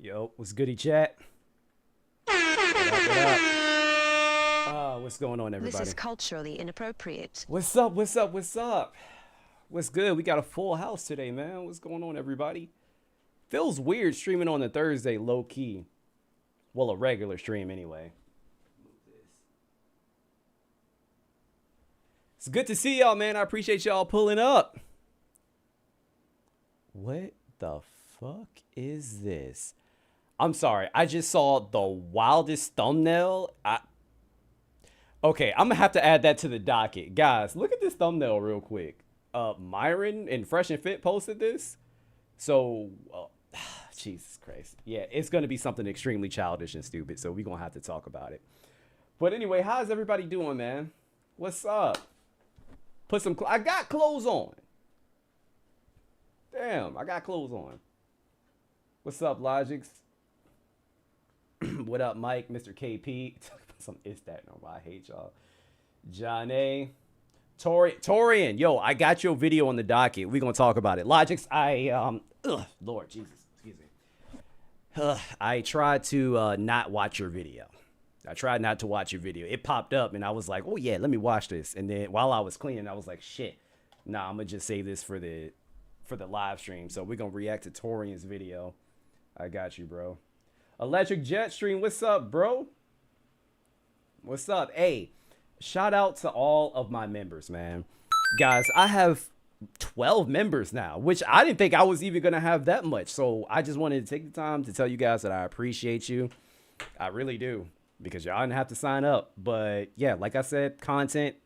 Yo, what's goody, chat? What up? What's going on, everybody? This is culturally inappropriate. What's up? What's up? What's up? What's good? We got a full house today, man. What's going on, everybody? Feels weird streaming on a Thursday, low key. Well, a regular stream anyway. It's good to see y'all, man. I appreciate y'all pulling up. What the fuck is this? I'm sorry. I just saw the wildest thumbnail. Okay, I'm gonna have to add that to the docket. Guys, look at this thumbnail real quick. Myron and Fresh and Fit posted this. So, Jesus Christ. Yeah, it's gonna be something extremely childish and stupid, so we're gonna have to talk about it. But anyway, how's everybody doing, man? What's up? Put some, I got clothes on. Damn, I got clothes on. What's up, Logics? What up, Mike? Mr. KP. Some is that no, I hate y'all. John A. Torian, yo, I got your video on the docket. We're gonna talk about it. Logics, Lord Jesus, excuse me. I tried to not watch your video. I tried not to watch your video. It popped up and I was like, oh yeah, let me watch this. And then while I was cleaning, I was like, shit. Nah, I'm gonna just save this for the live stream. So we're gonna react to Torian's video. I got you, bro. Electric Jet Stream, what's up, bro? What's up? Hey, shout out to all of my members, man. Guys, I have 12 members now, which I didn't think I was even going to have that much. So I just wanted to take the time to tell you guys that I appreciate you. I really do, because y'all didn't have to sign up. But yeah, like I said, content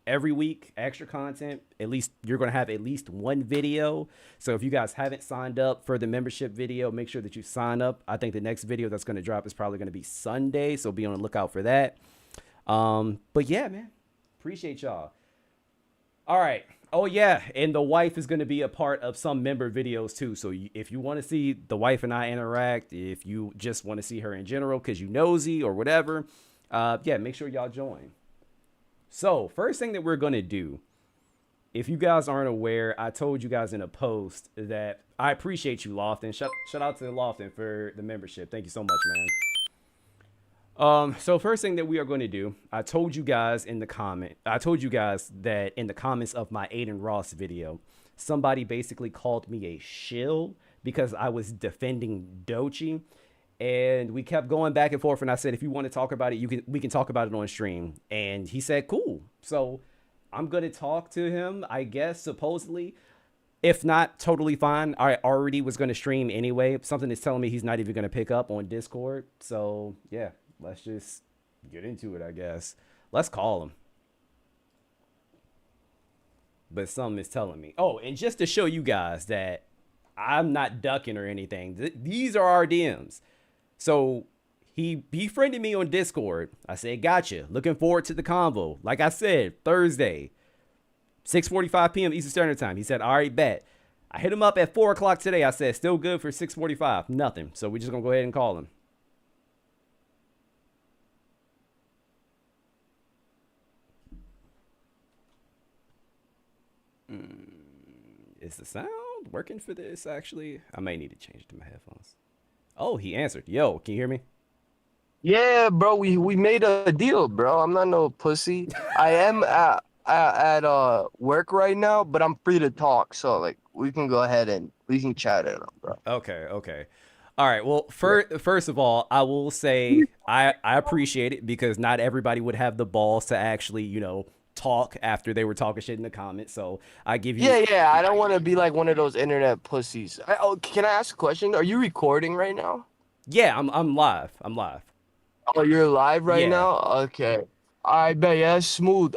every week, extra content. At least you're going to have at least one video. So if you guys haven't signed up for the membership video, make sure that you sign up. I think the next video that's going to drop is probably going to be Sunday. So be on the lookout for that. But yeah, man, appreciate y'all. All right. Oh yeah, and the wife is going to be a part of some member videos too. So if you want to see the wife and I interact, if you just want to see her in general because you nosy or whatever, yeah, make sure y'all join. So first thing that we're going to do, if you guys aren't aware, I told you guys in a post that I appreciate you, Lofton. Shout out to Lofton for the membership. Thank you so much, man. So first thing that we are going to do, I told you guys that in the comments of my Adin Ross video, somebody basically called me a shill because I was defending Doechii, and we kept going back and forth. And I said, if you want to talk about it, we can talk about it on stream. And he said, cool. So I'm going to talk to him, I guess, supposedly. If not, totally fine. I already was going to stream anyway. Something is telling me he's not even going to pick up on Discord. So yeah. Let's just get into it, I guess. Let's call him. But something is telling me. Oh, and just to show you guys that I'm not ducking or anything, these are our DMs. So he befriended me on Discord. I said, gotcha. Looking forward to the convo. Like I said, Thursday, 6:45 p.m. Eastern Standard Time. He said, all right, bet. I hit him up at 4 o'clock today. I said, still good for 6:45. Nothing. So we're just going to go ahead and call him. Is the sound working for this? Actually, I may need to change it to my headphones. Oh, he answered. Yo, can you hear me? Yeah, bro, we made a deal, bro. I'm not no pussy. I am at work right now, but I'm free to talk. So like we can go ahead and we can chat it up, bro. Okay. All right. Well, first of all, I will say I appreciate it because not everybody would have the balls to actually, talk after they were talking shit in the comments. So I give you. Yeah. I don't want to be like one of those internet pussies. Can I ask a question? Are you recording right now? Yeah, I'm live. I'm live. Oh, you're live right Yeah. now? Okay. I bet, yeah, smooth.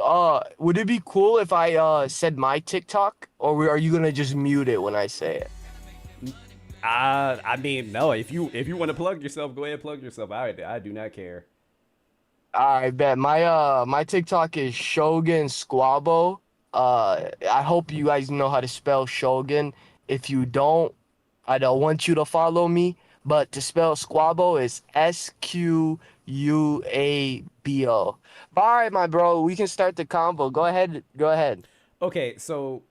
Would it be cool if I said my TikTok, or are you gonna just mute it when I say it? I mean, no. If you want to plug yourself, go ahead and plug yourself. I do not care. I bet my TikTok is Shogun Squabo. I hope you guys know how to spell Shogun. If you don't, I don't want you to follow me. But to spell Squabo is Squabo. All right, my bro, we can start the combo. Go ahead. Okay, so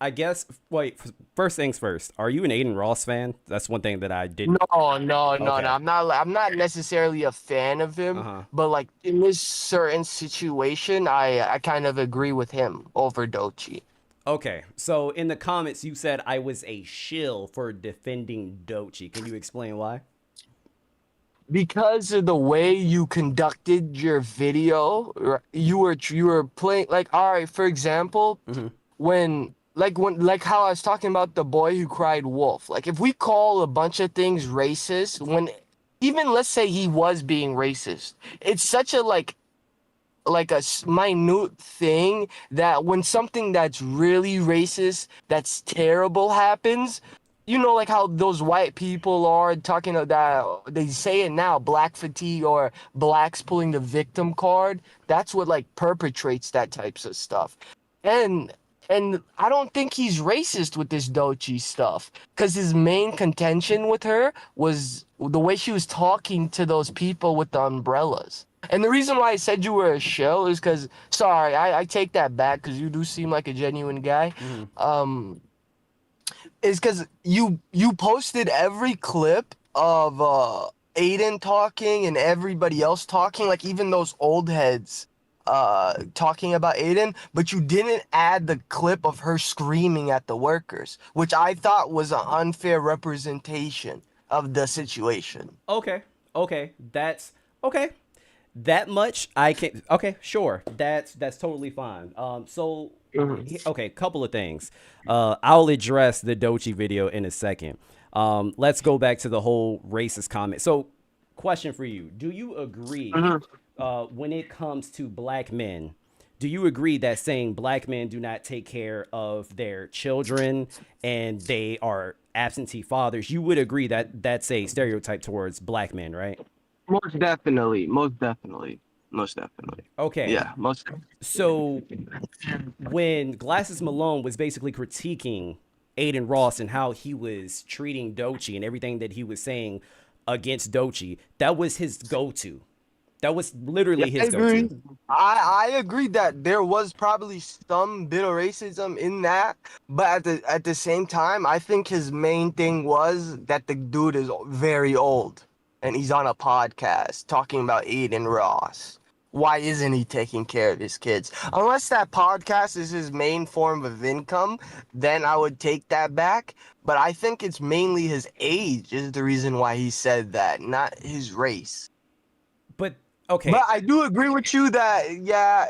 I guess wait. First things first. Are you an Adin Ross fan? That's one thing that I didn't. No. Okay. I'm not necessarily a fan of him, but like in this certain situation, I kind of agree with him over Doechii. Okay, so in the comments you said I was a shill for defending Doechii. Can you explain why? Because of the way you conducted your video, you were playing like, all right, for example, when how I was talking about the boy who cried wolf. Like if we call a bunch of things racist, when even let's say he was being racist, it's such a like a minute thing that when something that's really racist, that's terrible happens, like how those white people are talking about, they say it now, black fatigue or blacks pulling the victim card. That's what like perpetrates that types of stuff. And I don't think he's racist with this Doechii stuff, because his main contention with her was the way she was talking to those people with the umbrellas. And the reason why I said you were a shill is because, sorry, I take that back because you do seem like a genuine guy. Is because you posted every clip of Adin talking and everybody else talking, like even those old heads talking about Adin, but you didn't add the clip of her screaming at the workers, which I thought was an unfair representation of the situation. Okay, that's okay. That much I can. Okay, sure. That's totally fine. Mhm. Okay, couple of things. I'll address the Dochi video in a second. Let's go back to the whole racist comment. So, question for you: do you agree, Mhm. when it comes to black men? Do you agree that saying black men do not take care of their children and they are absentee fathers, you would agree that that's a stereotype towards black men, right? Most definitely. Most definitely. Most definitely. Okay. Yeah. Most. So when Glasses Malone was basically critiquing Aiden Ross and how he was treating Dochi and everything that he was saying against Dochi, that was his go-to. That was Yeah, literally I his agree. go-to. I agree that there was probably some bit of racism in that, but at the same time, I think his main thing was that the dude is very old and he's on a podcast talking about Aiden Ross. Why isn't he taking care of his kids? Unless that podcast is his main form of income, then I would take that back. But I think it's mainly his age is the reason why he said that, not his race. But But okay, I do agree with you that yeah,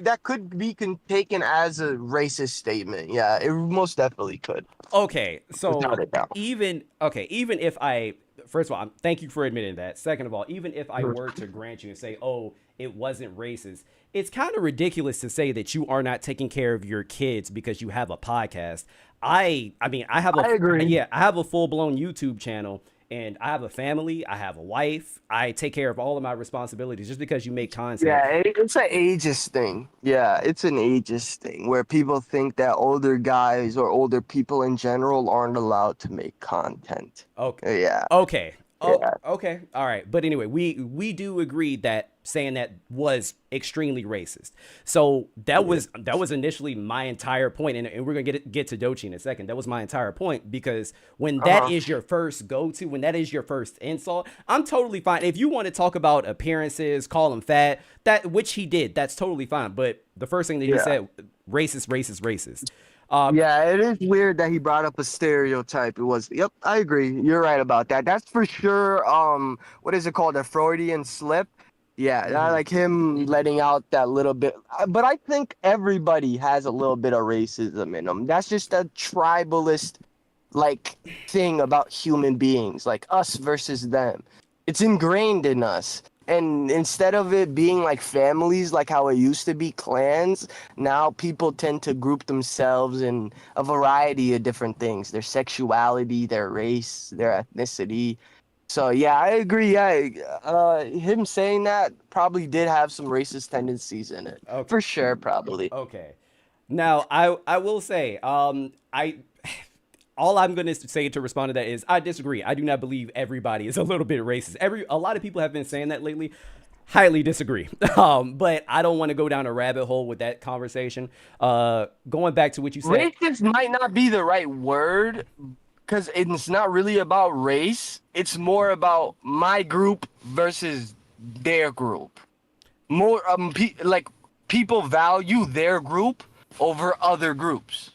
that could be taken as a racist statement. Yeah, it most definitely could, okay. without So a doubt. even if I first of all, thank you for admitting that. Second of all, even if I were to grant you and say, "Oh, it wasn't racist," it's kind of ridiculous to say that you are not taking care of your kids because you have a podcast. I mean, I agree. I have a full-blown YouTube channel and I have a family, I have a wife. I take care of all of my responsibilities just because you make content. Yeah, it's an ageist thing. Yeah, it's an ageist thing where people think that older guys or older people in general aren't allowed to make content. Okay. Yeah, Okay. Oh, yeah, okay. All right. But anyway, we do agree that saying that was extremely racist. So yeah. that was initially my entire point, and we're gonna get to Dochi in a second. That was my entire point because when that Uh-huh. is your first go to, when that is your first insult, I'm totally fine. If you want to talk about appearances, call him fat, that which he did, that's totally fine. But the first thing that he Yeah. said, racist, racist, racist. Uh, Yeah, it is weird that he brought up a stereotype. It was, yep, I agree. You're right about that. That's for sure. What is it called? A Freudian slip. Yeah, I mhm. like him letting out that little bit. But I think everybody has a little bit of racism in them. That's just a tribalist like thing about human beings, like us versus them. It's ingrained in us. And instead of it being like families, like how it used to be clans, now people tend to group themselves in a variety of different things, their sexuality, their race, their ethnicity. So yeah, I agree. Yeah, him saying that probably did have some racist tendencies in it, Okay. for sure, probably. Okay. Now, I will say, I all I'm going to say to respond to that is I disagree. I do not believe everybody is a little bit racist. A lot of people have been saying that lately. Highly disagree. But I don't want to go down a rabbit hole with that conversation. Going back to what you said. Racist might not be the right word because it's not really about race. It's more about my group versus their group. More like people value their group over other groups,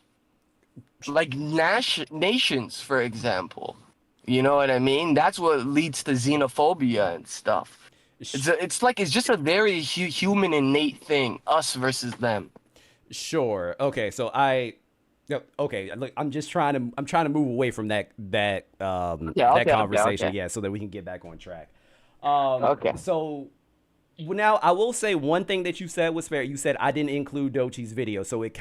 like nations, for example. You know what I mean? That's what leads to xenophobia and stuff. It's just a very human innate thing, us versus them. Sure. Okay. So yep, okay. Look, I'm trying to move away from Yeah, that okay, okay, conversation. okay. Yeah, so that we can get back on track. Okay. So well, now I will say one thing that you said was fair. You said I didn't include Dochi's video, so it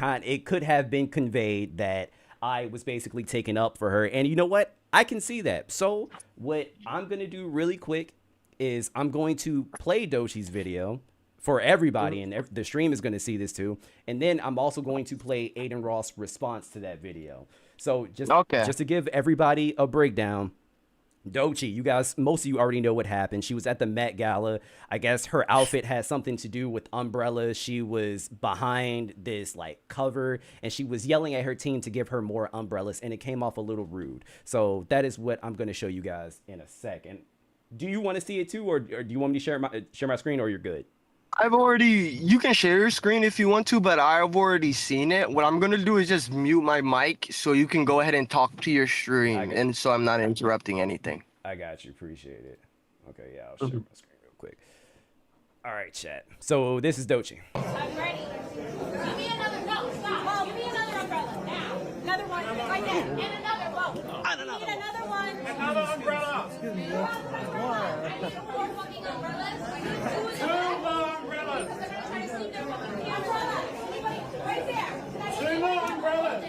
could have been conveyed that I was basically taking up for her. And you know what? I can see that. So what I'm gonna do really quick is I'm going to play Dochi's video for everybody, and the stream is going to see this too. And then I'm also going to play Aiden Ross' response to that video. So Okay. just to give everybody a breakdown, Dochi, you guys, most of you already know what happened. She was at the Met Gala. I guess her outfit had something to do with umbrellas. She was behind this like cover and she was yelling at her team to give her more umbrellas, and it came off a little rude. So that is what I'm going to show you guys in a second. Do you want to see it too, or do you want me to share my screen, or you're good? You can share your screen if you want to, but I've already seen it. What I'm gonna do is just mute my mic so you can go ahead and talk to your I stream, got, and so I'm not interrupting anything. I got you. Appreciate it. Okay, yeah, I'll share Mhm. my screen real quick. All right, chat. So this is Doechii. I'm ready. Give me another. No, stop. Give me another umbrella now. Another one right there. And another one. Need another one. Another umbrella. I need four fucking umbrellas. I need Two more umbrellas. because I'm gonna try to sleep there. The umbrella. Anybody? Right there. Two more umbrellas.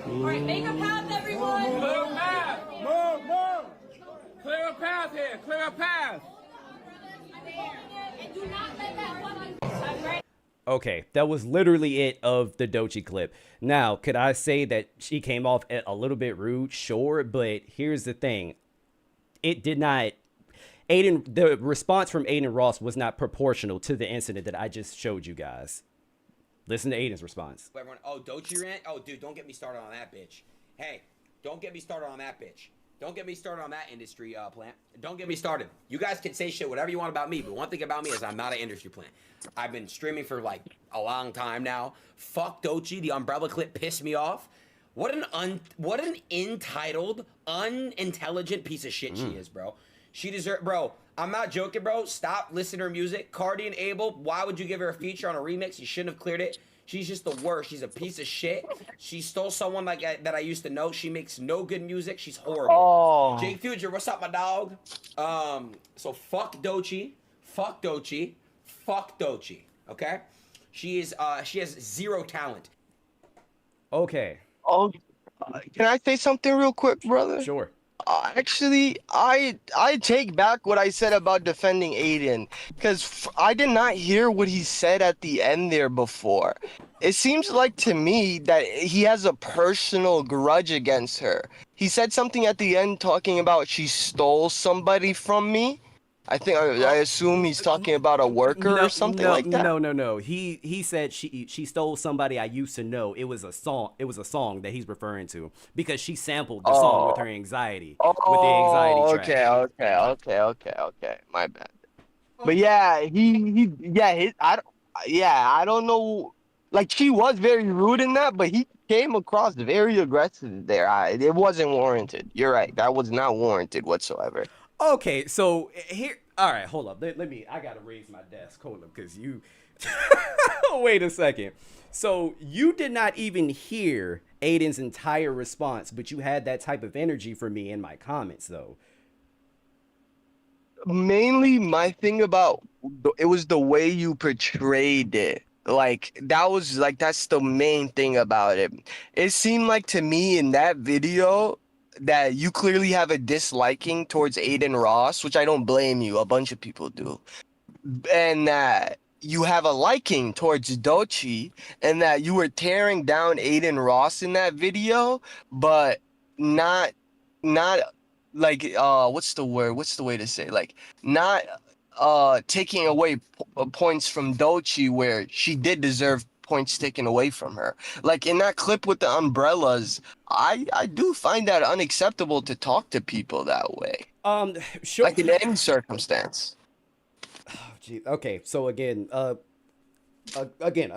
All right, make a path, everyone. Clear a path. Move. Clear a path here. Clear a path. And do not let that fucking. I'm ready. Okay, that was literally it of the Doechii clip. Now, could I say that she came off a little bit rude? Sure, but here's the thing. It did not... the response from Adin Ross was not proportional to the incident that I just showed you guys. Listen to Aiden's response. Everyone, oh, Doechii rant? Oh, dude, don't get me started on that bitch. Hey, don't get me started on that bitch. Don't get me started on that industry plant. Don't get me started. You guys can say shit, whatever you want about me, but one thing about me is I'm not an industry plant. I've been streaming for like a long time now. Fuck Doechii. The umbrella clip pissed me off. What an entitled, unintelligent piece of shit she is, bro. She deserves, bro. I'm not joking, bro. Stop listening to her music. Cardi and Abel, why would you give her a feature on a remix? You shouldn't have cleared it. She's just the worst. She's a piece of shit. She stole someone that I used to know. She makes no good music. She's horrible. Oh. Jake Future, what's up, my dog? So fuck Doechii. Fuck Doechii. Fuck Doechii. Okay? She has zero talent. Okay, Oh, can I say something real quick, brother? sure. Actually, I take back what I said about defending Adin, because I did not hear what he said at the end there before. It seems like to me that he has a personal grudge against her. He said something at the end talking about she stole somebody from me. I assume he's talking about a worker or something like that. No. He said she stole somebody I used to know. It was a song. It was a song that he's referring to because she sampled the song with her anxiety. With the anxiety track. Okay. My bad. But yeah, I don't know. Like, she was very rude in that, but he came across very aggressive there. It wasn't warranted. You're right. That was not warranted whatsoever. Okay, so here. All right, hold up. Let me. I gotta raise my desk. Hold up, because you. Wait a second. So you did not even hear Aiden's entire response, but you had that type of energy for me in my comments, though. Mainly, my thing about it was the way you portrayed it. Like, that's the main thing about it. It seemed like to me in that video that you clearly have a disliking towards Adin Ross, which I don't blame you. A bunch of people do. And that you have a liking towards Doechii, and that you were tearing down Adin Ross in that video, but not like what's the way to say, like, not taking away points from Doechii where she did deserve points taken away from her. Like in that clip with the umbrellas, I do find that unacceptable to talk to people that way. Sure. Like in any circumstance. Oh, gee. Okay, so again, a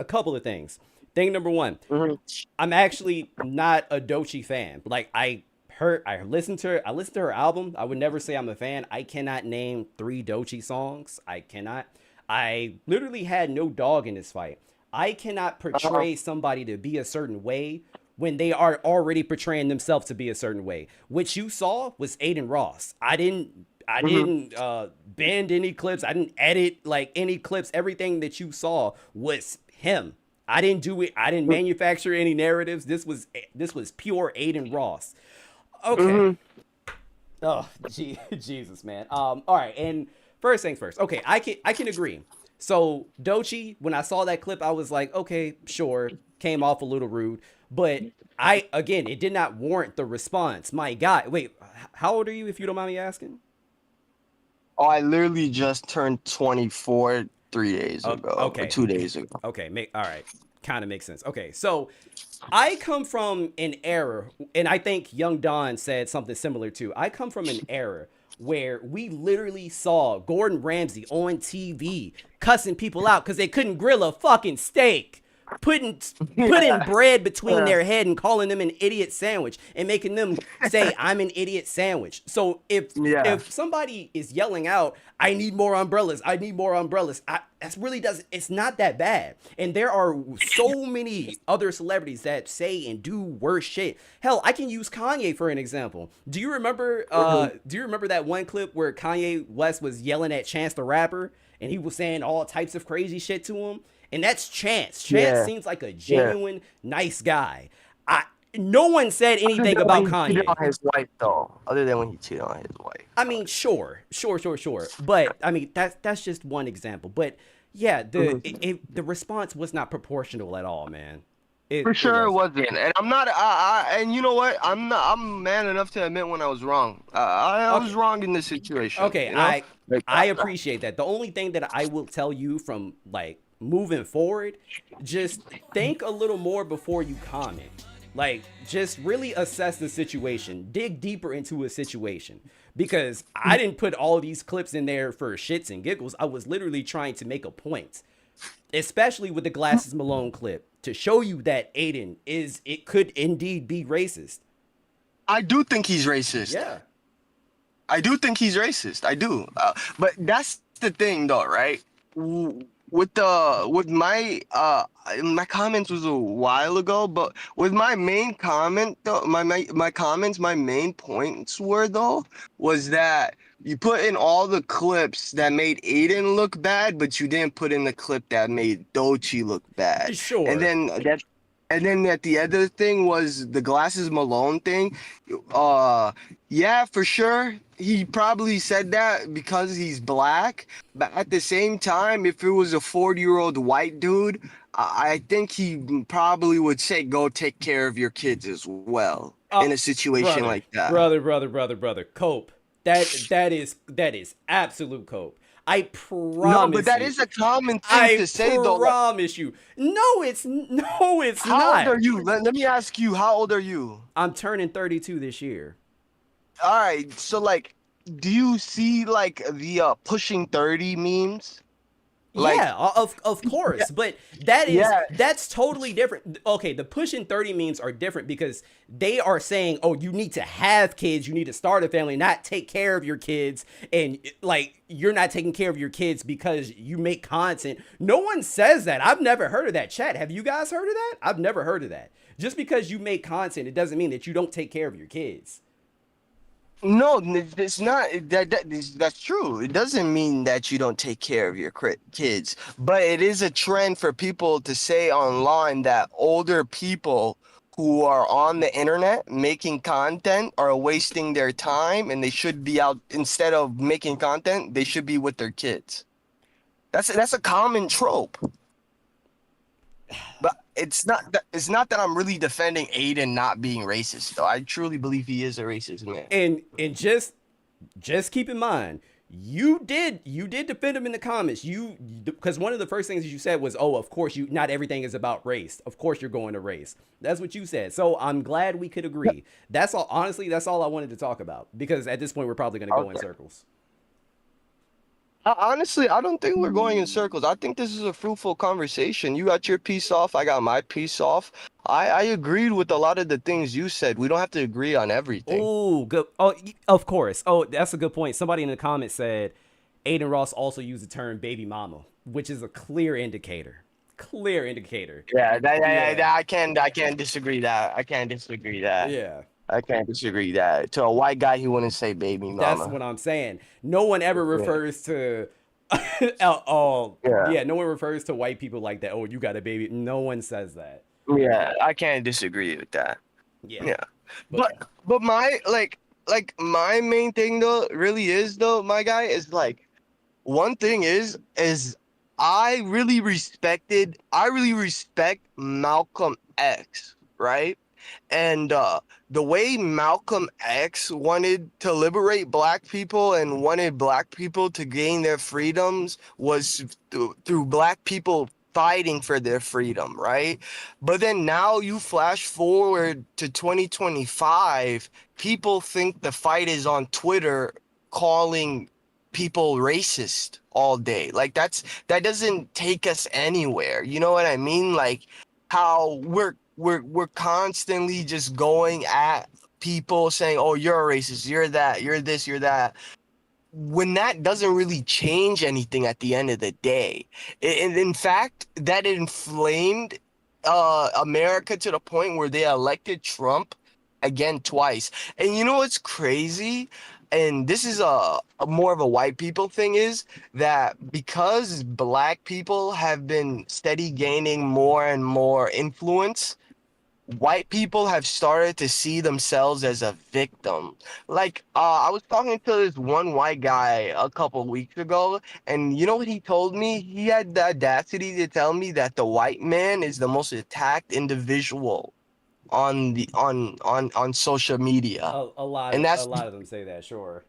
couple of things. Thing number one, I'm actually not a Doechii fan. Like I listened to her album. I would never say I'm a fan. I cannot name 3 Doechii songs. I cannot. I literally had no dog in this fight. I cannot portray somebody to be a certain way when they are already portraying themselves to be a certain way. What you saw was Adin Ross. I didn't bend any clips. I didn't edit like any clips. Everything that you saw was him. I didn't do it. I didn't manufacture any narratives. This was pure Adin Ross. Okay. Oh, Jesus, man. All right. And first things first. Okay, I can agree. So Doechii, when I saw that clip, I was like, okay, sure, came off a little rude, but it did not warrant the response. My God, wait, how old are you, if you don't mind me asking? Oh, I literally just turned 24 3 days ago. Okay. Or 2 days ago. Okay, all right, kind of makes sense. Okay, so I come from an era, and I think Young Don said something similar too. I come from an era where we literally saw Gordon Ramsay on TV cussing people out because they couldn't grill a fucking steak. putting bread between their head and calling them an idiot sandwich and making them say I'm an idiot sandwich. So if somebody is yelling out, I need more umbrellas, I need more umbrellas, that's really doesn't, it's not that bad. And there are so many other celebrities that say and do worse shit. Hell, I can use Kanye for an example. Do you remember that one clip where Kanye West was yelling at Chance the Rapper and he was saying all types of crazy shit to him? And that's Chance. Chance seems like a genuine, nice guy. No one said anything about Kanye. Cheated on his wife, though. Other than when he cheated on his wife. I mean, sure. But I mean, that's just one example. But yeah, the response was not proportional at all, man. For sure it wasn't. And I'm not. And you know what? I'm man enough to admit when I was wrong. I was wrong in this situation. Okay, you know? I appreciate that. The only thing that I will tell you from like moving forward, just think a little more before you comment. Like, just really assess the situation. Dig deeper into a situation. Because I didn't put all these clips in there for shits and giggles. I was literally trying to make a point. Especially with the Glasses Malone clip. To show you that Adin it could indeed be racist. I do think he's racist. Yeah. I do think he's racist. I do. But that's the thing, though, right? With my my comments was a while ago, but with my main comment though, my comments, my main points was that you put in all the clips that made Adin look bad, but you didn't put in the clip that made Doechii look bad. Sure. And then at the other thing was the Glasses Malone thing. Yeah, for sure. He probably said that because he's black. But at the same time, if it was a 40-year-old white dude, I think he probably would say, go take care of your kids as well in a situation like that. Brother. Cope. That is absolute cope. I promise. No, but that is a common thing to say, though. I promise you. No, it's not. How old are you? Let me ask you. How old are you? I'm turning 32 this year. All right. So, like, do you see like the pushing 30 memes? Like, yeah, of course, but that's totally different. Okay, the pushing 30 memes are different because they are saying, oh, you need to have kids, you need to start a family, not take care of your kids, and like you're not taking care of your kids because you make content. No one says that. I've never heard of that. Chat, have you guys heard of that? I've never heard of that. Just because you make content, it doesn't mean that you don't take care of your kids. No, it's not. That's true. It doesn't mean that you don't take care of your kids, but it is a trend for people to say online that older people who are on the internet making content are wasting their time, and they should be out instead of making content. They should be with their kids. That's a common trope. But it's not that I'm really defending Adin not being racist, though. I truly believe he is a racist man. And just keep in mind, you did defend him in the comments. Because one of the first things you said was, oh, of course not everything is about race. Of course you're going to race. That's what you said. So I'm glad we could agree. That's all. Honestly, that's all I wanted to talk about. Because at this point, we're probably going to go in circles. Honestly, I don't think we're going in circles. I think this is a fruitful conversation. You got your piece off. I got my piece off. I agreed with a lot of the things you said. We don't have to agree on everything. Oh, good. Oh, of course. Oh, that's a good point. Somebody in the comments said Adin Ross also used the term baby mama, which is a clear indicator. Yeah, I can't disagree that. I can't disagree that. Yeah. I can't disagree that. To a white guy, he wouldn't say baby mama. That's what I'm saying. No one ever refers to no one refers to white people like that. Oh, you got a baby. No one says that. Yeah, I can't disagree with that. Yeah. But my my main thing though really is though, my guy, is like one thing is I really respect Malcolm X, right? And the way Malcolm X wanted to liberate black people and wanted black people to gain their freedoms was through black people fighting for their freedom, right? But then now you flash forward to 2025, people think the fight is on Twitter calling people racist all day. Like that doesn't take us anywhere. You know what I mean? Like how we're constantly just going at people saying, "Oh, you're a racist, you're that, you're this, you're that." When that doesn't really change anything at the end of the day. And in fact, that inflamed America to the point where they elected Trump again twice. And you know what's crazy? And this is a more of a white people thing, is that because black people have been steady gaining more and more influence, white people have started to see themselves as a victim. Like, I was talking to this one white guy a couple weeks ago, and you know what he told me? He had the audacity to tell me that the white man is the most attacked individual on the on social media. A lot And of a that's lot of them say that. Sure.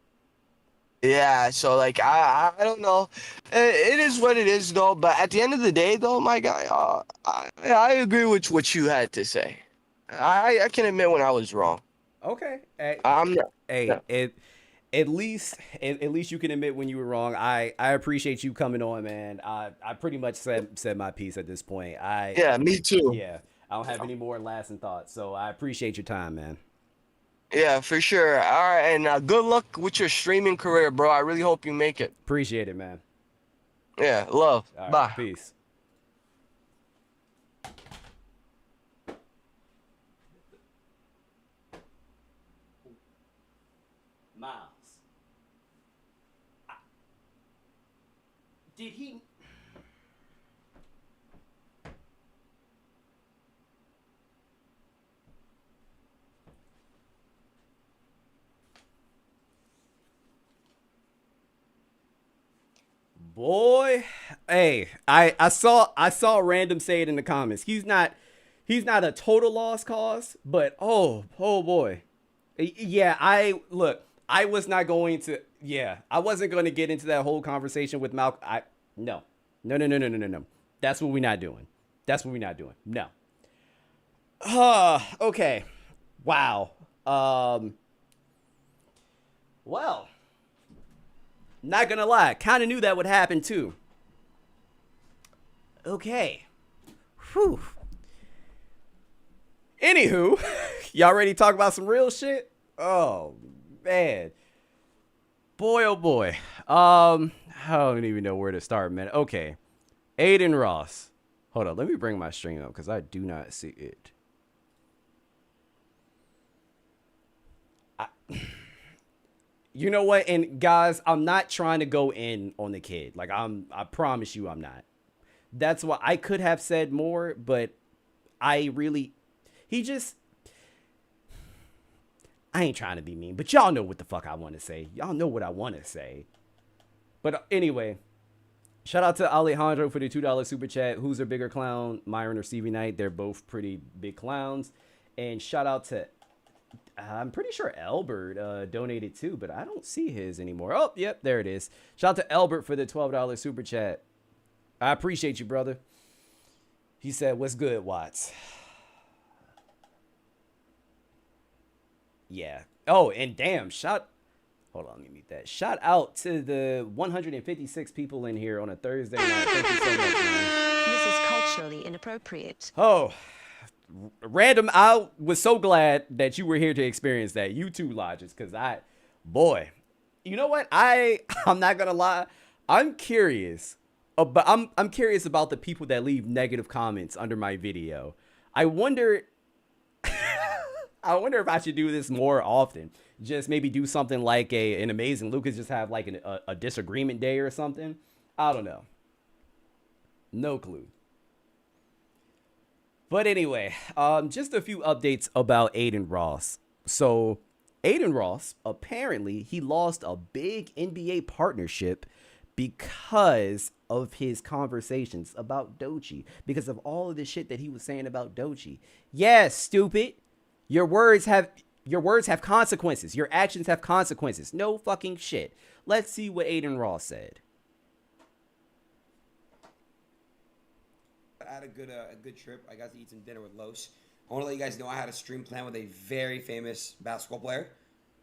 yeah, so like I don't know. It is what it is though, but at the end of the day though, my guy, I agree with what you had to say. I can admit when I was wrong. Okay. Hey, I'm not. hey, Yeah. at least you can admit when you were wrong. I appreciate you coming on, man. I pretty much said my piece at this point. Yeah, me too. Yeah, I don't have any more lasting thoughts. So I appreciate your time, man. Yeah, for sure. All right, and good luck with your streaming career, bro. I really hope you make it. Appreciate it, man. Yeah, love. All right, Bye. peace. Miles. Did he? Boy, hey, I saw random say it in the comments. He's not a total lost cause, but oh boy. Yeah, I was not going to, yeah, I wasn't going to get into that whole conversation with Malcolm. No. No. That's what we're not doing. That's what we're not doing. No. Okay. Wow. Well, not gonna lie, kind of knew that would happen too. Okay. Whew. Anywho, y'all ready to talk about some real shit? Oh man, boy, oh boy. I don't even know where to start, man. Okay, Adin Ross. Hold on, let me bring my stream up because I do not see it. You know what? And guys, I'm not trying to go in on the kid. Like I promise you I'm not. That's why I could have said more, but I ain't trying to be mean, but y'all know what the fuck I want to say. Y'all know what I want to say. But anyway, shout out to Alejandro for the $2 super chat. Who's a bigger clown, Myron or Stevie Knight? They're both pretty big clowns. And shout out to I'm pretty sure Albert donated too, but I don't see his anymore. Oh, yep, there it is. Shout out to Albert for the $12 super chat. I appreciate you, brother. He said, "What's good, Watts?" Yeah. Oh, and damn, hold on, let me mute that. Shout out to the 156 people in here on a Thursday night. Thank you so much, man. This is culturally inappropriate. Oh, random. I was so glad that you were here to experience that. You too, Lodges, because boy, you know what? I'm not gonna lie. I'm curious, but I'm curious about the people that leave negative comments under my video. I wonder. I wonder if I should do this more often. Just maybe do something like an Amazing Lucas, just have like a disagreement day or something. I don't know. No clue. But anyway, just a few updates about Adin Ross. So Adin Ross, apparently he lost a big NBA partnership because of his conversations about Doechii, because of all of the shit that he was saying about Doechii. Yes, stupid. Your words have consequences. Your actions have consequences. No fucking shit. Let's see what Adin Ross said. I had a good trip. I got to eat some dinner with Los. I want to let you guys know I had a stream plan with a very famous basketball player.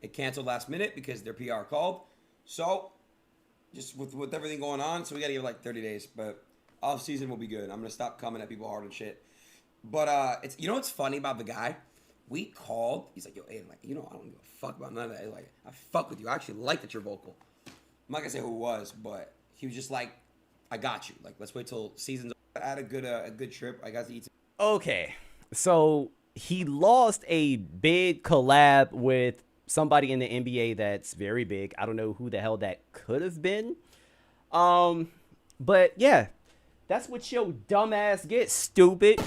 It canceled last minute because their PR called. So just with everything going on. So we gotta give it like 30 days. But off season will be good. I'm gonna stop coming at people hard and shit. But it's, you know what's funny about the guy? We called. He's like, yo, Adin, like, you know, I don't give a fuck about none of that. He's like, I fuck with you. I actually like that you're vocal. I'm not gonna say who it was, but he was just like, I got you. Like, let's wait till season's over. I had a good trip. I got to eat some. Okay, so he lost a big collab with somebody in the NBA that's very big. I don't know who the hell that could have been. But yeah, that's what your dumb ass gets, stupid.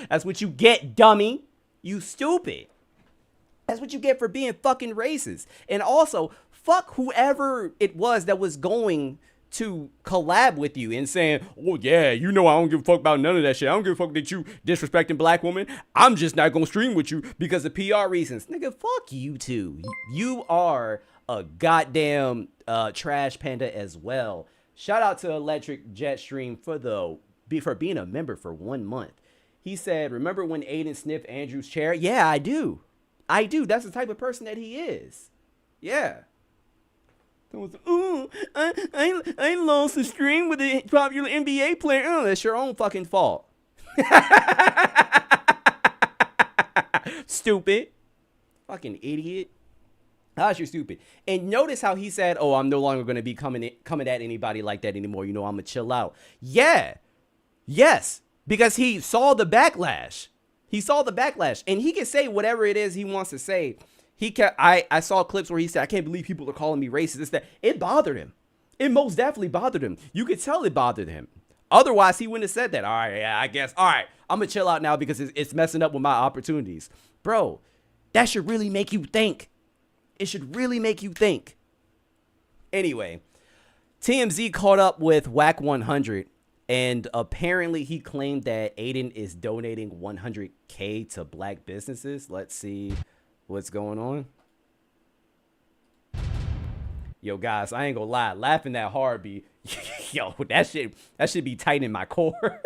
That's what you get, dummy. You stupid. That's what you get for being fucking racist. And also, fuck whoever it was that was going to collab with you and saying, oh yeah, you know I don't give a fuck about none of that shit. I don't give a fuck that you disrespecting black women. I'm just not gonna stream with you because of PR reasons. Nigga, fuck you too. You are a goddamn trash panda as well. Shout out to Electric Jetstream for being a member for 1 month. He said, remember when Adin sniffed Andrew's chair? Yeah, I do. I do. That's the type of person that he is. Yeah. I lost a stream with a popular NBA player. Oh, that's your own fucking fault. Stupid. Fucking idiot. How's you stupid? And notice how he said, oh, I'm no longer going to be coming at anybody like that anymore. You know, I'm going to chill out. Yeah. Yes. Because he saw the backlash. He saw the backlash. And he can say whatever it is he wants to say. I saw clips where he said, I can't believe people are calling me racist. It's that it bothered him. It most definitely bothered him. You could tell it bothered him. Otherwise, he wouldn't have said that. All right, yeah, I guess. All right, I'm going to chill out now because it's messing up with my opportunities. Bro, that should really make you think. It should really make you think. Anyway, TMZ caught up with Whack 100. And apparently he claimed that Adin is donating $100K to black businesses. Let's see what's going on. Yo, guys, I ain't gonna lie. Laughing that hard be, yo, that should be tight in my core.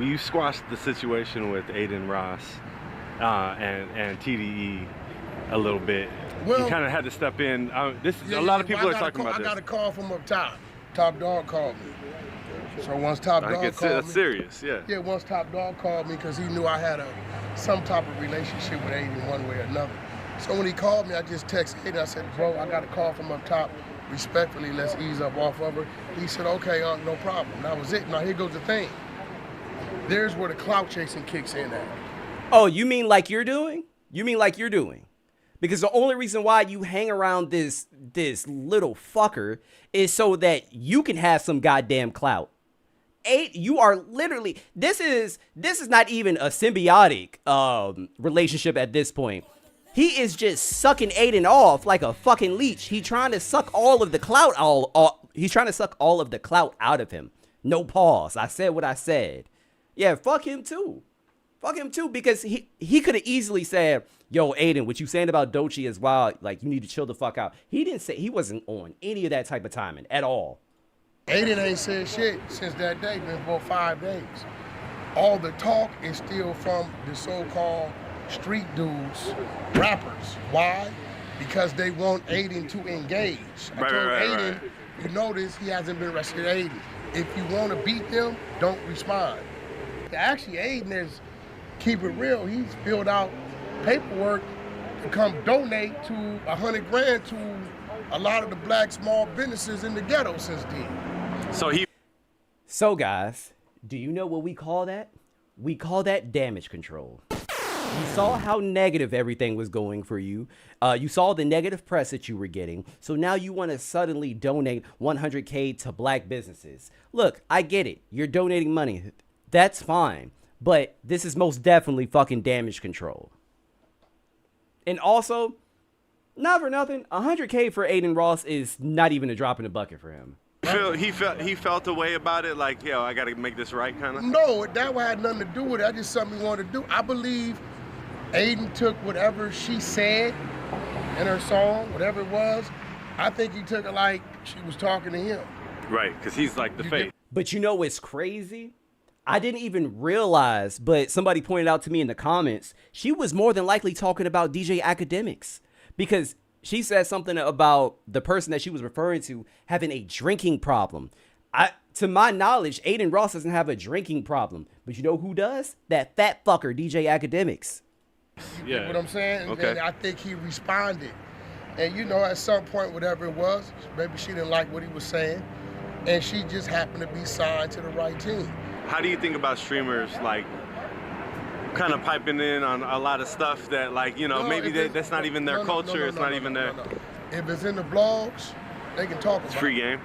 You squashed the situation with Adin Ross and TDE a little bit. Well, you kind of had to step in. A lot of people are talking about this. I got a call from up top. Top Dog called me. So once Top Dog called me, that's serious, yeah. Yeah, once Top Dog called me because he knew I had some type of relationship with Adin one way or another. So when he called me, I just texted Adin. I said, bro, I got a call from up top. Respectfully, let's ease up off of her. He said, okay, no problem. That was it. Now here goes the thing. There's where the clout chasing kicks in at. Oh, you mean like you're doing? You mean like you're doing? Because the only reason why you hang around this little fucker is so that you can have some goddamn clout. You are literally, this is not even a symbiotic relationship at this point. He is just sucking Adin off like a fucking leech. He's trying to suck all of the clout he's trying to suck all of the clout out of him. No pause. I said what I said. Yeah, fuck him too. Fuck him too, because he could have easily said, yo, Adin, what you saying about Doechii is wild. Like, you need to chill the fuck out. He didn't say, he wasn't on any of that type of timing at all. Adin ain't said shit since that day, been about 5 days. All the talk is still from the so-called street dudes, rappers. Why? Because they want Adin to engage. I told Adin, you notice he hasn't been arrested. Adin, if you want to beat them, don't respond. Actually, Adin is, keep it real, he's filled out paperwork to come donate to 100 grand to a lot of the black small businesses in the ghetto since then. So guys, do you know what we call that? We call that damage control. You saw how negative everything was going for you. You saw the negative press that you were getting. So now you want to suddenly donate 100K to black businesses. Look, I get it. You're donating money. That's fine. But this is most definitely fucking damage control. And also, not for nothing, 100K for Adin Ross is not even a drop in the bucket for him. He felt a way about it, like, yo, I gotta make this right, kind of? No, that had nothing to do with it. That's just something he wanted to do. I believe Adin took whatever she said in her song, whatever it was. I think he took it like she was talking to him. Right, because he's like the face. But you know what's crazy? I didn't even realize, but somebody pointed out to me in the comments, she was more than likely talking about DJ Academics, because she said something about the person that she was referring to having a drinking problem. To my knowledge, Adin Ross doesn't have a drinking problem, but you know who does? That fat fucker, DJ Academics. You get what I'm saying? Okay. And I think he responded. And you know, at some point, whatever it was, maybe she didn't like what he was saying, and she just happened to be signed to the right team. How do you think about streamers, like, kind of piping in on a lot of stuff that, like, you know, maybe that's not even their culture, it's not even their... If it's in the blogs, they can talk about it. It's free game.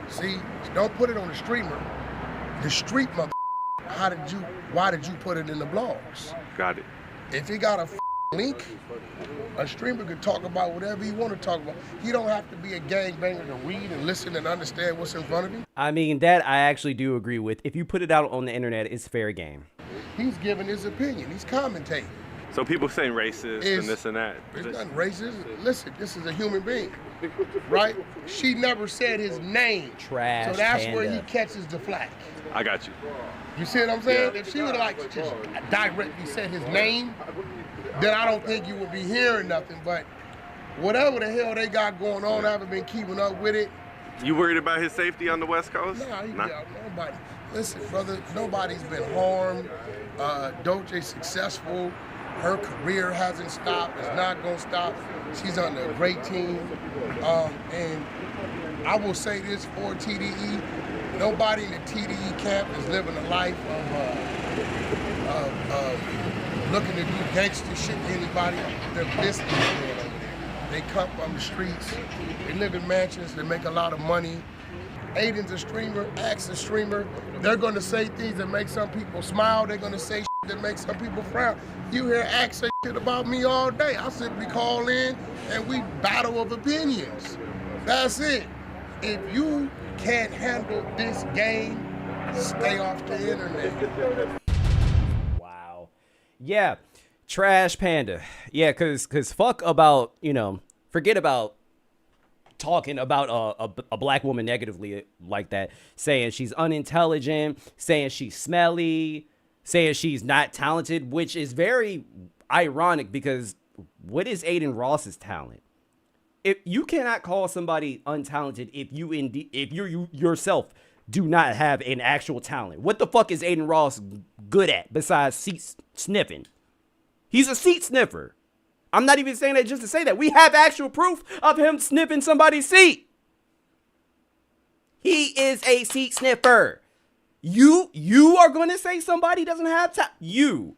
See, don't put it on the streamer. The street mother, why did you put it in the blogs? Got it. If he got a link, a streamer can talk about whatever he want to talk about. He don't have to be a gangbanger to read and listen and understand what's in front of him. I mean, that I actually do agree with. If you put it out on the internet, it's fair game. He's giving his opinion. He's commentating. So people saying racist and this and that. It's not racist. Listen, this is a human being, right? She never said his name. Trash So that's panda. where he catches the flack. I got you. You see what I'm saying? Yeah. If she would like just directly said his name, then I don't think you would be hearing nothing. But whatever the hell they got going on, I haven't been keeping up with it. You worried about his safety on the West Coast? Nah. Nobody. Listen, brother, nobody's been harmed. Doja's successful. Her career hasn't stopped. It's not going to stop. She's on a great team. And I will say this for TDE. Nobody in the TDE camp is living a life of looking to do gangster shit to anybody. They're business over there. They come from the streets. They live in mansions. They make a lot of money. Adin's a streamer, Axe a streamer. They're going to say things that make some people smile. They're going to say shit that make some people frown. You hear Axe say shit about me all day. I simply call in and we battle of opinions. That's it. If you can't handle this game, stay off the internet. Wow. Yeah. Trash panda. Yeah, cause fuck about, you know, forget about talking about a black woman negatively like that, saying she's unintelligent, saying she's smelly, saying she's not talented, which is very ironic because what is Adin Ross's talent? If you cannot call somebody untalented if you yourself do not have an actual talent, what the fuck is Adin Ross good at besides seat sniffing? He's a seat sniffer. I'm not even saying that just to say that. We have actual proof of him sniffing somebody's seat. He is a seat sniffer. You are going to say somebody doesn't have time? You.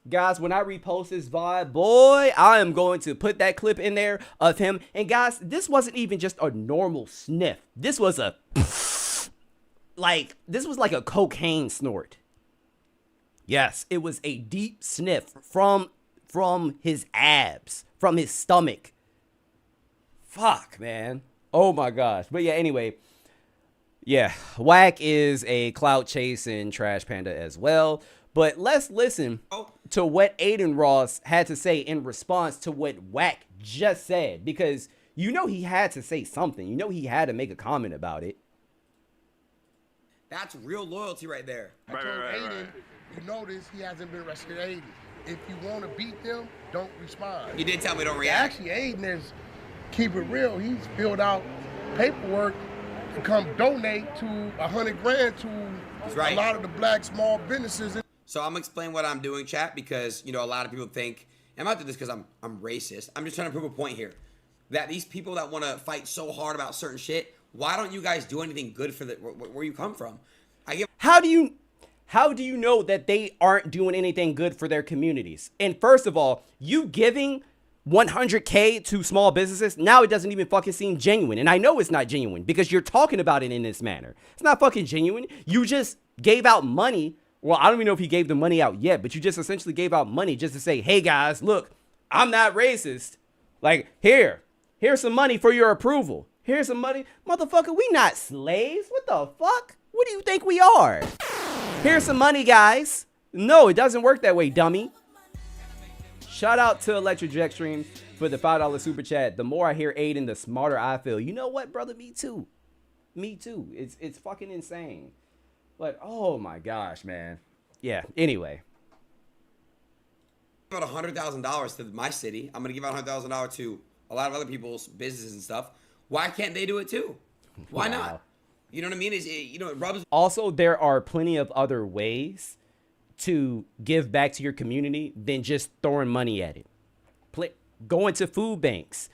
Guys, when I repost this VOD, boy, I am going to put that clip in there of him. And guys, this wasn't even just a normal sniff. This was a, this was like a cocaine snort. Yes, it was a deep sniff from his abs, from his stomach. Fuck, man. Oh my gosh. But yeah, anyway. Yeah, Wack is a clout chasing trash panda as well. But let's listen to what Adin Ross had to say in response to what Wack just said. Because you know he had to say something. You know he had to make a comment about it. That's real loyalty right there. I told Adin, you notice he hasn't been arrested. Adin, if you want to beat them, don't respond. You did tell me don't react. Actually, Adin is, keep it real, he's filled out paperwork to come donate to $100,000 to a lot of the black small businesses. So I'm gonna explain what I'm doing, chat, because you know a lot of people think, and I'm not doing this because I'm racist. I'm just trying to prove a point here, that these people that want to fight so hard about certain shit, why don't you guys do anything good for where you come from? How do you know that they aren't doing anything good for their communities? And first of all, you giving $100K to small businesses, now it doesn't even fucking seem genuine. And I know it's not genuine because you're talking about it in this manner. It's not fucking genuine. You just gave out money. Well, I don't even know if he gave the money out yet, but you just essentially gave out money just to say, hey guys, look, I'm not racist. Like, here's some money for your approval. Here's some money. Motherfucker, we not slaves. What the fuck? What do you think we are? Here's some money, guys. No, it doesn't work that way, dummy. Shout out to Electric Jet Stream for the $5 super chat. The more I hear Adin, the smarter I feel. You know what, brother? Me too. Me too. It's fucking insane. But oh my gosh, man. Yeah. Anyway. About $100,000 to my city. I'm gonna give out $100,000 to a lot of other people's businesses and stuff. Why can't they do it too? Why not? You know what I mean? It rubs. Also, there are plenty of other ways to give back to your community than just throwing money at it. Going to food banks,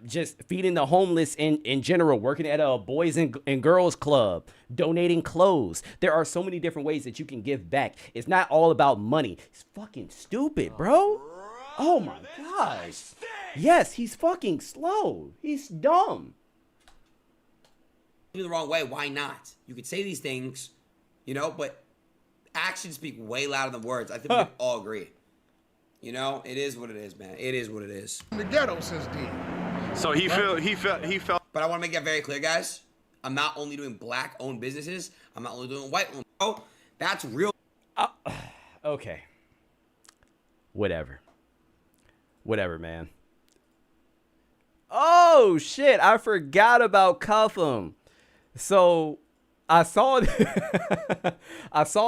just feeding the homeless in general, working at a boys and girls club, donating clothes. There are so many different ways that you can give back. It's not all about money. It's fucking stupid, bro. Oh my gosh. Yes, he's fucking slow. He's dumb. The wrong way. Why not? You could say these things, but actions speak way louder than words. I think we can all agree. It is what it is, man. It is what it is. In the ghetto since then. So he felt. But I want to make that very clear, guys. I'm not only doing black-owned businesses. I'm not only doing white-owned. Oh, that's real. Okay. Whatever, man. Oh shit! I forgot about Cuff'em. So I saw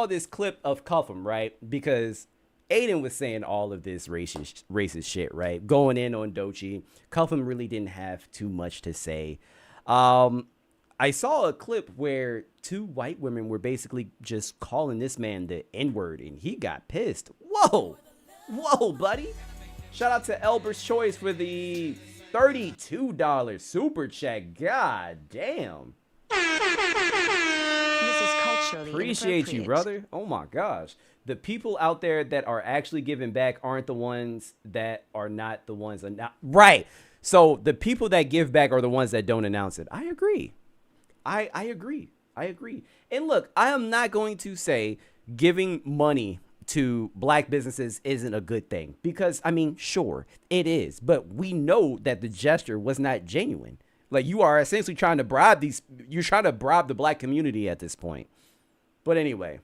this clip of Cuff'em, right? Because Adin was saying all of this racist shit, right? Going in on Doechii. Cuff'em really didn't have too much to say. I saw a clip where two white women were basically just calling this man the N-word, and he got pissed. Whoa, buddy. Shout out to Elber's Choice for the $32 super chat. God damn. This is culturally Appreciate you, inappropriate. brother. Oh my gosh. The people out there that are actually giving back aren't the ones that are not the ones that not right. So the people that give back are the ones that don't announce it. I agree. I agree. And look, I am not going to say giving money to black businesses isn't a good thing, because I mean, sure, it is, but we know that the gesture was not genuine. Like, you are essentially trying to bribe the black community at this point. But anyway,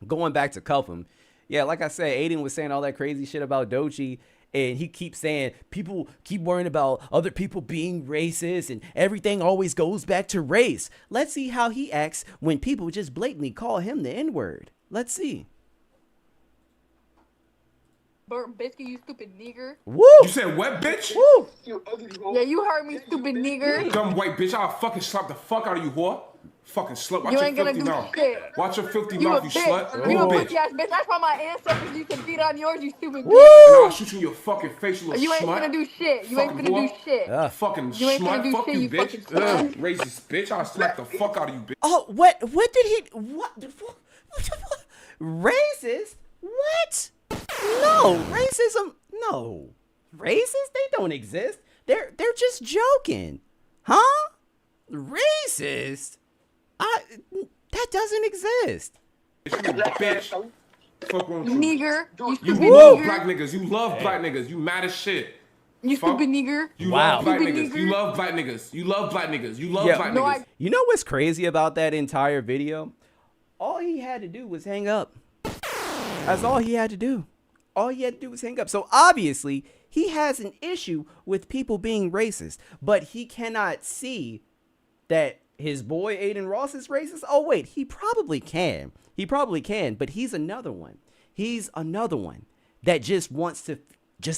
going back to Cuff'em, yeah, like I said, Adin was saying all that crazy shit about Doechii, and he keeps saying people keep worrying about other people being racist and everything always goes back to race. Let's see how he acts when people just blatantly call him the N-word. Let's see. Burnt biscuit, you stupid nigger. Woo! You said what, bitch? Woo! Yeah, you heard me, stupid nigger. Dumb white bitch, I'll fucking slap the fuck out of you, whore. Fucking slut. Watch You your ain't gonna filthy do mouth. shit. Watch your filthy You a mouth, you bitch. slut. You a bitch. pussy ass bitch. That's why my ancestors used to beat on yours, you stupid Woo! bitch. And I'll shoot you in your fucking face, you little You ain't smut. gonna do shit. You ain't Fucking gonna do whore. shit. Fucking You ain't gonna smut. do Fuck shit, you, you bitch. fucking slut. Racist bitch. I'll slap the fuck out of you, bitch. Oh, what did he, what the fuck? Racist? What? No, racism, no. Racist? They don't exist. They're just joking. Huh? Racist? That doesn't exist. Bitch. Fuck wrong with you. Nigger. You You stupid love nigger. black niggas. You love black niggas. You mad as shit. You Fuck. stupid nigger. You Wow. love black Stupid niggas. nigger. You love black niggas. You love black niggas. You love Yeah. black No, niggas. You know what's crazy about that entire video? All he had to do was hang up. That's all he had to do. All he had to do was hang up. So obviously, he has an issue with people being racist, but he cannot see that his boy Adin Ross is racist. Oh wait, he probably can. He probably can, but he's another one. He's another one that just wants to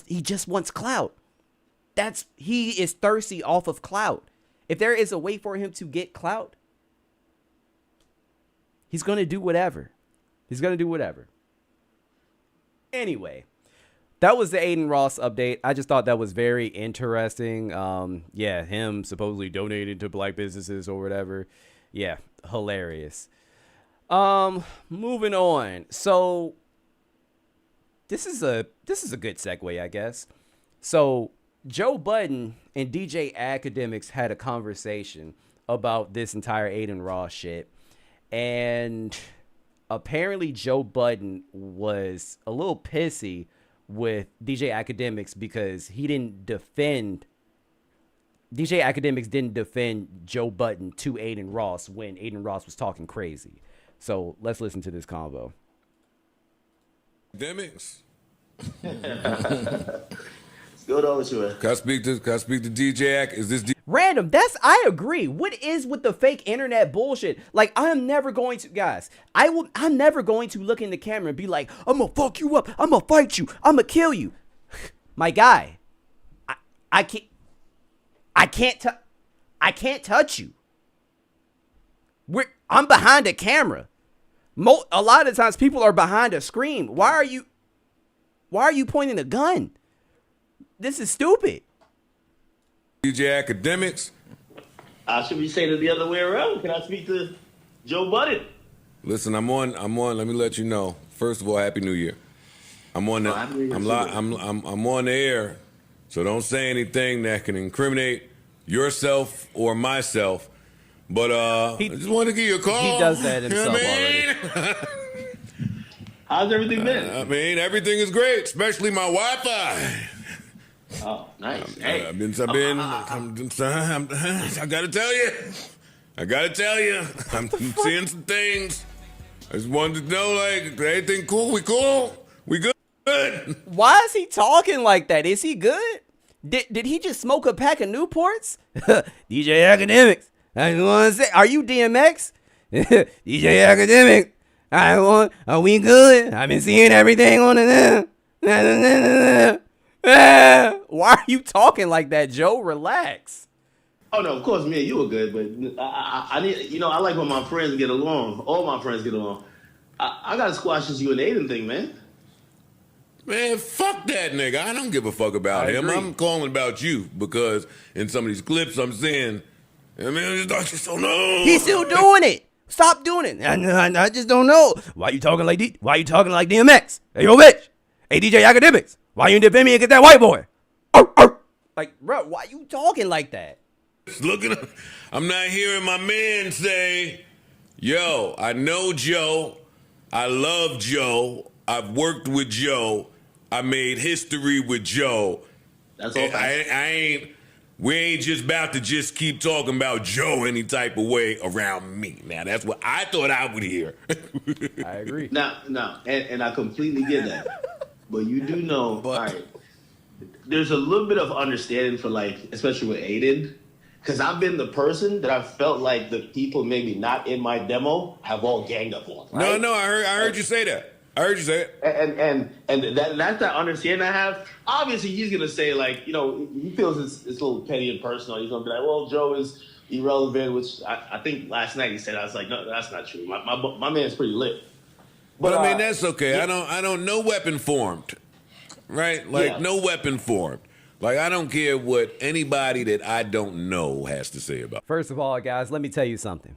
he just wants clout. He is thirsty off of clout. If there is a way for him to get clout, he's going to do whatever. He's going to do whatever. Anyway, that was the Adin Ross update. I just thought that was very interesting. Yeah, him supposedly donating to black businesses or whatever. Yeah, hilarious. Moving on. So this is a good segue, I guess. So Joe Budden and DJ Academics had a conversation about this entire Adin Ross shit, and apparently Joe Budden was a little pissy with DJ Academics because DJ Academics didn't defend Joe Budden to Adin Ross when Adin Ross was talking crazy. So let's listen to this convo. Academics. Good over to her. Can I speak to DJ Ack? Is this Random. I agree. What is with the fake internet bullshit? Like, I'm never going to, guys, I'm never going to look in the camera and be like, I'm gonna fuck you up. I'm gonna fight you. I'm gonna kill you. My guy, I can't touch you. I'm behind a camera. A lot of times people are behind a screen. Why are you pointing a gun? This is stupid. DJ Academics? Should we say it the other way around? Can I speak to Joe Budden? Listen, I'm on. Let me let you know. First of all, Happy New Year. I'm on the. I'm on the air, so don't say anything that can incriminate yourself or myself. But I just wanted to give you a call. He does that himself already. How's everything been? I mean, everything is great, especially my Wi-Fi. Oh, nice. Hey. I gotta tell you, I'm seeing some things. I just wanted to know, like, everything cool? We cool? We good? Why is he talking like that? Is he good? Did he just smoke a pack of Newports? DJ Academics. I just want to say, are you DMX? DJ Academics. Are we good? I've been seeing everything on the. Why are you talking like that, Joe? Relax. Oh no, of course, me and you are good, but I need, I like when my friends get along. All my friends get along. I gotta squash this you and Adin thing, man. Man, fuck that nigga. I don't give a fuck about him. Agree. I'm calling about you because in some of these clips I'm seeing, I just don't know. He's still doing it. Stop doing it. I just don't know. Why you talking like DMX? Hey, yo, bitch. Hey, DJ Academics. Why you defend me and get that white boy? Like, bro, why you talking like that? I'm not hearing my man say, yo, I know Joe. I love Joe. I've worked with Joe. I made history with Joe. That's all. We ain't just about to just keep talking about Joe any type of way around me. Now, that's what I thought I would hear. I agree. Now, and I completely get that. But you do know, all right, there's a little bit of understanding for, like, especially with Adin, because I've been the person that I felt like the people maybe not in my demo have all ganged up on. Right? No, I heard you say that. I heard you say it. And that's that understanding I have. Obviously, he's going to say, like, he feels it's a little petty and personal. He's going to be like, well, Joe is irrelevant, which I think last night he said, I was like, no, that's not true. My man's pretty lit. But I mean, that's okay. Yeah. I don't, no weapon formed, right? Like, no weapon formed. Like, I don't care what anybody that I don't know has to say about it. First of all, guys, let me tell you something.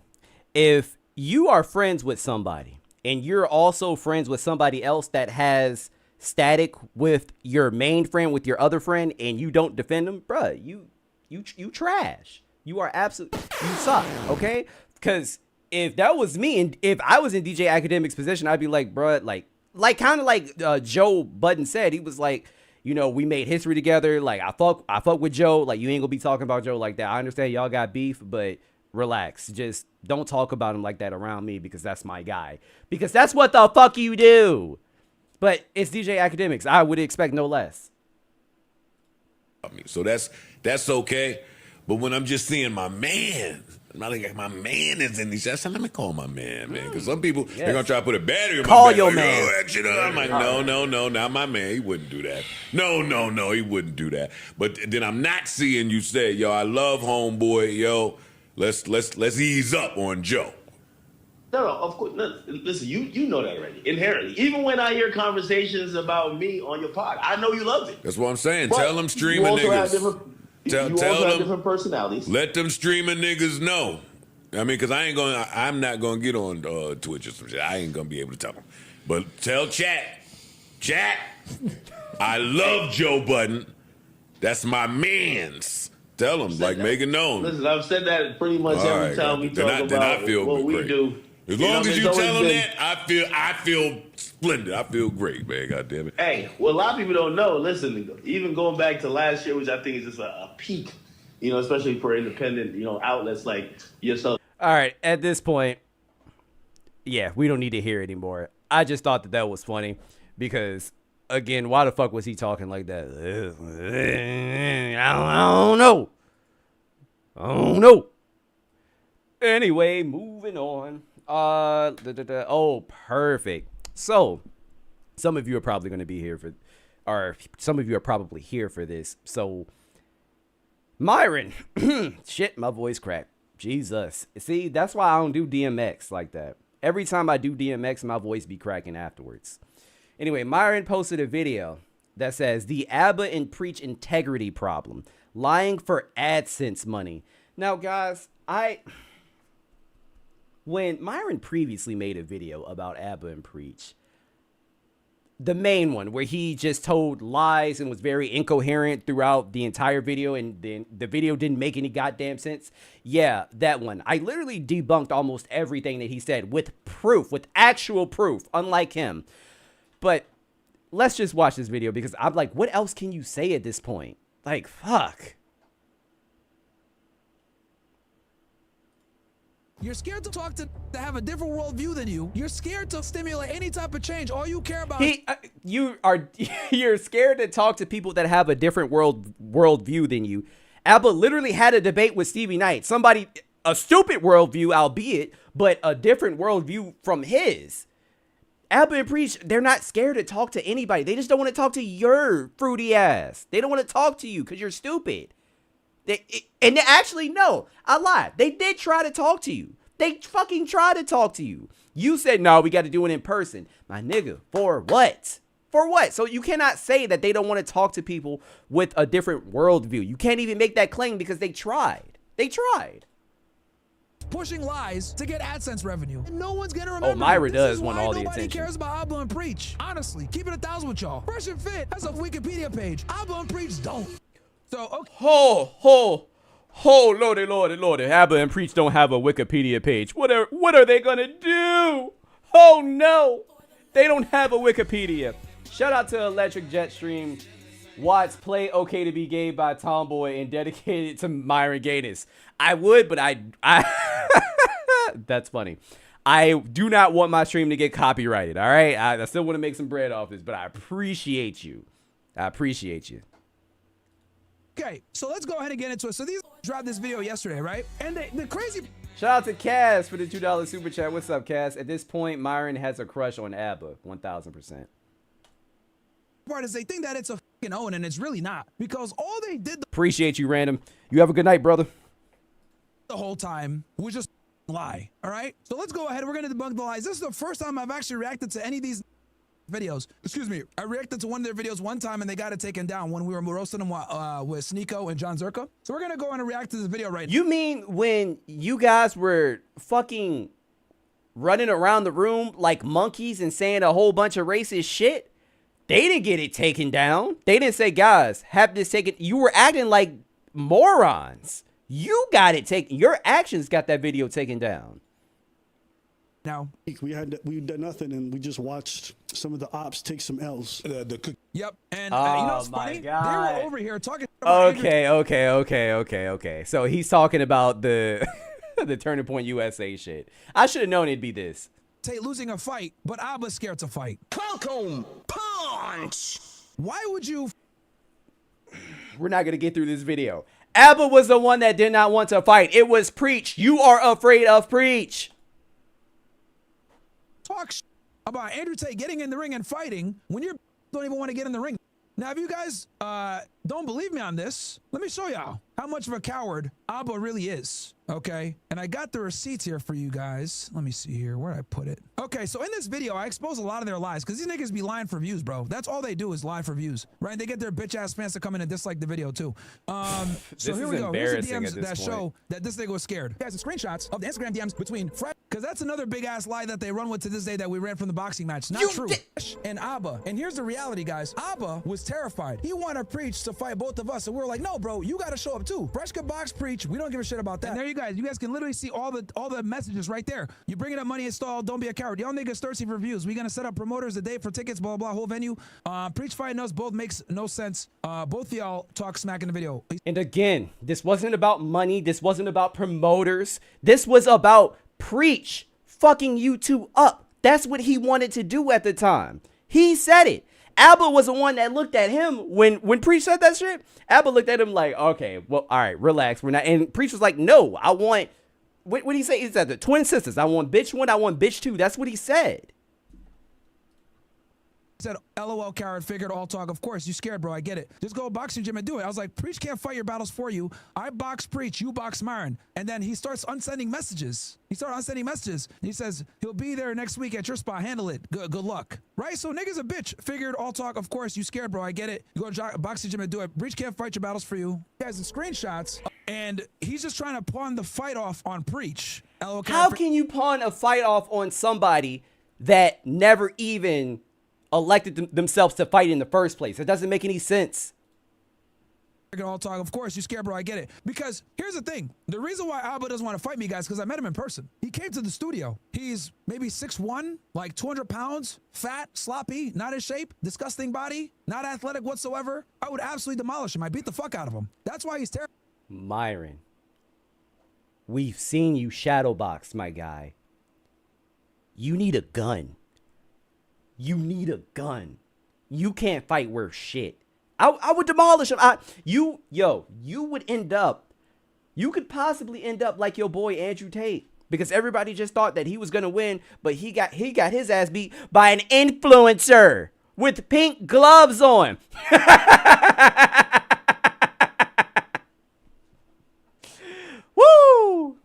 If you are friends with somebody, and you're also friends with somebody else that has static with your main friend, with your other friend, and you don't defend them, bruh, you trash. You are you suck, okay? Because if that was me, and if I was in DJ Academic's position, I'd be like, bruh, like kind of like Joe Budden said, he was like, we made history together. Like, I fuck with Joe. Like, you ain't gonna be talking about Joe like that. I understand y'all got beef, but relax. Just don't talk about him like that around me, because that's my guy. Because that's what the fuck you do. But it's DJ Academics. I would expect no less. So that's okay. But when I'm just seeing my man, my man is in these. Let me call my man, because some people they're gonna try to put a battery in my call back. your like, man. I'm like, no, not my man. He wouldn't do that. No, he wouldn't do that. But then I'm not seeing you say, yo, I love homeboy, yo. Let's ease up on Joe. No, of course. No, listen, you know that already, inherently. Even when I hear conversations about me on your pod, I know you love it. That's what I'm saying. But tell them streaming niggas. You also have different personalities. Let them streaming niggas know. I mean, because I'm not going to get on Twitch or some shit. I ain't going to be able to tell them. But tell chat, I love Joe Budden. That's my mans. Tell them, like, make it known. Listen, I've said that pretty much every time we talk about what we do. As long as you tell them that, I feel splendid. I feel great, man. God damn it. Hey, well, a lot of people don't know. Listen, even going back to last year, which I think is just a peak, especially for independent, outlets like yourself. All right, at this point, yeah, we don't need to hear anymore. I just thought that was funny because Again, why the fuck was he talking like that? I don't know. I don't know. Anyway, moving on. Oh, perfect. So, some of you are probably going to be here for, or some of you are probably here for this. So, Myron, shit, my voice cracked. Jesus. See, that's why I don't do DMX like that. Every time I do DMX, my voice be cracking afterwards. Anyway, Myron posted a video that says the ABBA and Preach integrity problem, lying for AdSense money. Now, guys, when Myron previously made a video about ABBA and Preach, the main one where he just told lies and was very incoherent throughout the entire video, and then the video didn't make any goddamn sense. Yeah, that one. I literally debunked almost everything that he said with proof, with actual proof, unlike him. But let's just watch this video because I'm like, what else can you say at this point? Like, fuck. You're scared to talk to have a different worldview than you. You're scared to stimulate any type of change. All you care about you're scared to talk to people that have a different worldview than you. ABBA literally had a debate with Stevie Knight. Somebody, a stupid worldview, albeit, but a different worldview from his. ABBA and Preach, they're not scared to talk to anybody. They just don't want to talk to your fruity ass. They don't want to talk to you because you're stupid. And actually, no, I lied. They did try to talk to you. They fucking tried to talk to you. You said, no, we got to do it in person. My nigga, for what? For what? So you cannot say that they don't want to talk to people with a different worldview. You can't even make that claim because they tried. They tried. Pushing lies to get AdSense revenue. And no one's gonna remember. Oh, Myra does want all the attention. Nobody cares about ABBA and Preach. Honestly, keep it 1,000 with y'all. Fresh and Fit has a Wikipedia page. ABBA and Preach don't. So, okay. Lordy. ABBA and Preach don't have a Wikipedia page. What are they gonna do? Oh no, they don't have a Wikipedia. Shout out to Electric Jetstream. Watts play "Okay to Be Gay" by Tomboy and dedicated to Myron Gayness. I would, but I that's funny. I do not want my stream to get copyrighted. All right, I still want to make some bread off this, but I appreciate you. Okay, so let's go ahead and get into it. So these dropped this video yesterday, right? And the crazy... Shout out to Cass for the $2 super chat. What's up, Cass? At this point, Myron has a crush on ABBA, 1,000%. Part is they think that it's a fucking own, and it's really not. Because all they did Appreciate you, Random. You have a good night, brother. The whole time was just lie, all right? So let's go ahead. We're going to debunk the lies. This is the first time I've actually reacted to any of these videos. Excuse me. I reacted to one of their videos one time and they got it taken down when we were roasting them with Sneeko and John Zerka. So we're gonna go in and react to this video right now. You mean when you guys were fucking running around the room like monkeys and saying a whole bunch of racist shit? They didn't get it taken down. They didn't say, guys, have this taken. You were acting like morons. You got it taken. Your actions got that video taken down. Now we did nothing and we just watched some of the ops take some L's. Yep, and you know what's funny? God. They were over here talking about Okay. So he's talking about the the Turning Point USA shit. I should have known it'd be this. Losing a fight, but ABBA's scared to fight. Welcome, punch. Why would you? We're not gonna get through this video. ABBA was the one that did not want to fight. It was Preach. You are afraid of Preach. Talk about Andrew Tate getting in the ring and fighting when you don't even want to get in the ring. Now, if you guys don't believe me on this, let me show y'all how much of a coward ABBA really is, okay? And I got the receipts here for you guys. Let me see here. Where'd I put it? Okay, so in this video, I expose a lot of their lies because these niggas be lying for views, bro. That's all they do is lie for views, right? They get their bitch-ass fans to come in and dislike the video, too. So here we go. Here's the DMs that show that this nigga was scared. Guys, the screenshots of the Instagram DMs between Fresh, because that's another big-ass lie that they run with to this day that we ran from the boxing match. Not true. And ABBA. And here's the reality, guys. ABBA was terrified. He wanted Preach to fight both of us, and we were like, no, bro, you got to show up, too. Fresh could box Preach. We don't give a shit about that. And there you guys. You guys can literally see all the messages right there. You bringing up money installed. Don't be a coward. Y'all niggas thirsty for views. We gonna set up promoters a day for tickets. Blah blah. Whole venue. Preach fighting us both makes no sense. Both of y'all talk smack in the video. And again, this wasn't about money. This wasn't about promoters. This was about Preach fucking you two up. That's what he wanted to do at the time. He said it. Abba was the one that looked at him when Preach said that shit. Abba looked at him like, okay, well, all right, relax. We're not. And Preach was like, no, I want. What did he say? He said the twin sisters. I want bitch 1. I want bitch 2. That's what he said. Said, LOL, coward, figured all talk. Of course, you scared, bro. I get it. Just go to boxing gym and do it. I was like, Preach can't fight your battles for you. I box Preach, you box Myron. And then he starts unsending messages. And he says, he'll be there next week at your spot. Handle it. Good luck. Right? So niggas a bitch. Figured all talk. Of course, you scared, bro. I get it. You go to boxing gym and do it. Preach can't fight your battles for you. He has the screenshots. And he's just trying to pawn the fight off on Preach. LOL, How can you pawn a fight off on somebody that never even elected themselves to fight in the first place? It doesn't make any sense. All talk. Of course, you scared, bro. I get it. Because here's the thing. The reason why Alba doesn't want to fight me, guys, because I met him in person. He came to the studio. He's maybe 6'1", like 200 pounds, fat, sloppy, not in shape, disgusting body, not athletic whatsoever. I would absolutely demolish him. I beat the fuck out of him. That's why he's terrible. Myron, we've seen you shadow box, my guy. You need a gun. You need a gun. You can't fight worth shit. I would demolish him. You would end up, you could possibly end up like your boy Andrew Tate, because everybody just thought that he was gonna win, but he got his ass beat by an influencer with pink gloves on. Woo!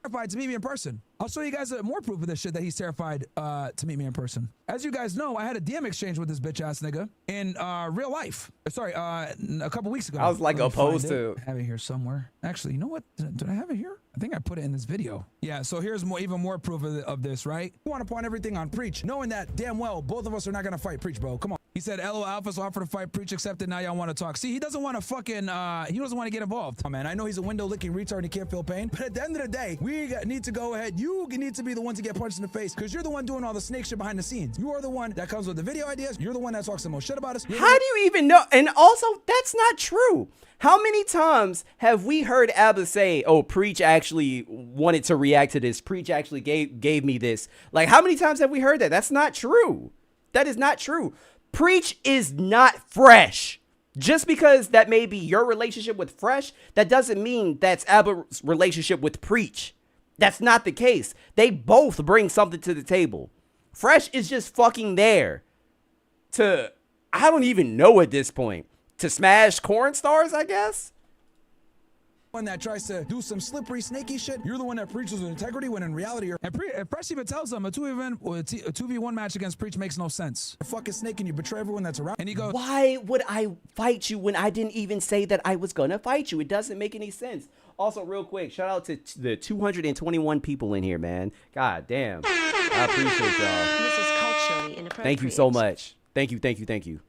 Terrified to meet me in person. I'll show you guys more proof of this shit that he's terrified to meet me in person. As you guys know, I had a DM exchange with this bitch ass nigga in real life. Sorry, a couple weeks ago. I was like opposed to. I have it here somewhere. Actually, you know what? Did I have it here? I think I put it in this video. Yeah, so here's even more proof of this, right? You want to point everything on Preach, knowing that damn well both of us are not gonna fight Preach, bro. Come on. He said, LO Alpha's offer to fight, Preach accepted, now y'all want to talk. See, he doesn't want to fucking, he doesn't want to get involved. Oh man, I know he's a window-licking retard and he can't feel pain, but at the end of the day, we need to go ahead. You need to be the one to get punched in the face, because you're the one doing all the snake shit behind the scenes. You are the one that comes with the video ideas. You're the one that talks the most shit about us. How do you even know? And also, that's not true. How many times have we heard Abba say, oh, Preach actually wanted to react to this. Preach actually gave me this. Like, how many times have we heard that? That's not true. That is not true. Preach is not Fresh. Just because that may be your relationship with Fresh, that doesn't mean that's Abba's relationship with Preach. That's not the case. They both bring something to the table. Fresh is just fucking there to, I don't even know at this point, to smash corn stars, I guess. One that tries to do some slippery, snaky shit. You're the one that preaches with integrity when in reality you're... And Fresh even tells them a 2v1 match against Preach makes no sense. You're fucking snake and you betray everyone that's around. And he goes, why would I fight you when I didn't even say that I was gonna fight you? It doesn't make any sense. Also, real quick, shout out to the 221 people in here, man. God damn. I appreciate y'all. This is culturally inappropriate. Thank you so much. Thank you.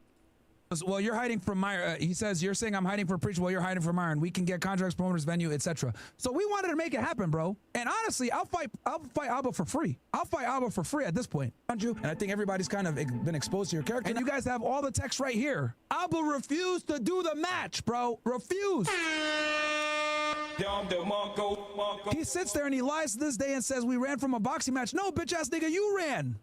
well, you're hiding from Myron. He says, you're saying I'm hiding for Preach. Well, you're hiding from Myron. We can get contracts, promoters, venue, etc. So we wanted to make it happen, bro. And honestly, I'll fight Abba for free. I'll fight Abba for free at this point, don't you? And I think everybody's kind of been exposed to your character. And you guys have all the text right here. Abba refused to do the match, bro. Refused. He sits there and he lies to this day and says we ran from a boxing match. No, bitch ass nigga, you ran.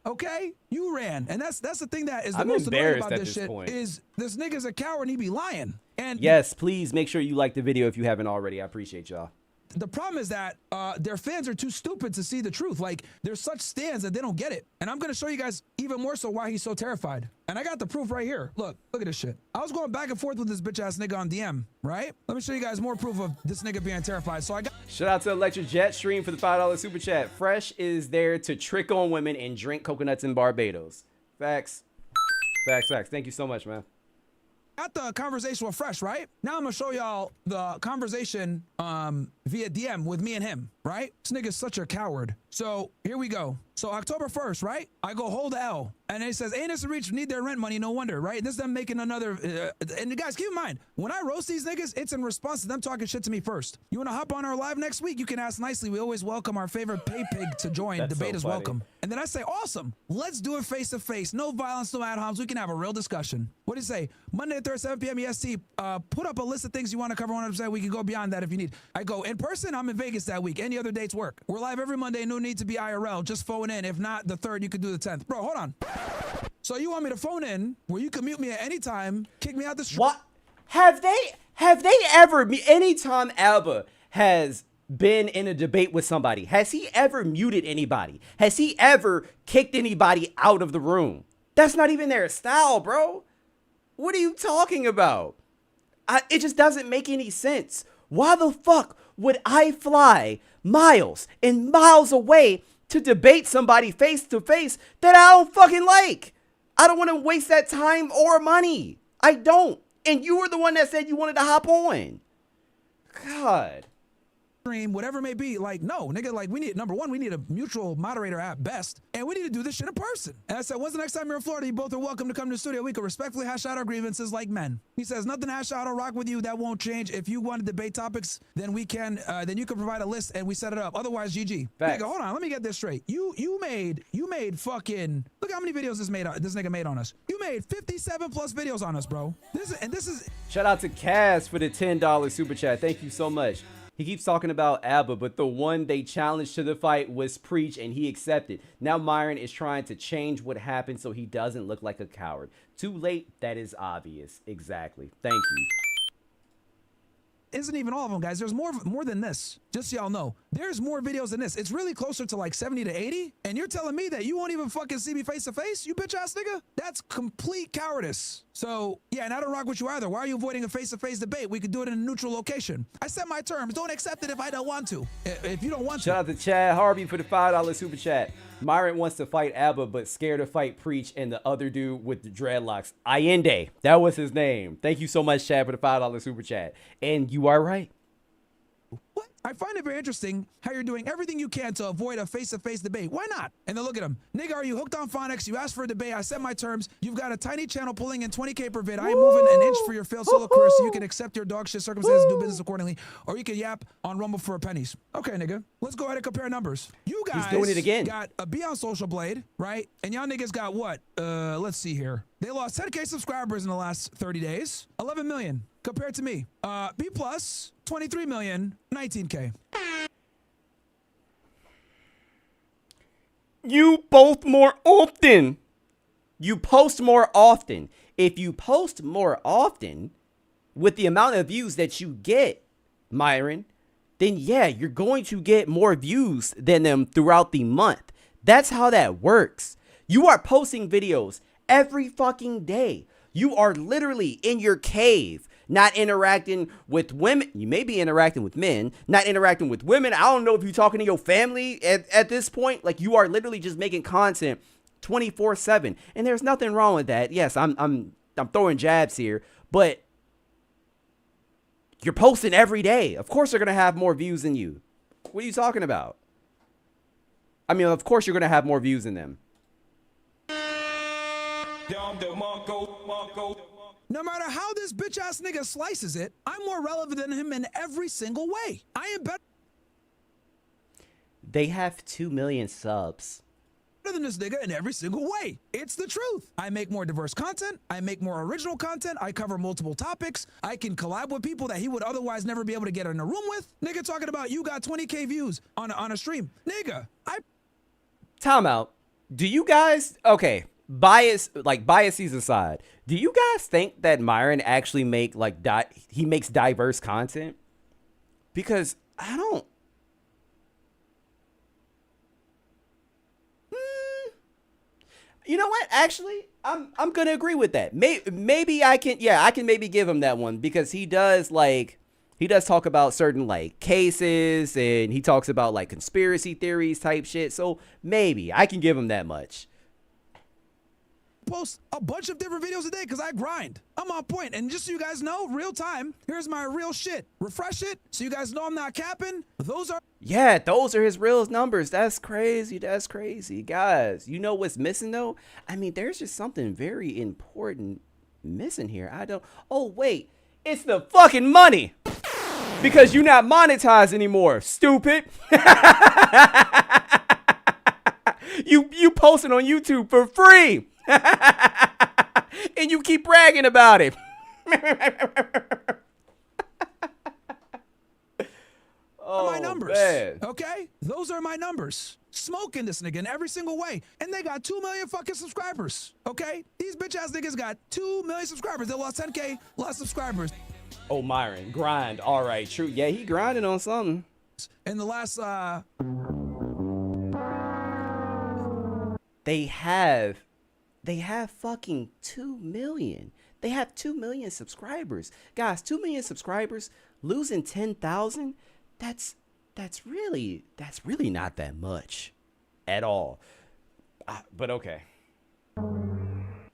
Okay, you ran. And that's the thing that is the most annoying about this shit is this nigga's a coward and he be lying. And yes, please make sure you like the video if you haven't already. I appreciate y'all. The problem is that their fans are too stupid to see the truth. Like, there's such stands that they don't get it. And I'm going to show you guys even more so why he's so terrified. And I got the proof right here. Look at this shit. I was going back and forth with this bitch-ass nigga on DM, right? Let me show you guys more proof of this nigga being terrified. So I got... Shout out to Electric Jet Stream for the $5 super chat. Fresh is there to trick on women and drink coconuts in Barbados. Facts. Thank you so much, man. Got the conversation with Fresh, right? Now I'm gonna show y'all the conversation via DM with me and him, right? This nigga's such a coward. So here we go. So October 1st, right? I go hold L. And he says, ain't this a reach, need their rent money, no wonder, right? This is them making another, and guys, keep in mind, when I roast these niggas, it's in response to them talking shit to me first. You wanna hop on our live next week? You can ask nicely. We always welcome our favorite pay pig to join. Debate is welcome. And then I say, awesome, let's do it face to face. No violence, no ad homs. We can have a real discussion. What do you say? Monday, Thursday, 7 p.m. EST, put up a list of things you wanna cover 100%. We can go beyond that if you need. I go, in person, I'm in Vegas that week. Any other dates work. We're live every Monday, no need to be IRL. Just phone in. If not, the 3rd, you could do the 10th. Bro, hold on. So you want me to phone in where you can mute me at any time, kick me out the stream? What? Have they ever, anytime Alba has been in a debate with somebody, has he ever muted anybody? Has he ever kicked anybody out of the room? That's not even their style, bro. What are you talking about? It just doesn't make any sense. Why the fuck would I fly miles and miles away to debate somebody face to face that I don't fucking like? I don't want to waste that time or money. I don't. And you were the one that said you wanted to hop on. God. Whatever it may be, like, no, nigga, like, we need, number one, we need a mutual moderator at best, and we need to do this shit in person. And I said, when's the next time you're in Florida? You both are welcome to come to the studio. We can respectfully hash out our grievances like men. He says, nothing to hash out. I'll rock with you. That won't change. If you want to debate topics, then we can, then you can provide a list and we set it up. Otherwise, GG. Nigga, hold on, let me get this straight. You made fucking, look how many videos this nigga made on us. You made 57 plus videos on us, bro. This is. Shout out to Cass for the $10 super chat. Thank you so much. He keeps talking about Abba, but the one they challenged to the fight was Preach, and he accepted. Now Myron is trying to change what happened so he doesn't look like a coward. Too late, that is obvious. Exactly. Thank you. Isn't even all of them, guys. There's more than this. Just so y'all know, there's more videos than this. It's really closer to like 70 to 80. And you're telling me that you won't even fucking see me face to face, you bitch ass nigga? That's complete cowardice. So yeah, and I don't rock with you either. Why are you avoiding a face to face debate? We could do it in a neutral location. I set my terms. Don't accept it if I don't want to. If you don't want to. Shout out to Chad Harvey for the $5 super chat. Myron wants to fight Abba, but scared to fight Preach and the other dude with the dreadlocks. Allende. That was his name. Thank you so much, Chad, for the $5 super chat. And you are right. What? I find it very interesting how you're doing everything you can to avoid a face-to-face debate. Why not? And then look at him. Nigga, are you hooked on phonics? You asked for a debate. I set my terms. You've got a tiny channel pulling in 20K per vid. I am moving an inch for your failed solo career so you can accept your dog shit circumstances, do business accordingly, or you can yap on Rumble for pennies. Okay, nigga. Let's go ahead and compare numbers. You guys He's doing it again. Got a B on Social Blade, right? And y'all niggas got what? Let's see here. They lost 10K subscribers in the last 30 days. 11 million compared to me. B plus, 23 million, 19K. You both more often. You post more often. If you post more often with the amount of views that you get, Myron, then yeah, you're going to get more views than them throughout the month. That's how that works. You are posting videos every fucking day. You are literally in your cave, not interacting with women. You may be interacting with men, not interacting with women. I don't know if you're talking to your family at this point. Like, you are literally just making content 24/7. And there's nothing wrong with that. Yes, I'm throwing jabs here, but you're posting every day. Of course they're going to have more views than you. What are you talking about? I mean, of course you're going to have more views than them. No matter how this bitch ass nigga slices it, I'm more relevant than him in every single way. I am better They have 2 million subs. than this nigga in every single way. It's the truth. I make more diverse content. I make more original content. I cover multiple topics. I can collab with people that he would otherwise never be able to get in a room with. Nigga talking about you got 20K views on a stream. Nigga, Time out. Do you guys, okay, biases aside, do you guys think that Myron actually he makes diverse content? Because I don't. You know what? Actually, I'm gonna agree with that. Maybe I can maybe give him that one, because he does talk about certain like cases, and he talks about like conspiracy theories type shit. So maybe I can give him that much. post a bunch of different videos a day because I grind. I'm on point. And just so you guys know, real time, here's my real shit. Refresh it so you guys know I'm not capping. Those are... Yeah, those are his real numbers. That's crazy. That's crazy. Guys, you know what's missing, though? I mean, there's just something very important missing here. Oh, wait. It's the fucking money. Because you're not monetized anymore, stupid. You posting on YouTube for free. And you keep bragging about it. My numbers, man. Okay? Those are my numbers. smoking this nigga in every single way. And they got 2 million fucking subscribers, okay? These bitch-ass niggas got 2 million subscribers. They lost 10K, lost subscribers. Oh, Myron, grind. All right, true. Yeah, he grinding on something. In the last, They have fucking 2 million. They have 2 million subscribers. Guys, 2 million subscribers, losing 10,000, that's really not that much at all. But okay.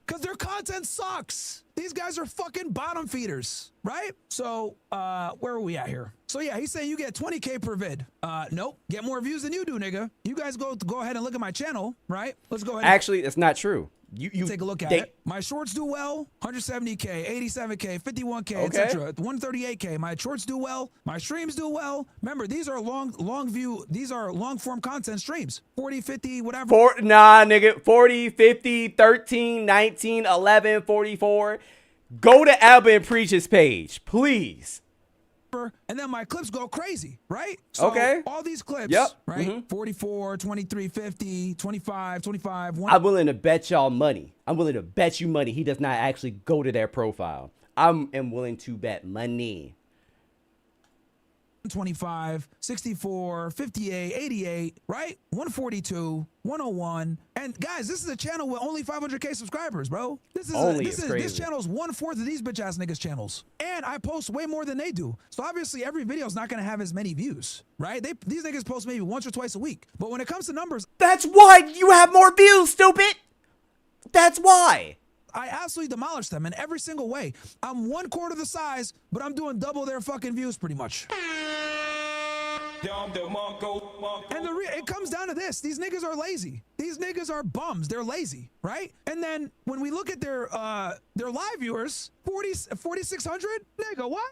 Because their content sucks. These guys are fucking bottom feeders, right? So, where are we at here? So yeah, he's saying you get 20K per vid. Nope, get more views than you do, nigga. You guys go ahead and look at my channel, right? Let's go ahead. Actually, that's not true. You take a look at it. My shorts do well, 170K, 87K, 51K, etc. 138K. My shorts do well. My streams do well. Remember, these are these are long form content streams. 40, 50, whatever. Nah, nigga. 40, 50, 13, 19, 11, 44. Go to Adin Preach's page, please. And then my clips go crazy, right? So okay. All these clips, right? 44, 23, 50, 25, 25. I'm willing to bet y'all money. I'm willing to bet you money he does not actually go to their profile. I am willing to bet money. 25, 64, 58, 88, right? 142, 101. And guys, this is a channel with only 500K subscribers, bro. This channel is 1/4 of these bitch ass niggas channels. And I post way more than they do. So obviously every video is not going to have as many views, right? These niggas post maybe once or twice a week. But when it comes to numbers, that's why you have more views, stupid. That's why. I absolutely demolished them in every single way. I'm 1/4 the size, but I'm doing double their fucking views pretty much. And it comes down to this. These niggas are lazy. These niggas are bums. They're lazy, right? And then when we look at their live viewers, 4,600? Nigga, what?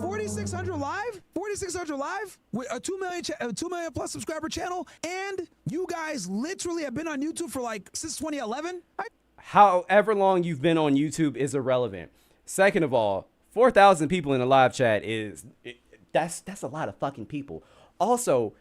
4,600 live? 4,600 live? With a 2 million plus subscriber channel? And you guys literally have been on YouTube for like since 2011? However long you've been on YouTube is irrelevant. Second of all, 4,000 people in a live chat that's a lot of fucking people. Also,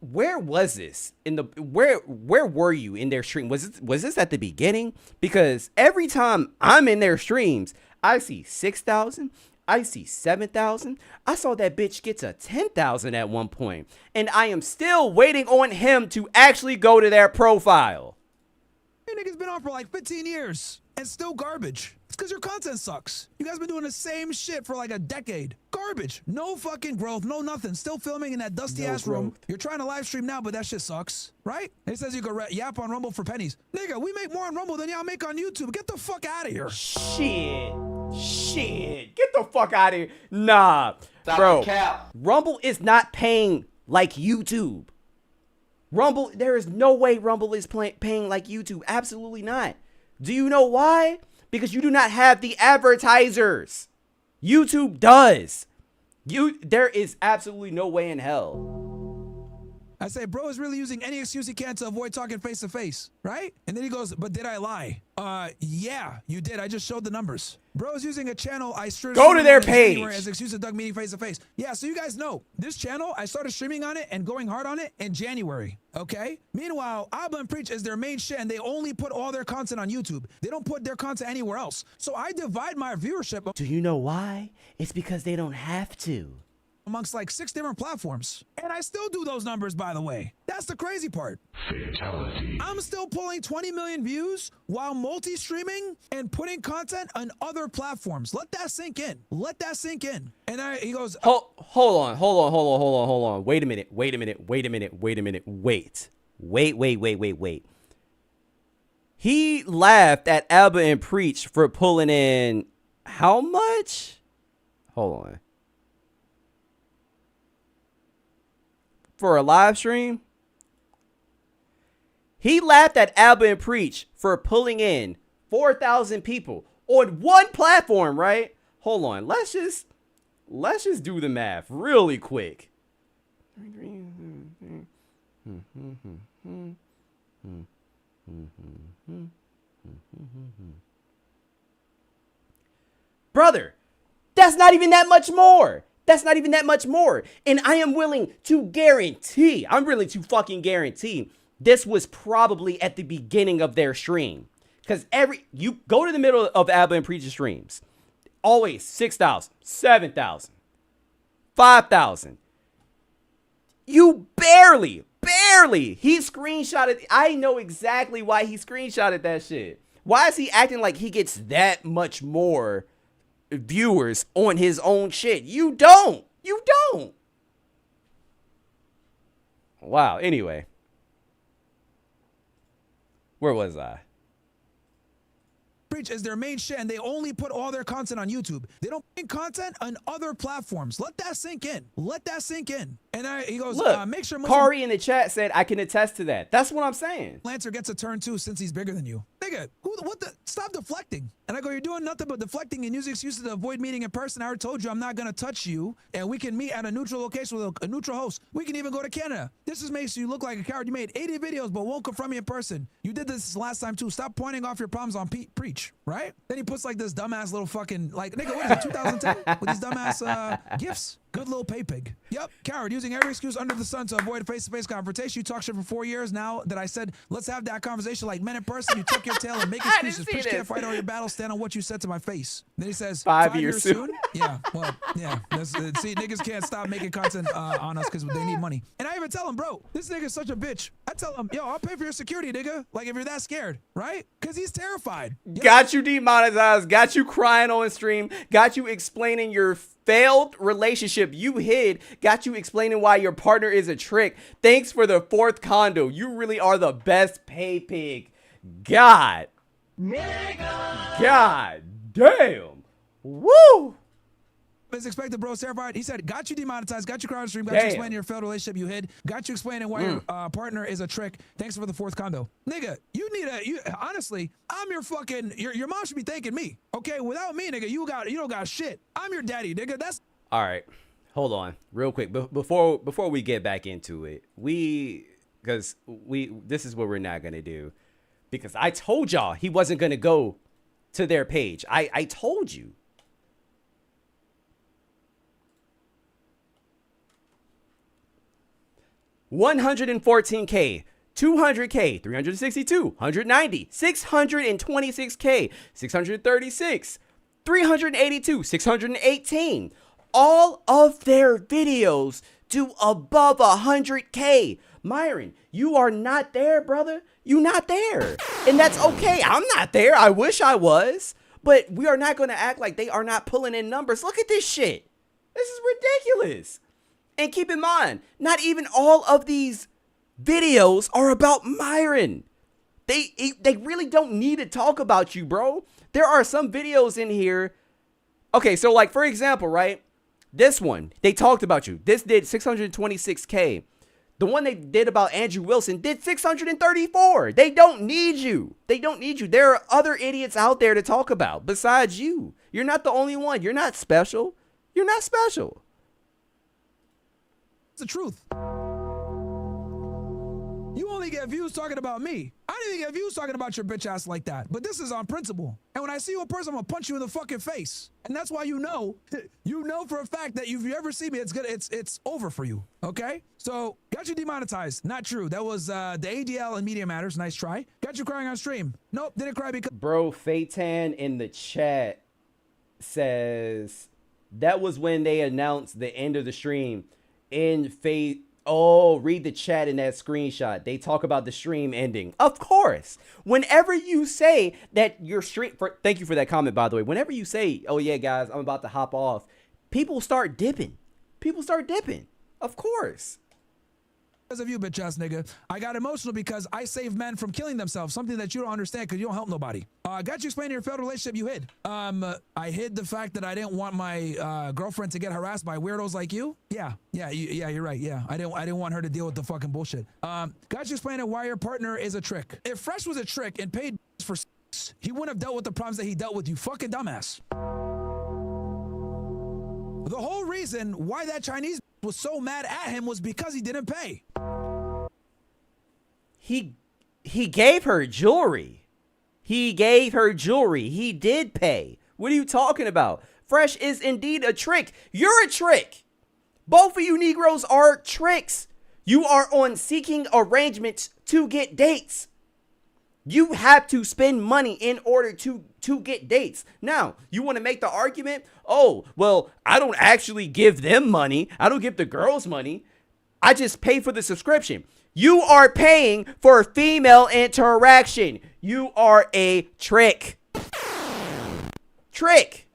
where was this where were you in their stream? Was this at the beginning? Because every time I'm in their streams, I see 6,000, I see 7,000. I saw that bitch get to 10,000 at one point, and I am still waiting on him to actually go to their profile. You niggas been on for like 15 years and still garbage. It's because your content sucks. You guys been doing the same shit for like a decade. Garbage. No fucking growth. No nothing. Still filming in that dusty ass room. You're trying to live stream now, but that shit sucks, right? It says you can yap on Rumble for pennies. Nigga, we make more on Rumble than y'all make on YouTube. Get the fuck out of here. Shit. Get the fuck out of here. Nah, bro. Rumble is not paying like YouTube. Rumble, there is no way Rumble is paying like YouTube. Absolutely not. Do you know why? Because you do not have the advertisers. YouTube does. There is absolutely no way in hell. I say, bro is really using any excuse he can to avoid talking face to face, right? And then he goes, but did I lie? Yeah, you did. I just showed the numbers. Bro is using a channel I started go to their page as excuse of Doug meeting face to face. Yeah, so you guys know this channel, I started streaming on it and going hard on it in January. Okay. Meanwhile, Adin Preach is their main shit, and they only put all their content on YouTube. They don't put their content anywhere else. So I divide my viewership. Do you know why? It's because they don't have to. Amongst like 6 different platforms. And I still do those numbers, by the way. That's the crazy part. Fatality. I'm still pulling 20 million views while multi-streaming and putting content on other platforms. Let that sink in. Let that sink in. And he goes, hold on. Wait a minute. He laughed at Adin Preach for pulling in how much? Hold on. For a live stream? He laughed at Adin Preach for pulling in 4,000 people on one platform, right? Hold on. Let's just do the math really quick. Brother, that's not even that much more. That's not even that much more. And I am willing to guarantee, fucking guarantee, this was probably at the beginning of their stream. Because you go to the middle of Abba and Preacher streams, always 6,000, 7,000, 5,000. You barely, he screenshotted. I know exactly why he screenshotted that shit. Why is he acting like he gets that much more viewers on his own shit? You don't. Wow. Anyway. Where was I? Preach is their main shit, and they only put all their content on YouTube. They don't put content on other platforms. Let that sink in. And he goes, look, make sure Kari in the chat said, I can attest to that. That's what I'm saying. Lancer gets a turn too since he's bigger than you. Nigga, stop deflecting. And I go, you're doing nothing but deflecting and using excuses to avoid meeting in person. I already told you I'm not going to touch you, and we can meet at a neutral location with a neutral host. We can even go to Canada. This just makes you look like a coward. You made 80 videos but won't confront me in person. You did this last time too. Stop pointing off your problems on Preach, right? Then he puts like this dumbass little fucking, like, nigga, what is it, 2010? With these dumbass gifts. Good little pay pig. Yep, coward, using every excuse under the sun to avoid face-to-face confrontation. You talk shit for 4 years. Now that I said, let's have that conversation like men in person, you tuck your tail and make excuses. Preach can't fight all your battles, stand on what you said to my face. Then he says, 5 years soon? Yeah, well, yeah. See, niggas can't stop making content on us because they need money. And I even tell him, bro, this nigga's such a bitch. I tell him, yo, I'll pay for your security, nigga. Like, if you're that scared, right? Because he's terrified. Yo. Got you demonetized, got you crying on stream, got you explaining your failed relationship you hid, got you explaining why your partner is a trick. Thanks for the 4th condo. You really are the best pay pig. God damn. Woo. As expected, bro, terrified. He said, got you demonetized, got you crying on stream, got you explaining your failed relationship you hid, got you explaining why your partner is a trick. Thanks for the 4th condo. Nigga, honestly, I'm your fucking, your mom should be thanking me. Okay, without me, nigga, you don't got shit. I'm your daddy, nigga. That's all right. Hold on, real quick. Before we get back into it, this is what we're not gonna do, because I told y'all he wasn't gonna go to their page. I told you. $114K, $200K, $362, 190, $626K, $636, $382, $618. All of their videos do above 100K. Myron, you are not there, brother. You not there. And that's okay. I'm not there. I wish I was. But we are not going to act like they are not pulling in numbers. Look at this shit. This is ridiculous. And keep in mind, not even all of these videos are about Myron. They really don't need to talk about you, bro. There are some videos in here. Okay, so like, for example, right? This one, they talked about you. This did 626K. The one they did about Andrew Wilson did 634. They don't need you. There are other idiots out there to talk about besides you. You're not the only one. You're not special. the truth. You only get views talking about me. I didn't even get views talking about your bitch ass like that. But this is on principle. And when I see you in person, I'm gonna punch you in the fucking face. And that's why you know for a fact that if you ever see me, it's over for you. Okay? So got you demonetized. Not true. That was the ADL and Media Matters. Nice try. Got you crying on stream. Nope, didn't cry because bro, Fatan in the chat says that was when they announced the end of the stream in Fate. Oh, read the chat in that screenshot. They talk about the stream ending. Of course. Whenever you say that your stream, thank you for that comment, by the way. Whenever you say, oh yeah, guys, I'm about to hop off, people start dipping. Of course. Because of you, bitch ass nigga. I got emotional because I saved men from killing themselves. Something that you don't understand because you don't help nobody. Got you explaining your failed relationship you hid. I hid the fact that I didn't want my girlfriend to get harassed by weirdos like you. Yeah, you're right. Yeah, I didn't want her to deal with the fucking bullshit. Got you explaining why your partner is a trick. If Fresh was a trick and paid for sex, he wouldn't have dealt with the problems that he dealt with, you fucking dumbass. The whole reason why that Chinese was so mad at him was because he didn't pay. He gave her jewelry. He did pay. What are you talking about? Fresh is indeed a trick. You're a trick. Both of you Negroes are tricks. You are on seeking arrangements to get dates. You have to spend money in order to get dates. Now, you want to make the argument, oh, well, I don't actually give them money. I don't give the girls money. I just pay for the subscription. You are paying for female interaction. You are a trick. Trick.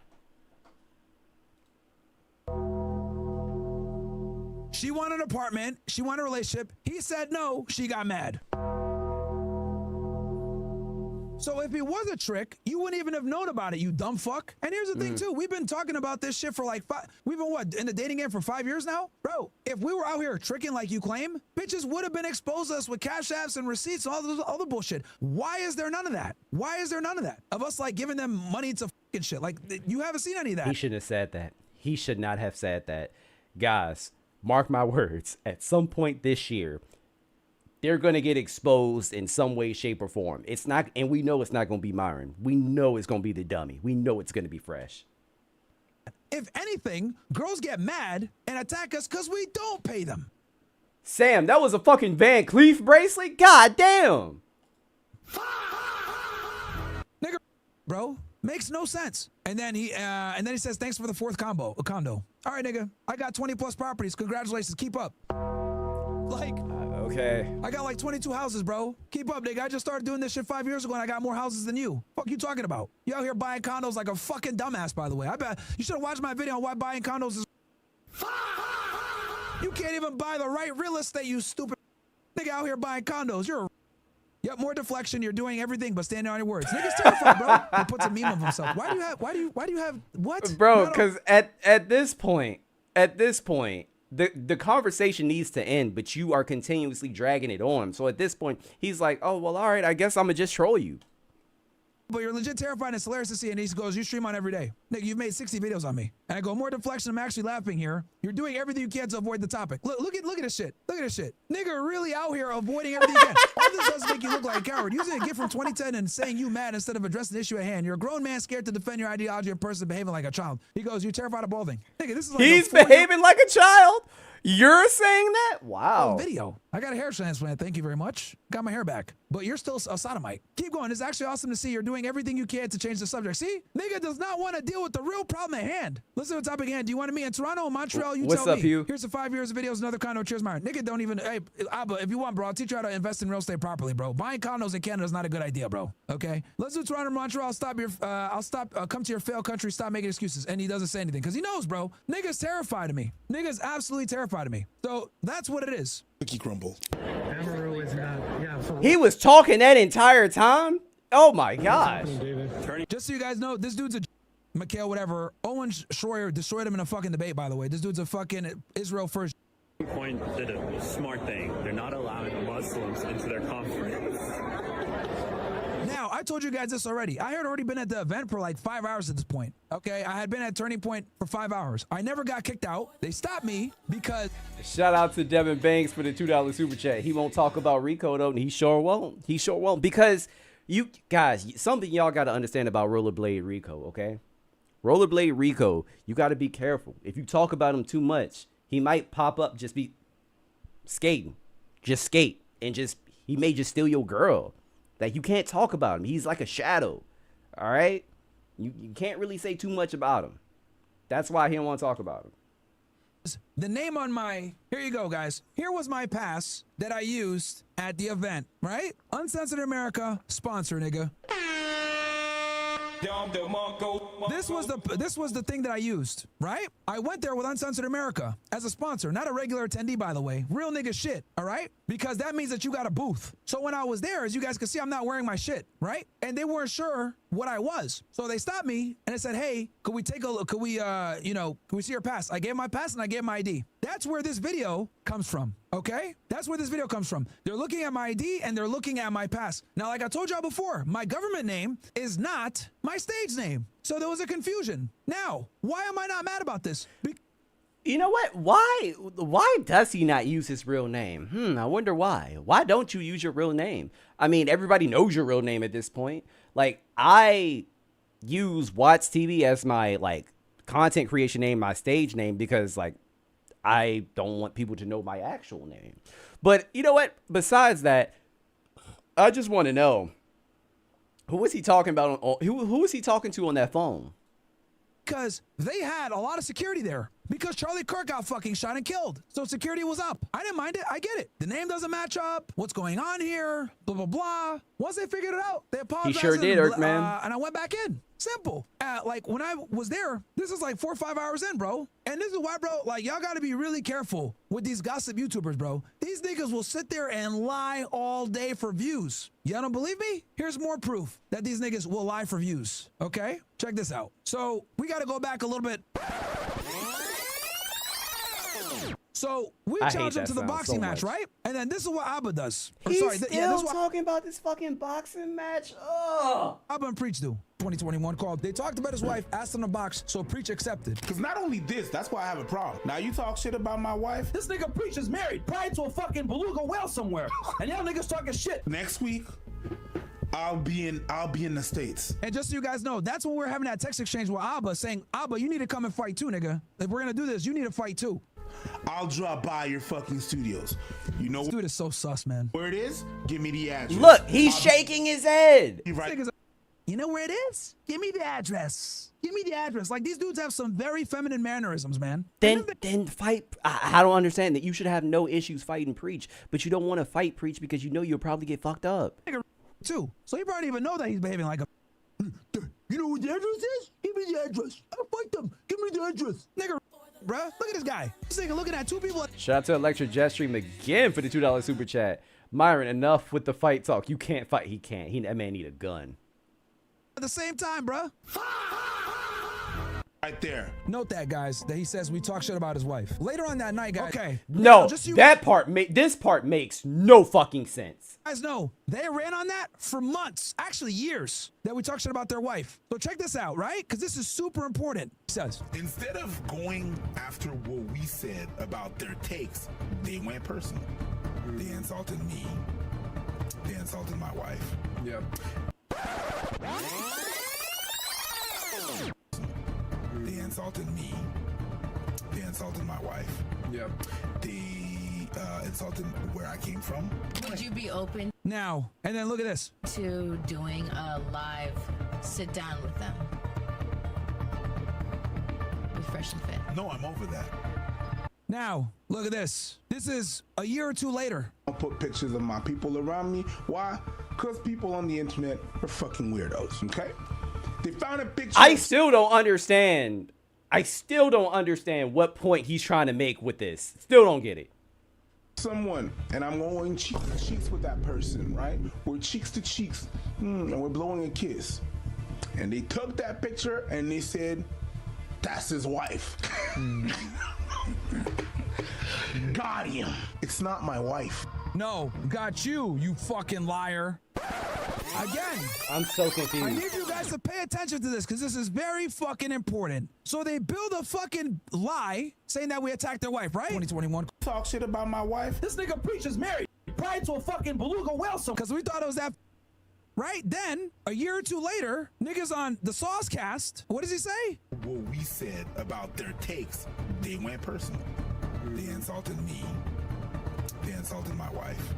She wanted an apartment. She wanted a relationship. He said no. She got mad. So if it was a trick, you wouldn't even have known about it, you dumb fuck. And here's the thing too, we've been talking about this shit for like we've been what, in the dating game for 5 years now? Bro, if we were out here tricking like you claim, bitches would have been exposed to us with cash apps and receipts and all this other bullshit. Why is there none of that? Why is there none of that? Of us like giving them money to fucking shit. Like you haven't seen any of that. He shouldn't have said that. He should not have said that. Guys, mark my words, at some point this year, they're going to get exposed in some way, shape, or form. It's not, and we know it's not going to be Myron. We know it's going to be the dummy. We know it's going to be Fresh. If anything, girls get mad and attack us because we don't pay them. Sam, that was a fucking Van Cleef bracelet? God damn. Nigga, bro, makes no sense. And then he says, thanks for the fourth condo. All right, nigga, I got 20 plus properties. Congratulations. Keep up. Like, okay. I got like 22 houses, bro. Keep up, nigga. I just started doing this shit 5 years ago and I got more houses than you. Fuck you talking about? You out here buying condos like a fucking dumbass, by the way. I bet you should have watched my video on why buying condos is. You can't even buy the right real estate, you stupid nigga out here buying condos. You're a. Yep, more deflection. You're doing everything but standing on your words. Nigga's terrified, bro. He puts a meme of himself. Why do you have what? Bro, because at this point, the conversation needs to end, but you are continuously dragging it on. So at this point, he's like, oh, well, all right, I guess I'm going to just troll you. But you're legit terrified and it's hilarious to see. And he goes, you stream on every day. Nigga, you've made 60 videos on me. And I go, more deflection. I'm actually laughing here. You're doing everything you can to avoid the topic. Look at this shit. Look at this shit. Nigga really out here avoiding everything you can. All this does make you look like a coward. Using a gift from 2010 and saying you mad instead of addressing the issue at hand. You're a grown man scared to defend your ideology in person behaving like a child. He goes, you're terrified of balding. Nigga, this is like he's behaving like a child. You're saying that? Wow. Video. I got a hair transplant. Thank you very much. Got my hair back. But you're still a sodomite. Keep going. It's actually awesome to see you're doing everything you can to change the subject. See? Nigga does not want to deal with the real problem at hand. Listen to the topic at hand. Do you want to meet in Toronto or Montreal? You What's tell up, me. Hugh? Here's the 5 years of videos, another condo. Cheers, Myron. Nigga don't even, hey, Abba, if you want, bro, I'll teach you how to invest in real estate properly, bro. Buying condos in Canada is not a good idea, bro. Okay? Let's do Toronto or Montreal. Come to your failed country. Stop making excuses. And he doesn't say anything because he knows, bro. Nigga's terrified of me. Nigga's absolutely terrified of me. So that's what it is. Cookie crumble. He was talking that entire time? Oh my gosh. Just so you guys know, this dude's a Mikhail, whatever. Owen Schroyer destroyed him in a fucking debate, by the way. This dude's a fucking Israel first. Point did a smart thing. They're not allowing Muslims into their conference. Now, I told you guys this already. I had already been at the event for like 5 hours at this point. Okay, I had been at Turning Point for 5 hours. I never got kicked out. They stopped me because. Shout out to Devin Banks for the $2 super chat. He won't talk about Rico though. He sure won't. He sure won't because you guys, something y'all got to understand about Rollerblade Rico. Okay, Rollerblade Rico, you got to be careful. If you talk about him too much, he might pop up, just be skating, just skate, and he may just steal your girl. Like, you can't talk about him. He's like a shadow. All right? You can't really say too much about him. That's why he don't want to talk about him. The name on here you go, guys. Here was my pass that I used at the event, right? Uncensored America sponsor, nigga. This was the thing that I used, right? I went there with Uncensored America as a sponsor, not a regular attendee, by the way. Real nigga shit, all right? Because that means that you got a booth. So when I was there, as you guys can see, I'm not wearing my shit, right? And they weren't sure what I was. So they stopped me and they said, hey, could we take a look? Could we see your pass? I gave my pass and I gave my ID. That's where this video comes from, okay? That's where this video comes from. They're looking at my ID and they're looking at my pass. Now, like I told y'all before, my government name is not my stage name. So there was a confusion. Now, why am I not mad about this? You know what? Why does he not use his real name? I wonder why. Why don't you use your real name? I mean, everybody knows your real name at this point. Like, I use WattsTV as my, like, content creation name, my stage name, because like I don't want people to know my actual name. But you know what? Besides that, I just want to know, who was he talking about? Who was he talking to on that phone? Because they had a lot of security there. Because Charlie Kirk got fucking shot and killed. So security was up. I didn't mind it. I get it. The name doesn't match up. What's going on here? Blah, blah, blah. Once they figured it out, they apologized. He sure did, Erkman. And I went back in. Simple. Like, when I was there, this is like 4 or 5 hours in, bro. And this is why, bro, like, y'all got to be really careful with these gossip YouTubers, bro. These niggas will sit there and lie all day for views. Y'all don't believe me? Here's more proof that these niggas will lie for views. Okay? Check this out. So, we got to go back a little bit. So we challenged him to the boxing match, right? And then this is what Abba does. He's still talking about this fucking boxing match. Oh, Abba and Preach do. 2021 called. They talked about his wife, asked him to box, so Preach accepted. Because not only this, that's why I have a problem. Now you talk shit about my wife. This nigga Preach is married, probably to a fucking beluga whale somewhere, and y'all niggas talking shit. Next week, I'll be in the States. And just so you guys know, that's when we're having that text exchange with Abba saying, Abba, you need to come and fight too, nigga. If we're gonna do this, you need to fight too. I'll drop by your fucking studios. You know, this dude is so sus, man. Where it is? Give me the address. Look, he's shaking his head. Right. You know where it is? Give me the address. Give me the address. Like, these dudes have some very feminine mannerisms, man. Then fight. I don't understand that you should have no issues fighting Preach, but you don't want to fight Preach because you know you'll probably get fucked up. Too. So you probably even know that he's behaving like a. You know what the address is? Give me the address. I'll fight them. Give me the address. Nigga, bruh. Look at this guy. This nigga looking at two people. Shout out to Electric Jet Stream again for the $2 super chat. Myron, enough with the fight talk. You can't fight. He can't. That man need a gun. At the same time, bruh. Right there. Note that, guys, that he says we talk shit about his wife. Later on that night, guys. Okay. No, this part makes no fucking sense. Guys know, they ran on that for months, actually years, that we talk shit about their wife. So check this out, right? Because this is super important. He says, instead of going after what we said about their takes, they went personal. They insulted me. They insulted my wife. Yep. They insulted me. They insulted my wife. Yep. They insulted where I came from. Would you be open now, and then look at this, to doing a live sit down with them? With Fresh and Fit. No, I'm over that. Now, look at this. This is a year or two later. I'll put pictures of my people around me. Why? Because people on the internet are fucking weirdos, okay? They found a picture. I still don't understand what point he's trying to make with this. Still don't get it. Someone, and I'm going cheek to cheeks with that person, right? We're cheeks to cheeks, and we're blowing a kiss. And they took that picture and they said, that's his wife. Got him. It's not my wife. No, got you, you fucking liar. Again, I'm so confused. I need you guys to pay attention to this because this is very fucking important. So they build a fucking lie saying that we attacked their wife, right? 2021. Talk shit about my wife. This nigga Preach is married, probably to a fucking beluga whale because we thought it was that. Right then, a year or two later, niggas on the Sauce Cast. What does he say? What we said about their takes, they went personal. They insulted me. They insulted my wife.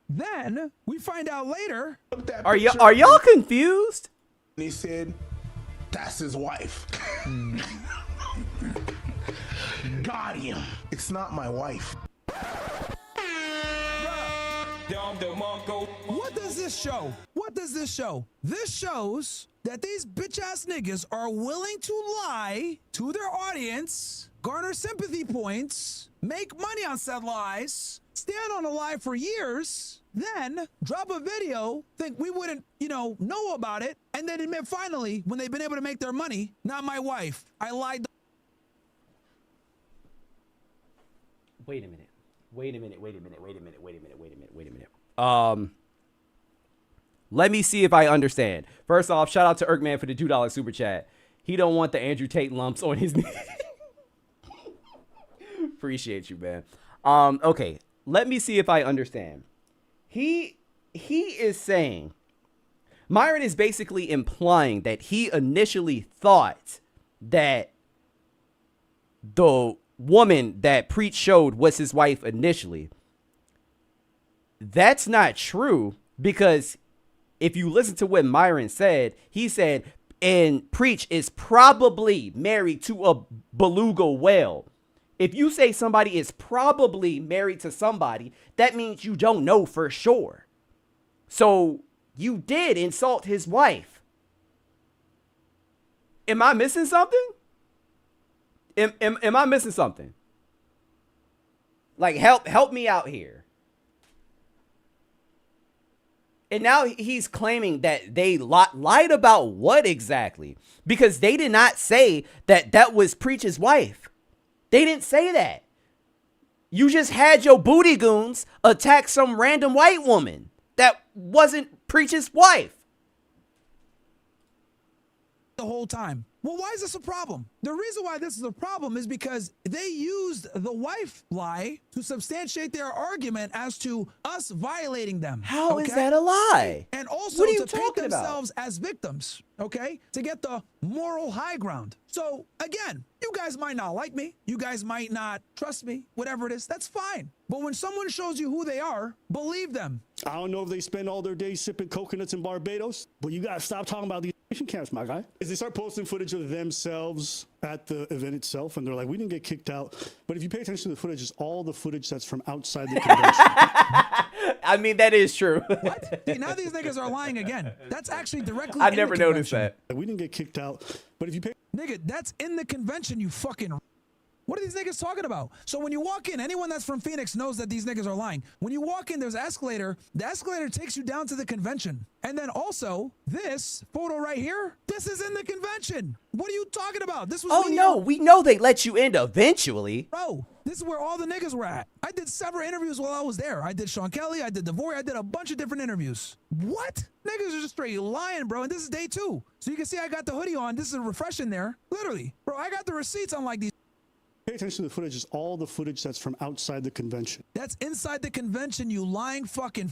Then we find out later. Are y'all confused? He said, that's his wife. Got him. It's not my wife. What does this show? What does this show? This shows that these bitch ass niggas are willing to lie to their audience, garner sympathy points, make money on said lies, stand on a lie for years, then drop a video, think we wouldn't, know about it, and then admit finally, when they've been able to make their money, not my wife, I lied. Wait a minute. Let me see if I understand. First off, shout out to Erkman for the $2 super chat. He don't want the Andrew Tate lumps on his knee. Appreciate you, man. Okay, let me see if I understand. He is saying, Myron is basically implying that he initially thought that the woman that Preach showed was his wife initially. That's not true, because if you listen to what Myron said, he said, and Preach is probably married to a beluga whale. If you say somebody is probably married to somebody, that means you don't know for sure. So you did insult his wife. Am I missing something? Am I missing something? Like, help me out here. And now he's claiming that they lied about what exactly? Because they did not say that that was Preach's wife. They didn't say that. You just had your booty goons attack some random white woman that wasn't Preach's wife. The whole time. Well, why is this a problem? The reason why this is a problem is because they used the wife lie to substantiate their argument as to us violating them. How is that a lie? And also What are you to paint talking about? themselves as victims, okay? To get the moral high ground. So again, you guys might not like me. You guys might not trust me, whatever it is, that's fine. But when someone shows you who they are, believe them. I don't know if they spend all their days sipping coconuts in Barbados, but you gotta stop talking about these camps, my guy. As they start posting footage of themselves at the event itself, and they're like, we didn't get kicked out. But if you pay attention to the footage, it's all the footage that's from outside the convention. I mean, that is true. What? See, now these niggas are lying again. That's actually directly I in never the noticed convention. that. We didn't get kicked out. But if you pay... Nigga, that's in the convention, you fucking... What are these niggas talking about? So when you walk in, anyone that's from Phoenix knows that these niggas are lying. When you walk in, there's an escalator. The escalator takes you down to the convention. And then also, this photo right here, this is in the convention. What are you talking about? This was Oh, no, we know they let you in eventually. Bro, this is where all the niggas were at. I did several interviews while I was there. I did Sean Kelly, I did DeVore, I did a bunch of different interviews. What? Niggas are just straight lying, bro. And this is day 2. So you can see I got the hoodie on. This is a refreshing there. Literally. Bro, I got the receipts on like these. Pay attention to the footage. It's all the footage that's from outside the convention. That's inside the convention, you lying fucking...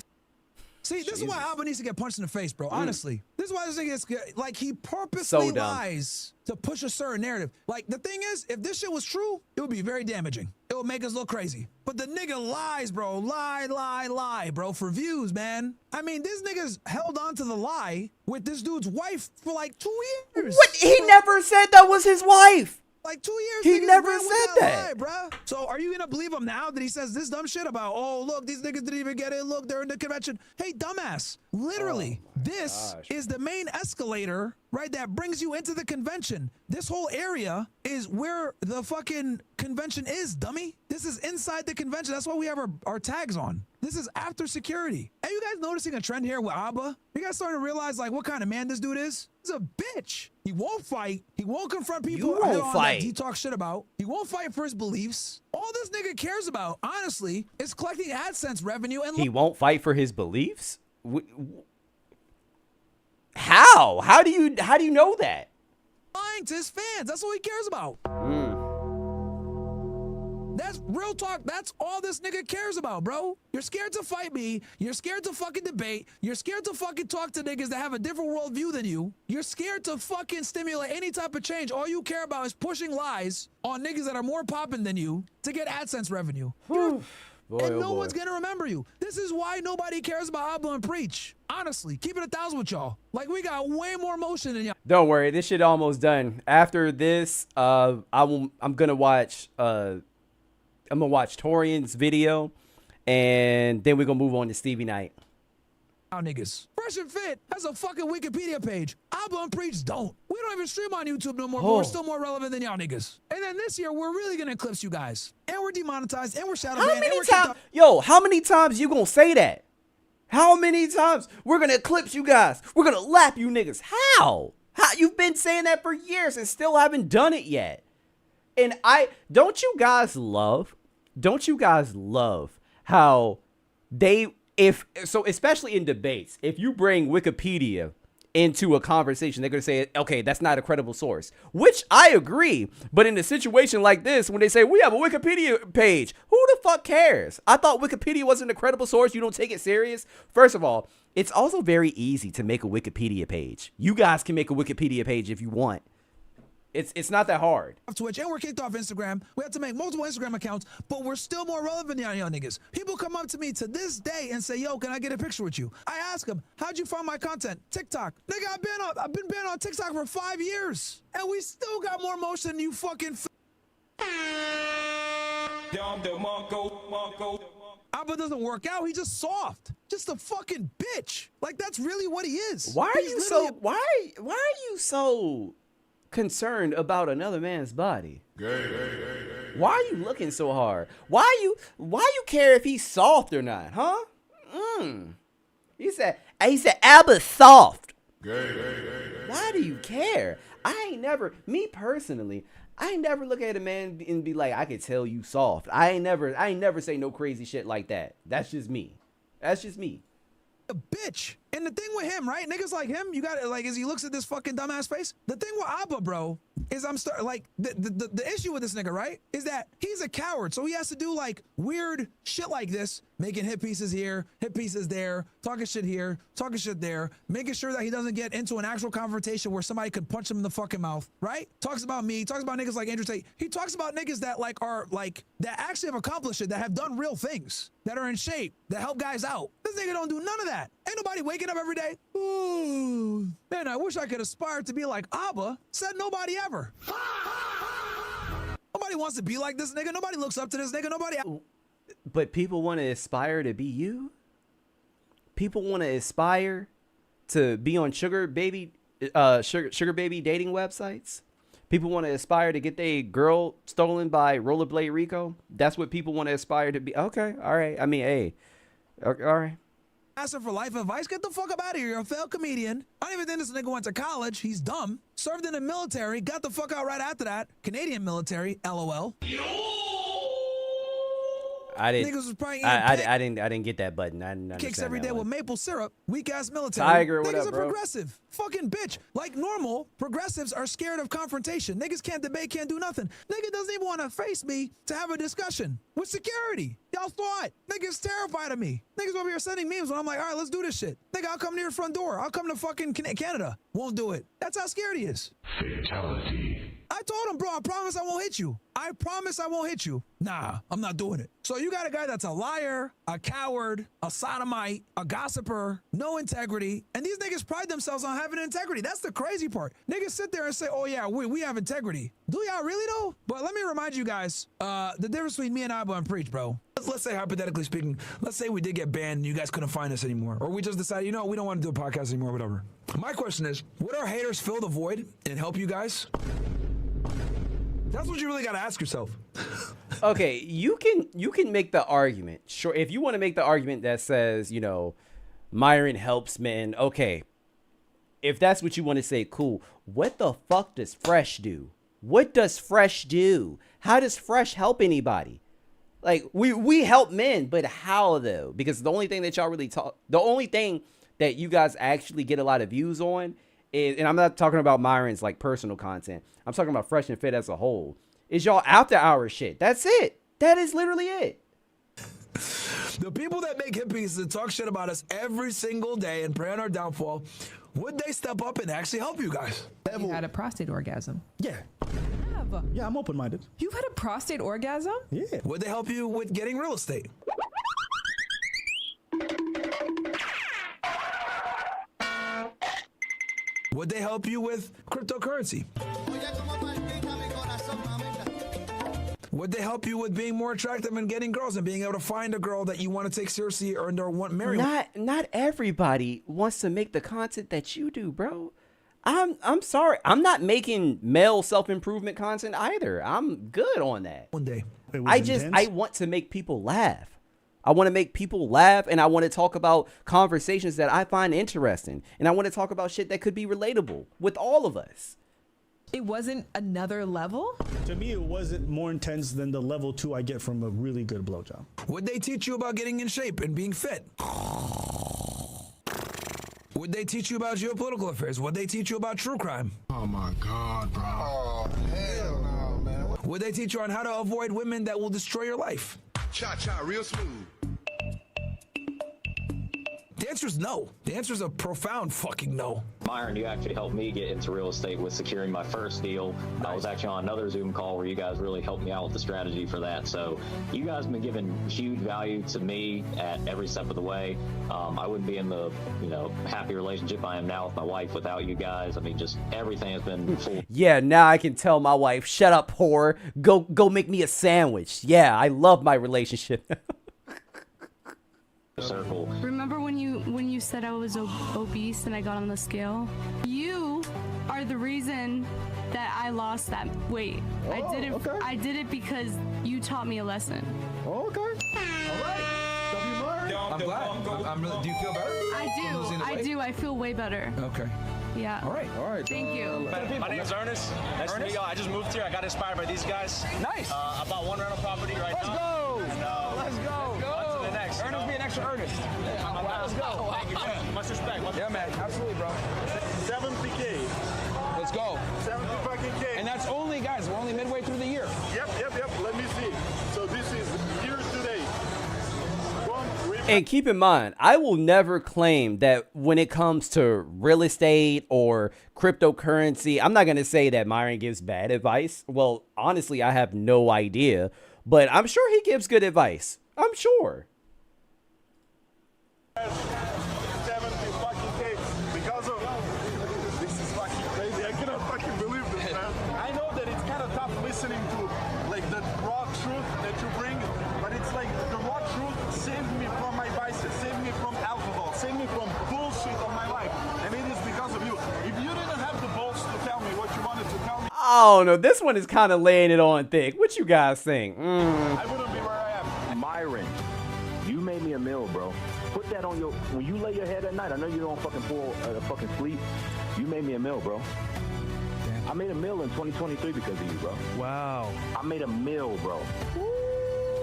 See, this is why Alba needs to get punched in the face, bro. Honestly. This is why this nigga is... Like, he purposely lies to push a certain narrative. Like, the thing is, if this shit was true, it would be very damaging. It would make us look crazy. But the nigga lies, bro. Lie, bro, for views, man. I mean, this nigga's held on to the lie with this dude's wife for like 2 years. What? He never said that was his wife. Like 2 years. He niggas never ran with said that. lie, bruh. So are you gonna believe him now that he says this dumb shit about, oh, look, these niggas didn't even get it. Look, they're in the convention. Hey, dumbass. Literally, this is the main escalator, right, that brings you into the convention. This whole area is where the fucking convention is, dummy. This is inside the convention. That's why we have our tags on. This is after security. Are you guys noticing a trend here with Abba? You guys starting to realize like what kind of man this dude is? He's a bitch. He won't fight. He won't confront people. You won't fight. That he talks shit about. He won't fight for his beliefs. All this nigga cares about, honestly, is collecting AdSense revenue and He won't fight for his beliefs? How? How do you know that? lying to his fans. That's all he cares about. That's real talk. That's all this nigga cares about, bro. You're scared to fight me. You're scared to fucking debate. You're scared to fucking talk to niggas that have a different worldview than you. You're scared to fucking stimulate any type of change. All you care about is pushing lies on niggas that are more popping than you to get AdSense revenue. And no one's gonna remember you. This is why nobody cares about Abla and Preach. Honestly, keep it 1,000 with y'all. Like, we got way more motion than y'all. Don't worry, this shit almost done. After this, I'm gonna watch Torian's video, and then we're gonna move on to Stevie night. Niggas. Fresh and Fit has a fucking Wikipedia page. Abla and Preach don't. We don't even stream on YouTube no more, but we're still more relevant than y'all niggas. And then this year, we're really gonna eclipse you guys. And we're demonetized, and we're shadow banned, and we're kicked out. Yo, how many times you gonna say that? How many times? We're gonna eclipse you guys. We're gonna lap you niggas. How? You've been saying that for years and still haven't done it yet. And don't you guys love how especially in debates, if you bring Wikipedia into a conversation, they're going to say, okay, that's not a credible source, which I agree. But in a situation like this, when they say we have a Wikipedia page, who the fuck cares? I thought Wikipedia wasn't a credible source. You don't take it serious. First of all, it's also very easy to make a Wikipedia page. You guys can make a Wikipedia page if you want. It's not that hard. Twitch, and we're kicked off Instagram. We have to make multiple Instagram accounts, but we're still more relevant than y'all niggas. People come up to me to this day and say, yo, can I get a picture with you? I ask them, how'd you find my content? TikTok. Nigga, I've been banned on TikTok for 5 years, and we still got more motion than you fucking Abba doesn't work out. He's just soft. Just a fucking bitch. Like, that's really what he is. Why are you so concerned about another man's body? Why are you looking so hard? Why you care if he's soft or not, huh? He said Abba's soft. Why do you care? Me personally, I ain't never look at a man and be like, I could tell you soft. I ain't never say no crazy shit like that. That's just me. A bitch. And the thing with him, right? Niggas like him, you got it. Like, as he looks at this fucking dumbass face, the thing with Abba, bro, is the issue with this nigga, right, is that he's a coward. So he has to do like weird shit like this, making hit pieces here, hit pieces there, talking shit here, talking shit there, making sure that he doesn't get into an actual confrontation where somebody could punch him in the fucking mouth, right? Talks about me, talks about niggas like Andrew Tate. He talks about niggas that that actually have accomplished it, that have done real things, that are in shape, that help guys out. This nigga don't do none of that. Ain't nobody waking up every day, ooh, man, I wish I could aspire to be like Abba. Said nobody ever. Nobody wants to be like this nigga. Nobody looks up to this nigga. Nobody. But people want to aspire to be you. People want to aspire to be on sugar baby dating websites. People want to aspire to get their girl stolen by Rollerblade Rico. That's what people want to aspire to be. Okay, all right. I mean, hey, all right. Asking for life advice? Get the fuck up out of here. You're a failed comedian. I don't even think this nigga went to college. He's dumb. Served in the military. Got the fuck out right after that. Canadian military. LOL. I didn't. Niggas was probably I didn't get that button. I didn't understand kicks every that day one. with maple syrup. Weak ass military. Tiger, what niggas up, are bro? progressive. Fucking bitch. Like normal, progressives are scared of confrontation. Niggas can't debate, can't do nothing. Nigga doesn't even want to face me to have a discussion with security. Y'all saw it. Niggas terrified of me. Niggas over here sending memes when I'm like, all right, let's do this shit. Nigga, I'll come to your front door. I'll come to fucking Canada. Won't do it. That's how scared he is. Fatality. I told him, bro, I promise I won't hit you. I promise I won't hit you. Nah, I'm not doing it. So you got a guy that's a liar, a coward, a sodomite, a gossiper, no integrity. And these niggas pride themselves on having integrity. That's the crazy part. Niggas sit there and say, oh yeah, we have integrity. Do y'all really though? But let me remind you guys, the difference between me and Abba and Preach, bro. Let's say, hypothetically speaking, let's say we did get banned and you guys couldn't find us anymore. Or we just decided, you know, we don't want to do a podcast anymore, whatever. My question is, would our haters fill the void and help you guys? That's what you really got to ask yourself. Okay, you can make the argument. Sure, if you want to make the argument that says, you know, Myron helps men. Okay, if that's what you want to say, cool. What the fuck does Fresh do? What does Fresh do? How does Fresh help anybody? Like, we help men, but how though? Because the only thing that y'all really the only thing that you guys actually get a lot of views on is, and I'm not talking about Myron's like personal content. I'm talking about Fresh and Fit as a whole. Is y'all after hours shit. That's it. That is literally it. The people that make hit pieces and talk shit about us every single day and pray on our downfall, would they step up and actually help you guys? You had a prostate orgasm. Yeah. Yeah, I'm open-minded. You've had a prostate orgasm? Yeah. Would they help you with getting real estate? Would they help you with cryptocurrency? Would they help you with being more attractive and getting girls and being able to find a girl that you want to take seriously or want to marry? Not everybody wants to make the content that you do, bro. I'm sorry. I'm not making male self-improvement content either. I'm good on that. One day. I want to make people laugh. I want to make people laugh, and I want to talk about conversations that I find interesting. And I want to talk about shit that could be relatable with all of us. It wasn't another level? To me, it wasn't more intense than the level 2 I get from a really good blowjob. Would they teach you about getting in shape and being fit? Would they teach you about geopolitical affairs? Would they teach you about true crime? Oh my God, bro. Oh, hell no, man. Would they teach you on how to avoid women that will destroy your life? Cha-cha, real smooth. The answer is no. The answer is a profound fucking no. Myron, you actually helped me get into real estate with securing my first deal. Nice. I was actually on another Zoom call where you guys really helped me out with the strategy for that. So you guys have been giving huge value to me at every step of the way. I wouldn't be in the happy relationship I am now with my wife without you guys. I mean, just everything has been full. Yeah, now I can tell my wife, shut up, whore. Go make me a sandwich. Yeah, I love my relationship. Circle. Remember when you said I was obese and I got on the scale? You are the reason that I lost that weight. I did it because you taught me a lesson. Oh, okay. All right. I'm glad. Do you feel better? I do. I feel way better. Okay. Yeah. All right. Thank you. My name's Ernest. Nice to meet y'all. I just moved here. I got inspired by these guys. Nice. I bought one rental property right Let's now. go. And, Let's go. On to the next. Ernest be an extra Ernest. Let's go. Thank you, man. Much respect. Yeah, man. Absolutely, bro. 70K. Let's go. 70 fucking K. And that's only, guys, we're only midway through the year. Yep. Let me see. So this is year today. And keep in mind, I will never claim that when it comes to real estate or cryptocurrency, I'm not going to say that Myron gives bad advice. Well, honestly, I have no idea, but I'm sure he gives good advice. I'm sure. 70 fucking K because of this is fucking crazy. I cannot fucking believe this, man. I know that it's kind of tough listening to like the raw truth that you bring, but it's like the raw truth saved me from my vices, saved me from alcohol, saved me from bullshit of my life, and it is because of you. If you didn't have the balls to tell me what you wanted to tell me, I don't know. This one is kind of laying it on thick. What you guys think? I wouldn't be where I am. Myron, you made me a meal, bro. Put that on when you lay your head at night. I know you don't fucking fucking sleep. You made me a meal, bro. I made a meal in 2023 because of you, bro. Wow. I made a meal, bro.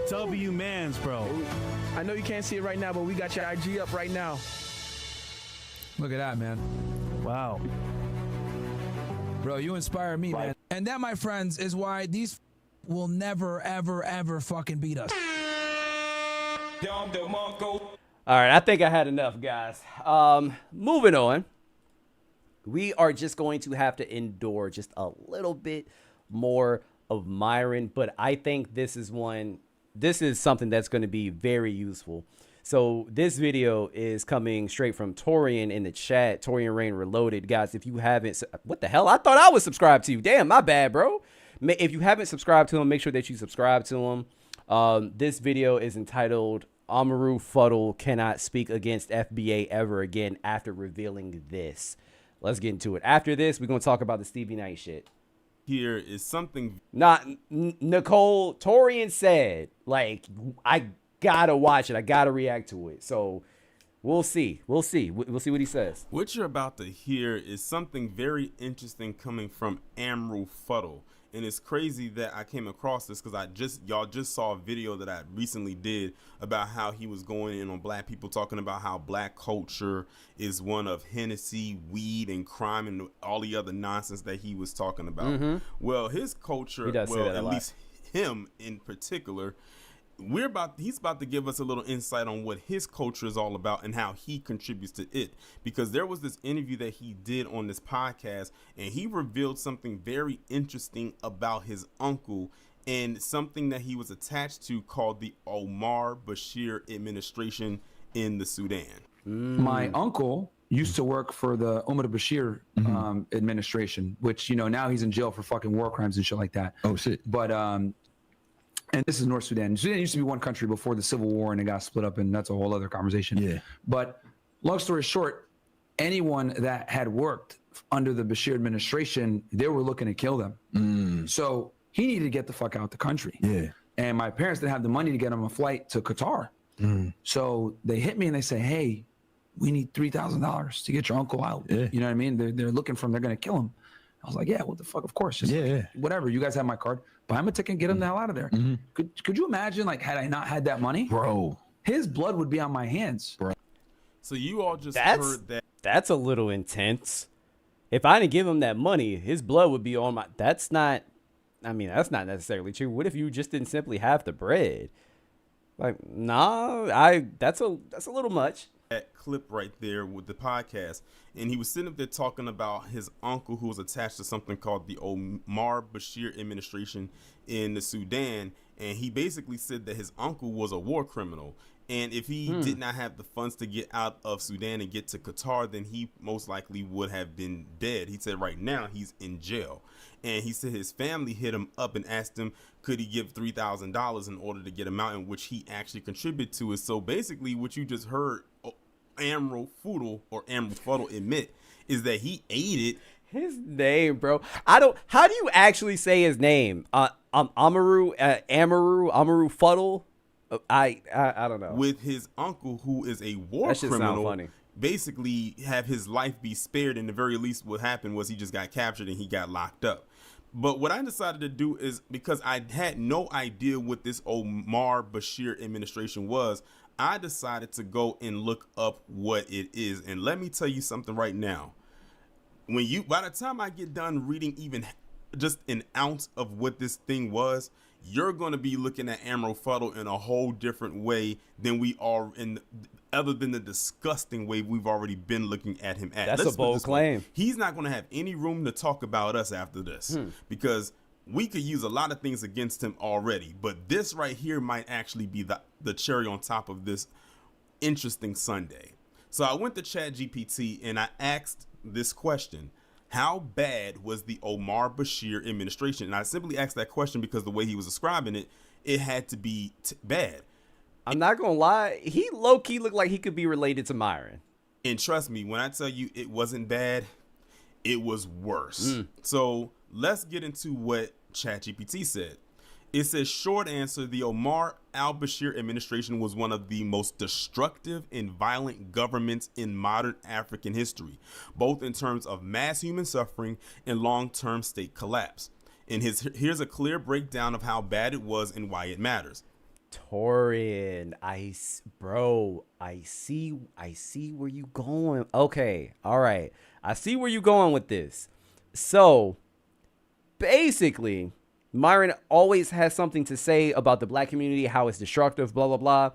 W mans, bro. I know you can't see it right now, but we got your IG up right now. Look at that, man. Wow. Bro, you inspire me, man. And that, my friends, is why these will never, ever, ever fucking beat us. All right, I think I had enough, guys. Moving on. We are just going to have to endure just a little bit more of Myron, but I think this is something that's going to be very useful. So this video is coming straight from Torian in the chat. Torian Rain Reloaded. Guys, if you haven't, what the hell? I thought I was subscribed to you. Damn, my bad, bro. If you haven't subscribed to him, make sure that you subscribe to him. This video is entitled Amaru Fuddle Cannot Speak Against FBA Ever Again After Revealing This. Let's get into it. After this, we're going to talk about the Stevie Knight shit. Here is something. Nicole, Torian said, like, I gotta watch it. I gotta react to it. So we'll see. We'll see what he says. What you're about to hear is something very interesting coming from Amaru Fuddle. And it's crazy that I came across this because y'all just saw a video that I recently did about how he was going in on black people, talking about how black culture is one of Hennessy, weed, and crime, and all the other nonsense that he was talking about. Well, his culture, at least him in particular, he's about to give us a little insight on what his culture is all about and how he contributes to it, because there was this interview that he did on this podcast and he revealed something very interesting about his uncle and something that he was attached to called the Omar Bashir administration in the Sudan. My uncle used to work for the Omar Bashir administration, which, now he's in jail for fucking war crimes and shit like that. Oh shit. But and this is North Sudan. Sudan used to be one country before the civil war, and it got split up, and that's a whole other conversation. Yeah. But long story short, anyone that had worked under the Bashir administration, they were looking to kill them. So he needed to get the fuck out the country. Yeah. And my parents didn't have the money to get him a flight to Qatar. So they hit me and they say, hey, we need $3,000 to get your uncle out. Yeah. You know what I mean? They're looking for him. They're going to kill him. I was like, yeah, what the fuck? Of course. Just whatever. You guys have my card. Buy him a ticket and get him the hell out of there. Could you imagine, like, had I not had that money? Bro. His blood would be on my hands. Bro. So you all just heard that. That's a little intense. If I didn't give him that money, his blood would be on my... That's not necessarily true. What if you just didn't simply have the bread? Like, nah, that's a little much. that clip right there with the podcast, and he was sitting up there talking about his uncle who was attached to something called the Omar Bashir administration in the Sudan, and he basically said that his uncle was a war criminal, and if he did not have the funds to get out of Sudan and get to Qatar, then he most likely would have been dead. He said right now he's in jail, and he said his family hit him up and asked him could he give $3,000 in order to get him out, in which he actually contributed to it. So basically what you just heard Amro Fuddle admit is that he aided his name, bro. How do you actually say his name? Amaru Fuddle. I don't know. With his uncle, who is a war criminal, funny. Basically have his life be spared. In the very least, what happened was he just got captured and he got locked up. But what I decided to do is, because I had no idea what this Omar Bashir administration was, I decided to go and look up what it is. And let me tell you something right now. By the time I get done reading even just an ounce of what this thing was, you're going to be looking at Amro Fuddle in a whole different way than we are other than the disgusting way we've already been looking at him at. That's a bold claim. He's not going to have any room to talk about us after this because we could use a lot of things against him already. But this right here might actually be the cherry on top of this interesting Sunday. So I went to ChatGPT and I asked this question: how bad was the Omar Bashir administration? And I simply asked that question because the way he was describing it, it had to be bad. I'm not going to lie. He low-key looked like he could be related to Myron. And trust me, when I tell you it wasn't bad, it was worse. So let's get into what ChatGPT said. It says, short answer, the Omar al-Bashir administration was one of the most destructive and violent governments in modern African history, both in terms of mass human suffering and long-term state collapse. And here's a clear breakdown of how bad it was and why it matters. Torian, I see where you going. Okay, all right. I see where you going with this. So, basically, Myron always has something to say about the black community, how it's destructive, blah, blah, blah.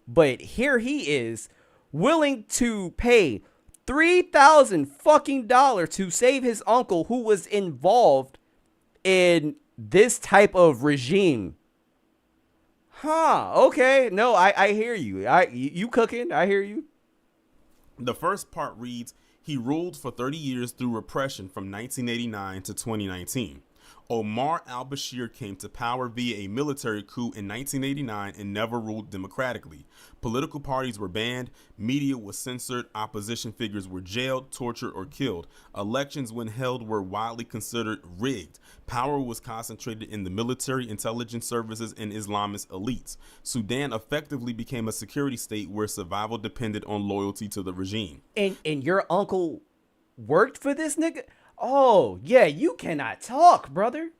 But here he is willing to pay $3,000 fucking to save his uncle who was involved in this type of regime. Okay. No, I hear you. You cooking. I hear you. The first part reads, he ruled for 30 years through repression from 1989 to 2019. Omar al-Bashir came to power via a military coup in 1989 and never ruled democratically. Political parties were banned, media was censored, opposition figures were jailed, tortured, or killed. Elections, when held, were widely considered rigged. Power was concentrated in the military, intelligence services, and Islamist elites. Sudan effectively became a security state where survival depended on loyalty to the regime. And your uncle worked for this nigga? Oh, yeah, you cannot talk, brother.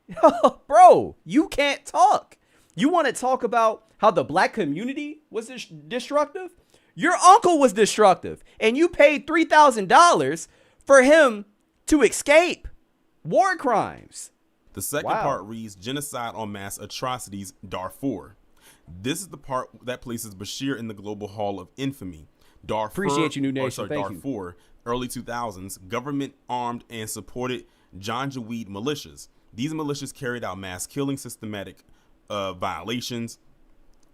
Bro, you can't talk. You want to talk about how the black community was destructive? Your uncle was destructive, and you paid $3,000 for him to escape war crimes. The second part reads, genocide on mass atrocities, Darfur. This is the part that places Bashir in the Global Hall of Infamy. Darfur, appreciate you, New Nation. Thank you. Darfur, early 2000s, government armed and supported Janjaweed militias. These militias carried out mass killing, systematic violations,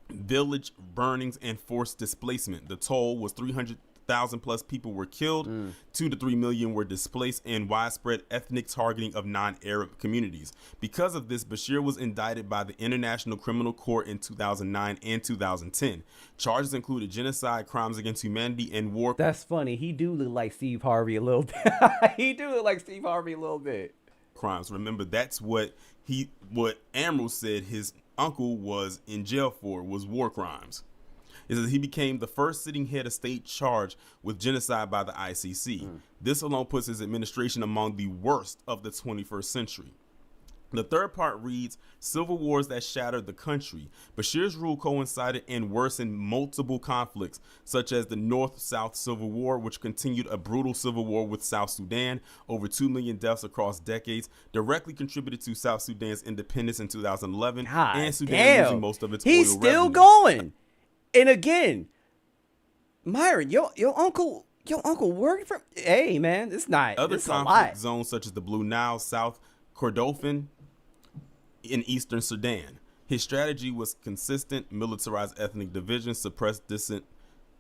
village burnings, and forced displacement. The toll was 300,000 plus people were killed, 2 to 3 million were displaced, and widespread ethnic targeting of non-Arab communities. Because of this, Bashir was indicted by the International Criminal Court in 2009 and 2010. Charges included genocide, crimes against humanity, and war. That's funny. He do look like Steve Harvey a little bit. He do look like Steve Harvey a little bit. Crimes. Remember, that's what Amro said his uncle was in jail for, was war crimes. It says he became the first sitting head of state charged with genocide by the ICC. This alone puts his administration among the worst of the 21st century. The third part reads, civil wars that shattered the country. Bashir's rule coincided and worsened multiple conflicts, such as the North-South Civil War, which continued a brutal civil war with South Sudan, over 2 million deaths across decades, directly contributed to South Sudan's independence in 2011, and Sudan losing most of its oil revenue. He's still going. And again, Myron, your uncle worked for. Hey man, it's not. Other It's a conflict lot. zones such as the Blue Nile, South Kordofan, in eastern Sudan. His strategy was consistent: militarize ethnic divisions, suppress dissent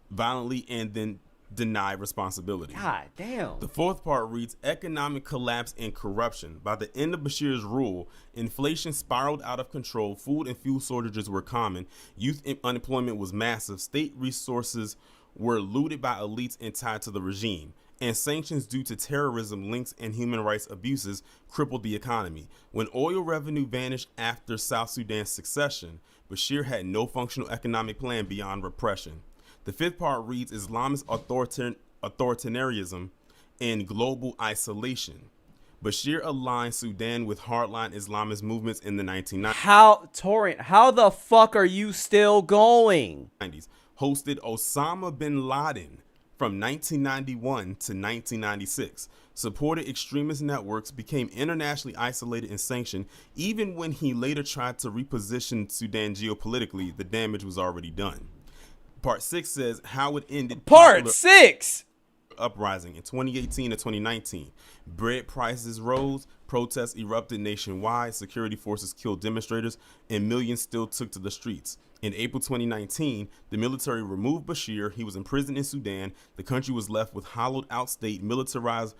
violently, and then deny responsibility. God damn. The fourth part reads: economic collapse and corruption. By the end of Bashir's rule, inflation spiraled out of control, food and fuel shortages were common, youth unemployment was massive, state resources were looted by elites and tied to the regime, and sanctions due to terrorism links and human rights abuses crippled the economy. When oil revenue vanished after South Sudan's secession, Bashir had no functional economic plan beyond repression. The fifth part reads: Islamist authoritarianism and global isolation. Bashir aligned Sudan with hardline Islamist movements in the 1990s. How the fuck are you still going? Hosted Osama bin Laden from 1991 to 1996. Supported extremist networks, became internationally isolated and sanctioned. Even when he later tried to reposition Sudan geopolitically, the damage was already done. Part 6 says how it ended. Part 6! Uprising in 2018 to 2019. Bread prices rose, protests erupted nationwide, security forces killed demonstrators, and millions still took to the streets. In April 2019, the military removed Bashir. He was imprisoned in Sudan. The country was left with hollowed out state, militarized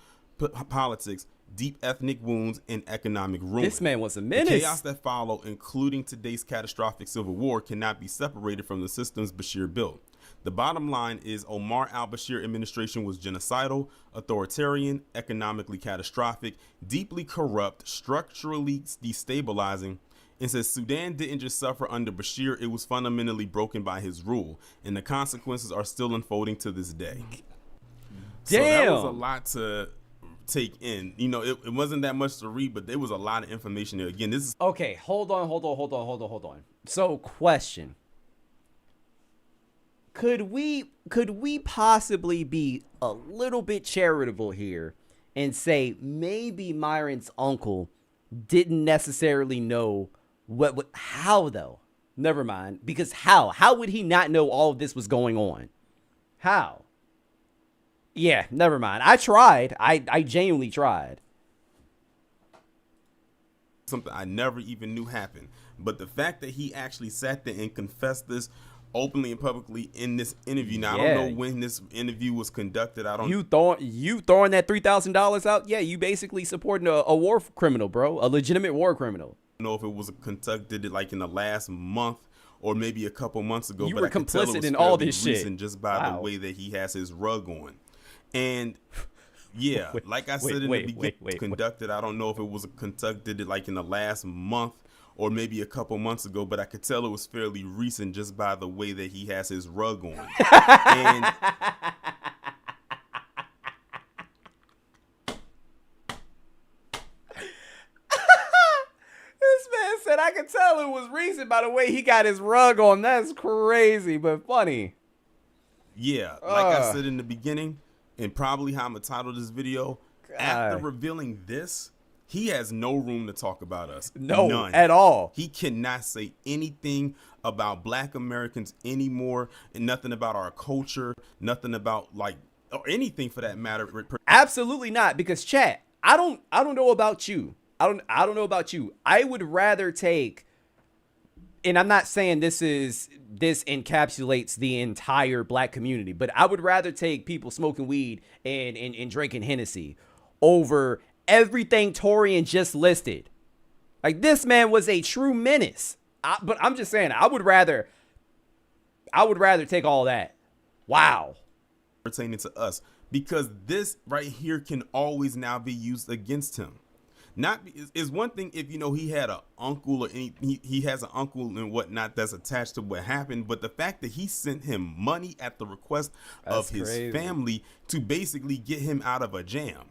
politics, deep ethnic wounds, and economic ruin. This man was a menace. The chaos that followed, including today's catastrophic civil war, cannot be separated from the systems Bashir built. The bottom line is Omar al-Bashir administration was genocidal, authoritarian, economically catastrophic, deeply corrupt, structurally destabilizing, and says Sudan didn't just suffer under Bashir, it was fundamentally broken by his rule, and the consequences are still unfolding to this day. So that was a lot to take in. You know, it wasn't that much to read, but there was a lot of information there. Again, this is okay. Hold on. So, question: Could we possibly be a little bit charitable here and say maybe Myron's uncle didn't necessarily know how though? Never mind, because how would he not know all of this was going on? How? Yeah, never mind. I tried. I genuinely tried. Something I never even knew happened. But the fact that he actually sat there and confessed this openly and publicly in this interview. Now, I don't know when this interview was conducted. I don't. You throwing that $3,000 out? Yeah, you basically supporting a war criminal, bro. A legitimate war criminal. I don't know if it was conducted like in the last month or maybe a couple months ago. You but were I could tell it complicit was in all fairly this shit. recent just by the way that he has his rug on. And yeah, like I said in the beginning, conducted. I don't know if it was conducted like in the last month or maybe a couple months ago, but I could tell it was fairly recent just by the way that he has his rug on. And this man said I could tell it was recent by the way he got his rug on. That's crazy, but funny. Yeah, like I said in the beginning, and probably how I'm gonna title this video, after revealing this, he has no room to talk about us. No, none at all. He cannot say anything about Black Americans anymore, and nothing about our culture, nothing about like or anything for that matter. Absolutely not, because chat, I don't know about you. I don't know about you. I would rather take, and I'm not saying this encapsulates the entire Black community, but I would rather take people smoking weed and drinking Hennessy over everything Torian just listed. Like, this man was a true menace. But I'm just saying, I would rather take all that. Wow. Pertaining to us, because this right here can always now be used against him. Not is one thing if he had an uncle or he has an uncle and whatnot that's attached to what happened, but the fact that he sent him money at the request of his family to basically get him out of a jam.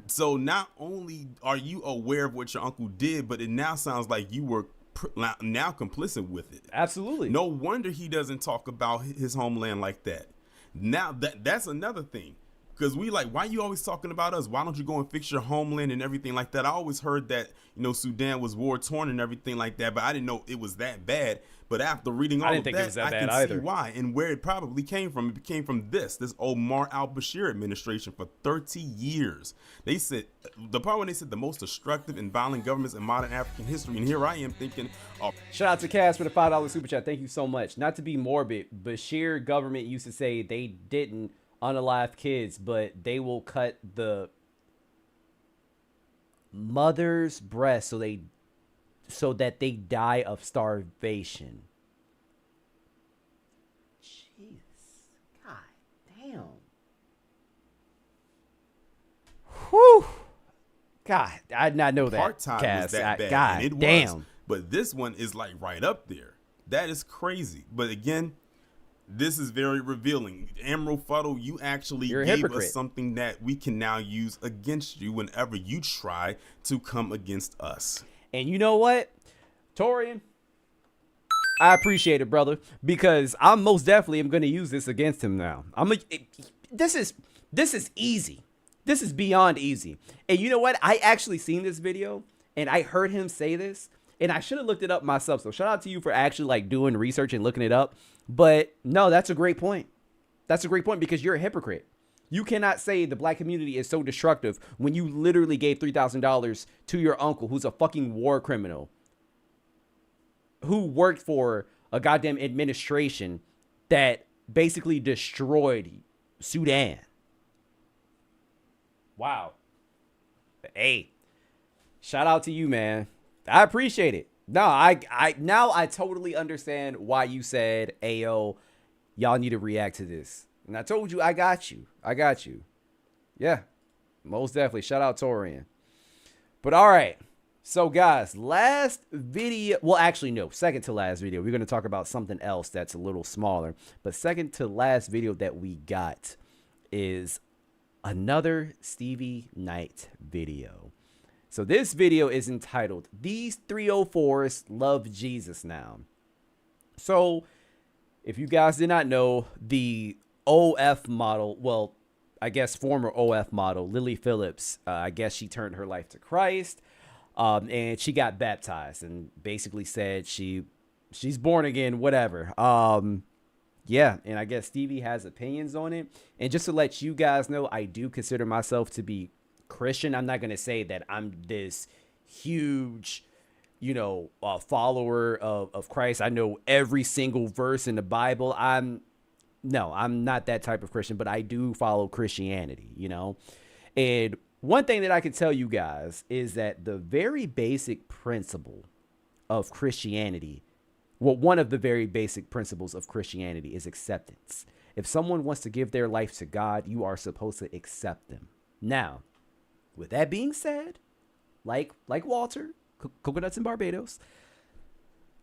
So not only are you aware of what your uncle did, but it now sounds like you were now complicit with it. Absolutely. No wonder he doesn't talk about his homeland like that. Now that's another thing. Because we like, why you always talking about us? Why don't you go and fix your homeland and everything like that? I always heard that, you know, Sudan was war torn and everything like that, but I didn't know it was that bad. But after reading all of that, I can see why and where it probably came from. It came from this Omar al-Bashir administration for 30 years. They said, the part when they said the most destructive and violent governments in modern African history. And here I am thinking, oh. Shout out to Cass for the $5 super chat. Thank you so much. Not to be morbid, Bashir government used to say they didn't unalive kids, but they will cut the mother's breast so that they die of starvation. Jeez. God damn. Whew. God, I did not know that. Apartheid was that bad. God and it damn. was, but this one is like right up there. That is crazy. But again, this is very revealing. Emerald Fuddle, you actually gave us something that we can now use against you whenever you try to come against us. And you know what, Torian? I appreciate it, brother, because I'm most definitely am going to use this against him now. This is easy. This is beyond easy. And you know what? I actually seen this video and I heard him say this, and I should have looked it up myself. So shout out to you for actually like doing research and looking it up. But no, that's a great point. That's a great point because you're a hypocrite. You cannot say the black community is so destructive when you literally gave $3,000 to your uncle who's a fucking war criminal who worked for a goddamn administration that basically destroyed Sudan. Wow. Hey, shout out to you, man. I appreciate it. No, I totally understand why you said, "Ayo, y'all need to react to this." And I told you, I got you. I got you. Yeah, most definitely. Shout out Torian. But all right. So guys, last video, well, actually, no, second to last video. We're going to talk about something else that's a little smaller. But second to last video that we got is another Stevie Night video. So this video is entitled, "These 304s Love Jesus Now." So if you guys did not know, the OF model, well, I guess former OF model, Lily Phillips, I guess she turned her life to Christ, and she got baptized and basically said she's born again, whatever. Yeah, and I guess Stevie has opinions on it. And just to let you guys know, I do consider myself to be Christian. I'm not going to say that I'm this huge, follower of Christ. I know every single verse in the Bible. I'm not that type of Christian, but I do follow Christianity, And one thing that I can tell you guys is that the very basic principle of Christianity, one of the very basic principles of Christianity is acceptance. If someone wants to give their life to God, you are supposed to accept them. Now, with that being said, like Walter, Coconuts in Barbados,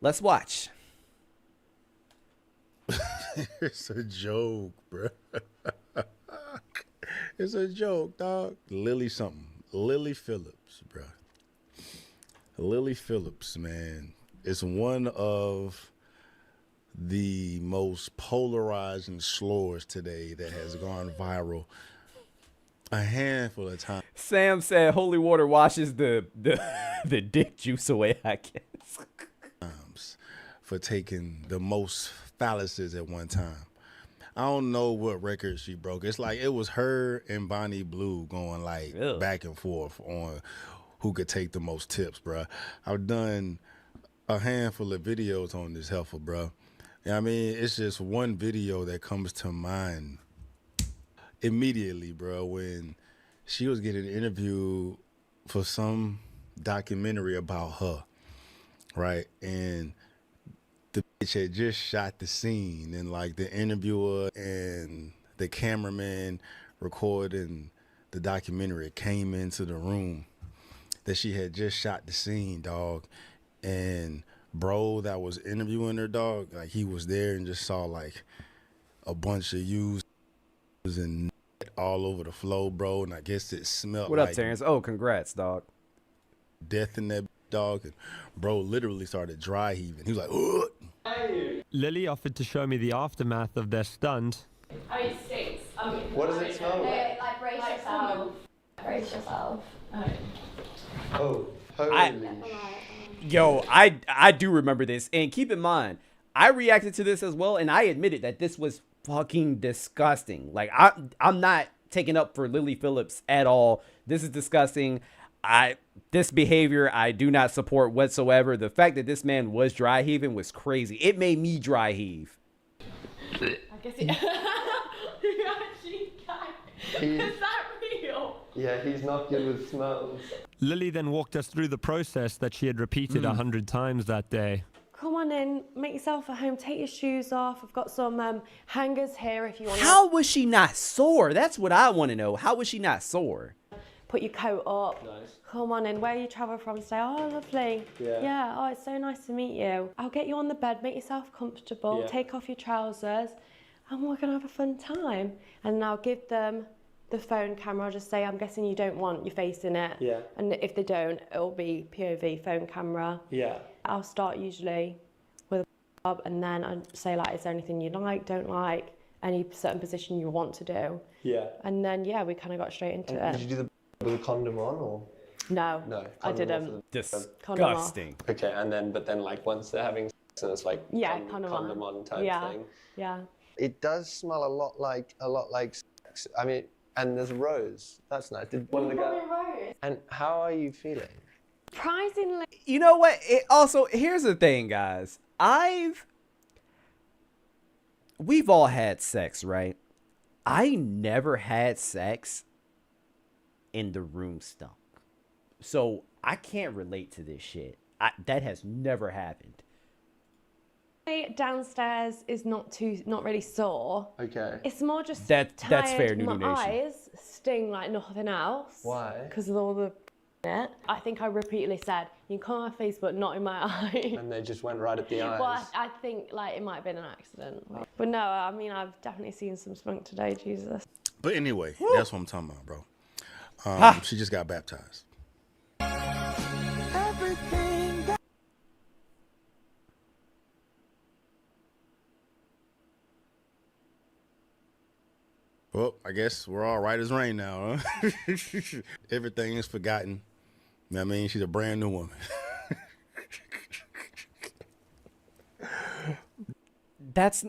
let's watch. It's a joke, bro. It's a joke, dog. Lily Phillips, bro. Lily Phillips, man. It's one of the most polarizing slurs today that has gone viral a handful of times. Sam said holy water washes the dick juice away, I guess. For taking the most phalluses at one time. I don't know what record she broke. It's like it was her and Bonnie Blue going like back and forth on who could take the most tips, bro. I've done a handful of videos on this heifer, bro. I mean, it's just one video that comes to mind immediately, bro, when she was getting interviewed for some documentary about her, right? And the bitch had just shot the scene, and like the interviewer and the cameraman recording the documentary came into the room that she had just shot the scene, dog. And bro that was interviewing her, dog, like he was there and just saw like a bunch of used and all over the floor, bro. And I guess it smelled What like up, Terrence? Oh, congrats, dog. Death in that dog. And bro literally started dry heaving. He was like, ugh. Lily offered to show me the aftermath of their stunt. I mean, it stinks. I mean, What does it smell like? yourself. Brace yourself. Oh, Yo, I do remember this, and keep in mind, I reacted to this as well, and I admitted that this was fucking disgusting. Like I'm not taking up for Lily Phillips at all. This is disgusting. This behavior I do not support whatsoever. The fact that this man was dry heaving was crazy. It made me dry heave. I guess he actually can. Is that real? Yeah, he's not good with smells. Lily then walked us through the process that she had repeated 100 times that day. Come on in, make yourself at home, take your shoes off. I've got some hangers here if you want. How was she not sore? That's what I want to know. How was she not sore? Put your coat up. Nice. Come on in. Where you travel from today? Oh, lovely. Yeah. Oh, it's so nice to meet you. I'll get you on the bed, make yourself comfortable, take off your trousers, and we're gonna have a fun time. And then I'll give them the phone camera. I'll just say, I'm guessing you don't want your face in it. Yeah. And if they don't, it'll be POV phone camera. Yeah. I'll start usually with a and then I'd say like, is there anything you like, don't like, any certain position you want to do? Yeah. And then we kind of got straight into it. Did you do the with a condom on or? No. No. I didn't. Disgusting. Okay, but then like once they're having sex and it's like condom on type thing. Yeah. It does smell a lot like sex. I mean, and there's rose. That's nice. Did one of the guys? Rose. And how are you feeling? Surprisingly. You know what? Also, here's the thing, guys. We've all had sex, right? I never had sex in the room stunk. So I can't relate to this shit. That has never happened. Downstairs is not really sore. Okay. It's more just that's tired. fair, Nunu My Nation. eyes sting like nothing else. Why? Because of all the it. I think I repeatedly said, you can come on my face, but not in my eye. And they just went right at the eyes. Well, I think like it might have been an accident. But no, I mean, I've definitely seen some spunk today, Jesus. But anyway, that's what I'm talking about, bro. She just got baptized. Well, I guess we're all right as rain now, huh? Everything is forgotten. You know what I mean? She's a brand new woman. That's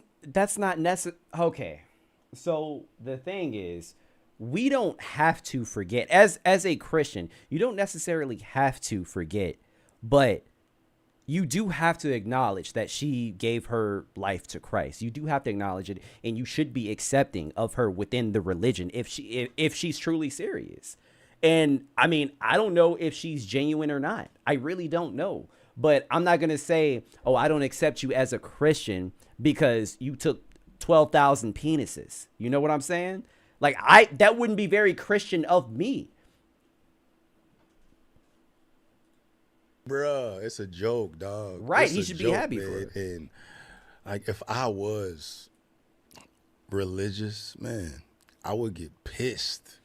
not necessary. Okay. So the thing is, we don't have to forget. As a Christian, you don't necessarily have to forget, but you do have to acknowledge that she gave her life to Christ. You do have to acknowledge it, and you should be accepting of her within the religion if she's truly serious. And I mean, I don't know if she's genuine or not. I really don't know. But I'm not going to say, oh, I don't accept you as a Christian because you took 12,000 penises. You know what I'm saying? Like, that wouldn't be very Christian of me. Bruh, it's a joke, dog. Right, It's he a should be joke, happy man. for it. And like, if I was religious, man, I would get pissed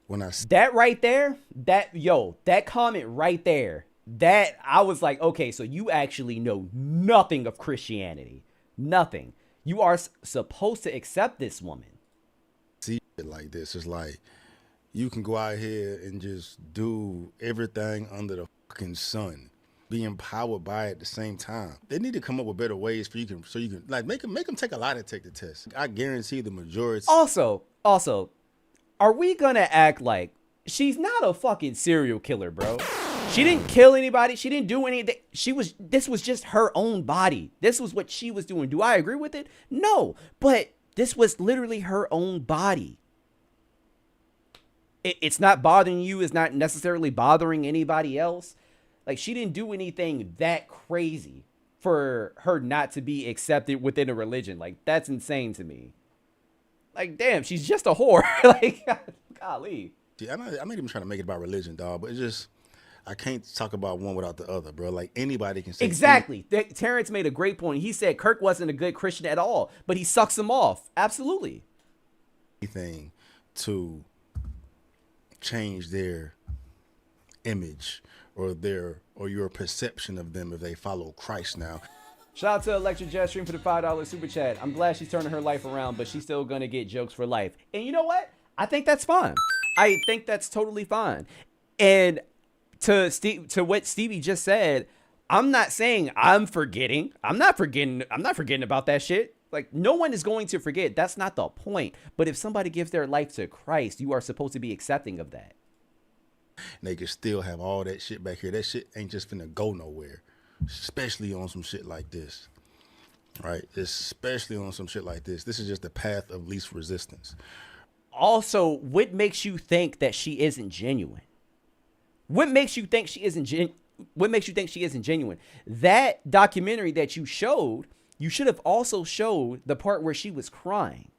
when I see that right there. That comment right there. That I was like, okay, so you actually know nothing of Christianity, nothing. You are supposed to accept this woman. See it like this. It's like you can go out here and just do everything under the fucking sun, be empowered by it at the same time. They need to come up with better ways so you can like make them take a lie detector test. I guarantee the majority. Also, are we gonna act like she's not a fucking serial killer, bro? She didn't kill anybody. She didn't do anything. This was just her own body. This was what she was doing. Do I agree with it? No, but this was literally her own body. It's not bothering you. It's not necessarily bothering anybody else. Like, she didn't do anything that crazy for her not to be accepted within a religion. Like, that's insane to me. Like, damn, she's just a whore. Like, golly. See, I'm not even trying to make it about religion, dog, but it's just, I can't talk about one without the other, bro. Like, anybody can say. Exactly. Terrence made a great point. He said Kirk wasn't a good Christian at all, but he sucks him off. Absolutely. Anything to change their image or your perception of them if they follow Christ now. Shout out to Electric Jet Stream for the $5 super chat. I'm glad she's turning her life around, but she's still gonna get jokes for life. And you know what? I think that's fine. I think that's totally fine. And to what Stevie just said, I'm not saying I'm forgetting. I'm not forgetting about that shit. Like, no one is going to forget. That's not the point. But if somebody gives their life to Christ, you are supposed to be accepting of that. And they can still have all that shit back here. That shit ain't just finna go nowhere, especially on some shit like this, right? Especially on some shit like this. This is just the path of least resistance. Also, what makes you think that she isn't genuine? What makes you think she isn't genuine? That documentary that you showed, you should have also showed the part where she was crying.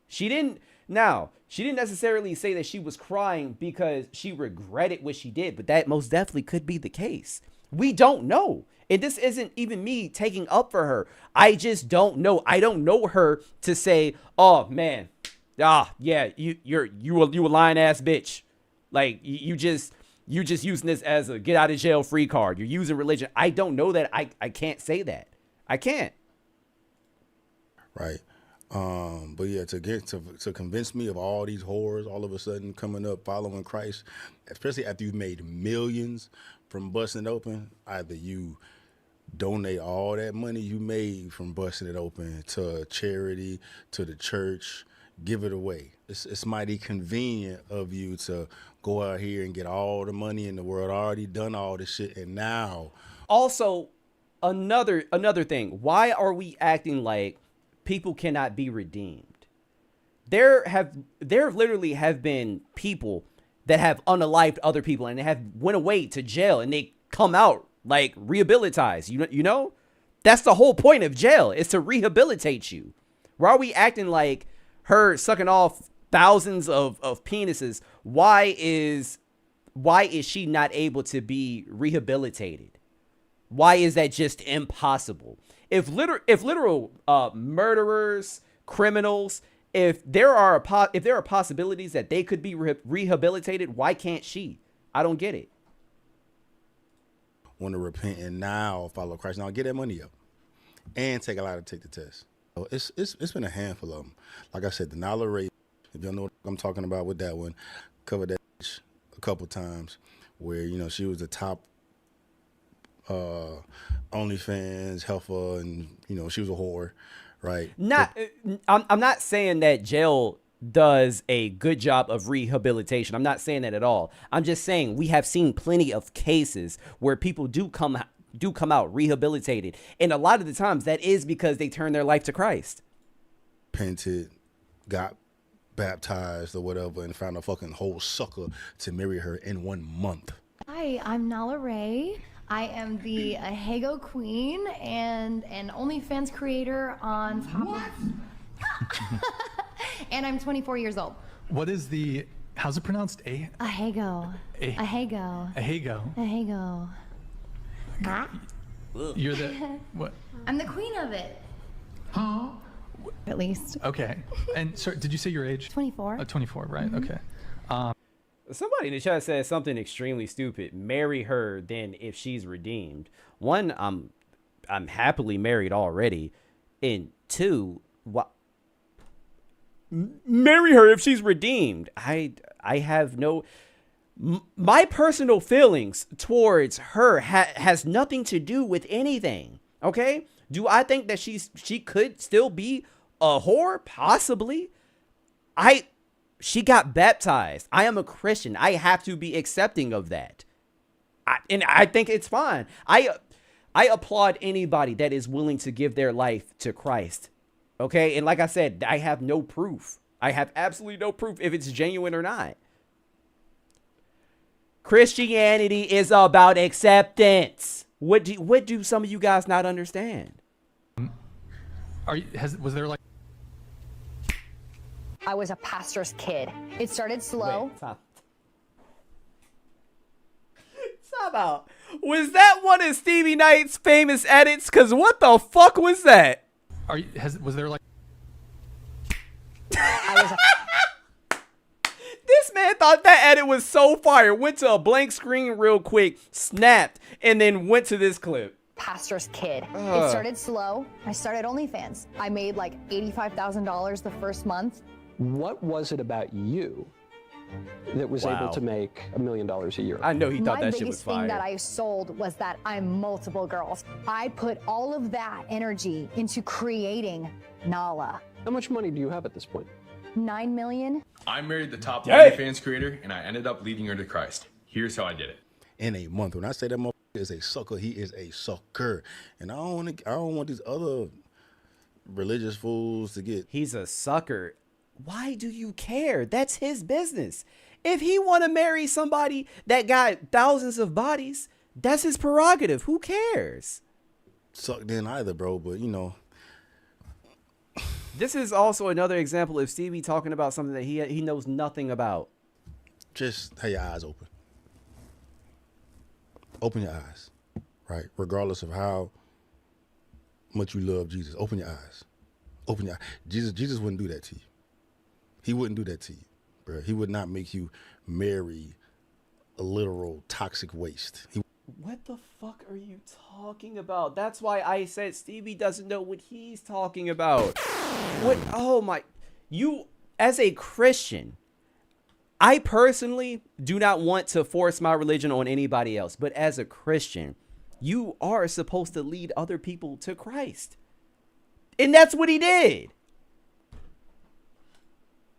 She didn't necessarily say that she was crying because she regretted what she did, but that most definitely could be the case. We don't know. And this isn't even me taking up for her. I just don't know. I don't know her to say, oh man, yeah, you a lying ass bitch. Like you just using this as a get out of jail free card. You're using religion. I don't know that. I can't say that. I can't. Right. But yeah, to convince me of all these whores all of a sudden coming up following Christ, especially after you've made millions from busting it open, either you donate all that money you made from busting it open to charity, to the church, give it away. It's mighty convenient of you to go out here and get all the money in the world, already done all this shit, and now. Also, another thing, why are we acting like people cannot be redeemed? There literally have been people that have unalived other people and they have went away to jail and they come out like rehabilitized. You know? That's the whole point of jail, is to rehabilitate you. Why are we acting like her sucking off thousands of penises? Why is she not able to be rehabilitated? Why is that just impossible? If literal murderers, criminals, if there are possibilities that they could be rehabilitated, why can't she? I don't get it. Want to repent and now follow Christ. Now get that money up and take the test. So it's been a handful of them. Like I said, the Nala rape, if y'all know what I'm talking about with that one, covered that a couple times where, you know, she was the top OnlyFans helper and, you know, she was a whore, right? I'm not saying that jail does a good job of rehabilitation. I'm not saying that at all. I'm just saying we have seen plenty of cases where people do come out rehabilitated, and a lot of the times that is because they turn their life to Christ. Repented, got baptized or whatever, and found a fucking whole sucker to marry her in 1 month. Hi, I'm Nala Ray. I am the Ahego Queen and an OnlyFans creator on top of... And I'm 24 years old. What is the... How's it pronounced? Ahego. Ahego. Ahego. Ahego. Huh? You're the... What? I'm the queen of it. Huh? At least. Okay. And so, did you say your age? 24. 24, right? Mm-hmm. Okay. Somebody in the chat said something extremely stupid. Marry her then if she's redeemed. One, I'm happily married already. And two, marry her if she's redeemed. I have no... My personal feelings towards her has nothing to do with anything. Okay? Do I think that she could still be a whore? Possibly. She got baptized. I am a Christian. I have to be accepting of that. And I think it's fine. I applaud anybody that is willing to give their life to Christ. Okay? And like I said, I have no proof. I have absolutely no proof if it's genuine or not. Christianity is about acceptance. What do some of you guys not understand? Was there like... I was a pastor's kid. It started slow. Wait, stop out. Was that one of Stevie Knight's famous edits? Because what the fuck was that? Was there like... This man thought that edit was so fire. Went to a blank screen real quick, snapped, and then went to this clip. Pastor's kid. It started slow. I started OnlyFans. I made like $85,000 the first month. What was it about you that was able to make $1 million a year. I know he thought My that shit was biggest thing that fire. I sold was that I'm multiple girls. I put all of that energy into creating Nala. How much money do you have at this point? 9 million. I married the top Hey! OnlyFans creator, and I ended up leading her to Christ. Here's how I did it. In a month. When I say that motherfucker is a sucker, he is a sucker. And I don't want these other religious fools to get. He's a sucker. Why do you care? That's his business. If he want to marry somebody that got thousands of bodies, that's his prerogative. Who cares? Sucked in either, bro. But you know, this is also another example of Stevie talking about something that he knows nothing about. Just have your eyes open. Open your eyes, right? Regardless of how much you love Jesus, open your eyes. Open your eyes. Jesus wouldn't do that to you. He wouldn't do that to you, bro. He would not make you marry a literal toxic waste. What the fuck are you talking about? That's why I said Stevie doesn't know what he's talking about. What? Oh my. You, as a Christian, I personally do not want to force my religion on anybody else. But as a Christian, you are supposed to lead other people to Christ. And that's what he did.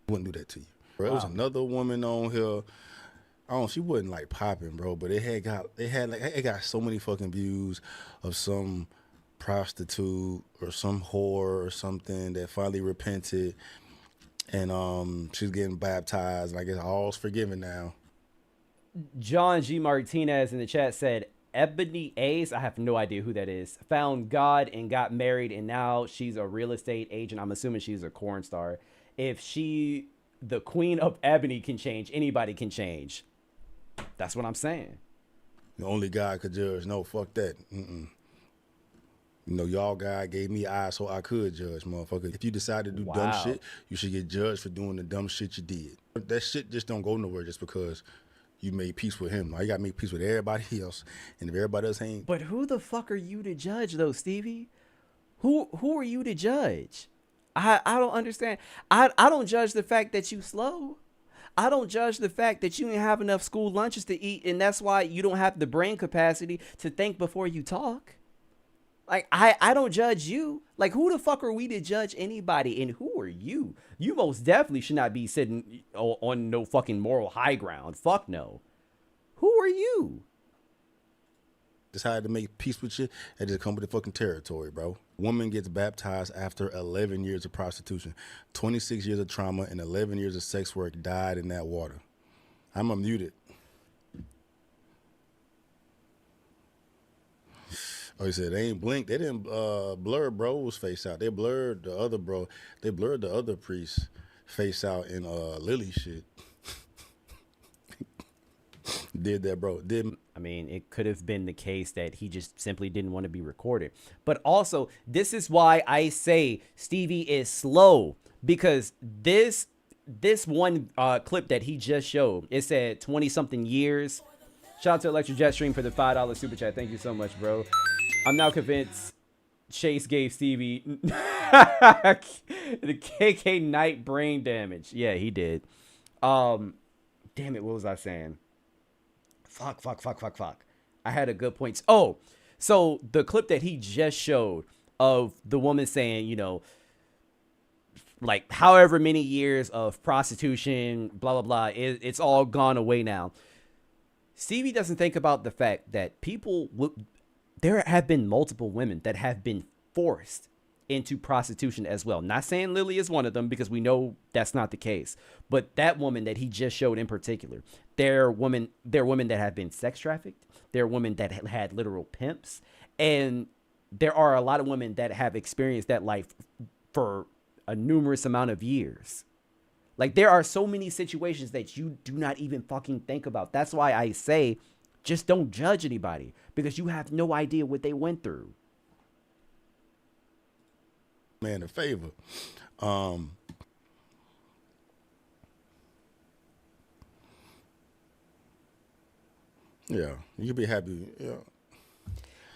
Wouldn't do that to you, bro. There was another woman on here. She wasn't like popping, bro, but it got so many fucking views of some prostitute or some whore or something that finally repented, and she's getting baptized, and I guess all's forgiven now. John G. Martinez in the chat said, Ebony Ace, I have no idea who that is, found God and got married, and now she's a real estate agent. I'm assuming she's a corn star. If she, the queen of Ebony, can change, anybody can change. That's what I'm saying. The only God could judge. No, fuck that. You know, y'all God gave me eyes so I could judge, motherfucker. If you decide to do dumb shit, you should get judged for doing the dumb shit you did. That shit just don't go nowhere just because you made peace with him. You gotta make peace with everybody else, and if everybody else ain't. But who the fuck are you to judge, though, Stevie? Who are you to judge? I don't understand. I don't judge the fact that you slow. I don't judge the fact that you didn't have enough school lunches to eat, and that's why you don't have the brain capacity to think before you talk. Like, I don't judge you. Like, who the fuck are we to judge anybody, and who are you? You most definitely should not be sitting on no fucking moral high ground. Fuck no. Who are you? Decided to make peace with you, and just come with the fucking territory, bro. Woman gets baptized after 11 years of prostitution, 26 years of trauma, and 11 years of sex work died in that water. I'm unmuted. Oh, he said they ain't blinked. They didn't blur bro's face out. They blurred the other bro. They blurred the other priest's face out in Lily shit. Did that, bro. I mean, it could have been the case that he just simply didn't want to be recorded. But also, this is why I say Stevie is slow, because this one clip that he just showed, it said 20-something years. Shout out to Electric Jetstream for the $5 super chat. Thank you so much, bro. I'm now convinced Chase gave Stevie the KK Knight brain damage. Yeah, he did. Damn it, what was I saying? Fuck. I had a good point. Oh, so the clip that he just showed of the woman saying, you know, like however many years of prostitution, blah, blah, blah, it's all gone away now. Stevie doesn't think about the fact that there have been multiple women that have been forced into prostitution as well. Not saying Lily is one of them, because we know that's not the case. But that woman that he just showed in particular, they're women that have been sex trafficked. They're women that had literal pimps. And there are a lot of women that have experienced that life for a numerous amount of years. Like, there are so many situations that you do not even fucking think about. That's why I say, just don't judge anybody, because you have no idea what they went through. Man, a favor. Yeah, you could be happy. Yeah.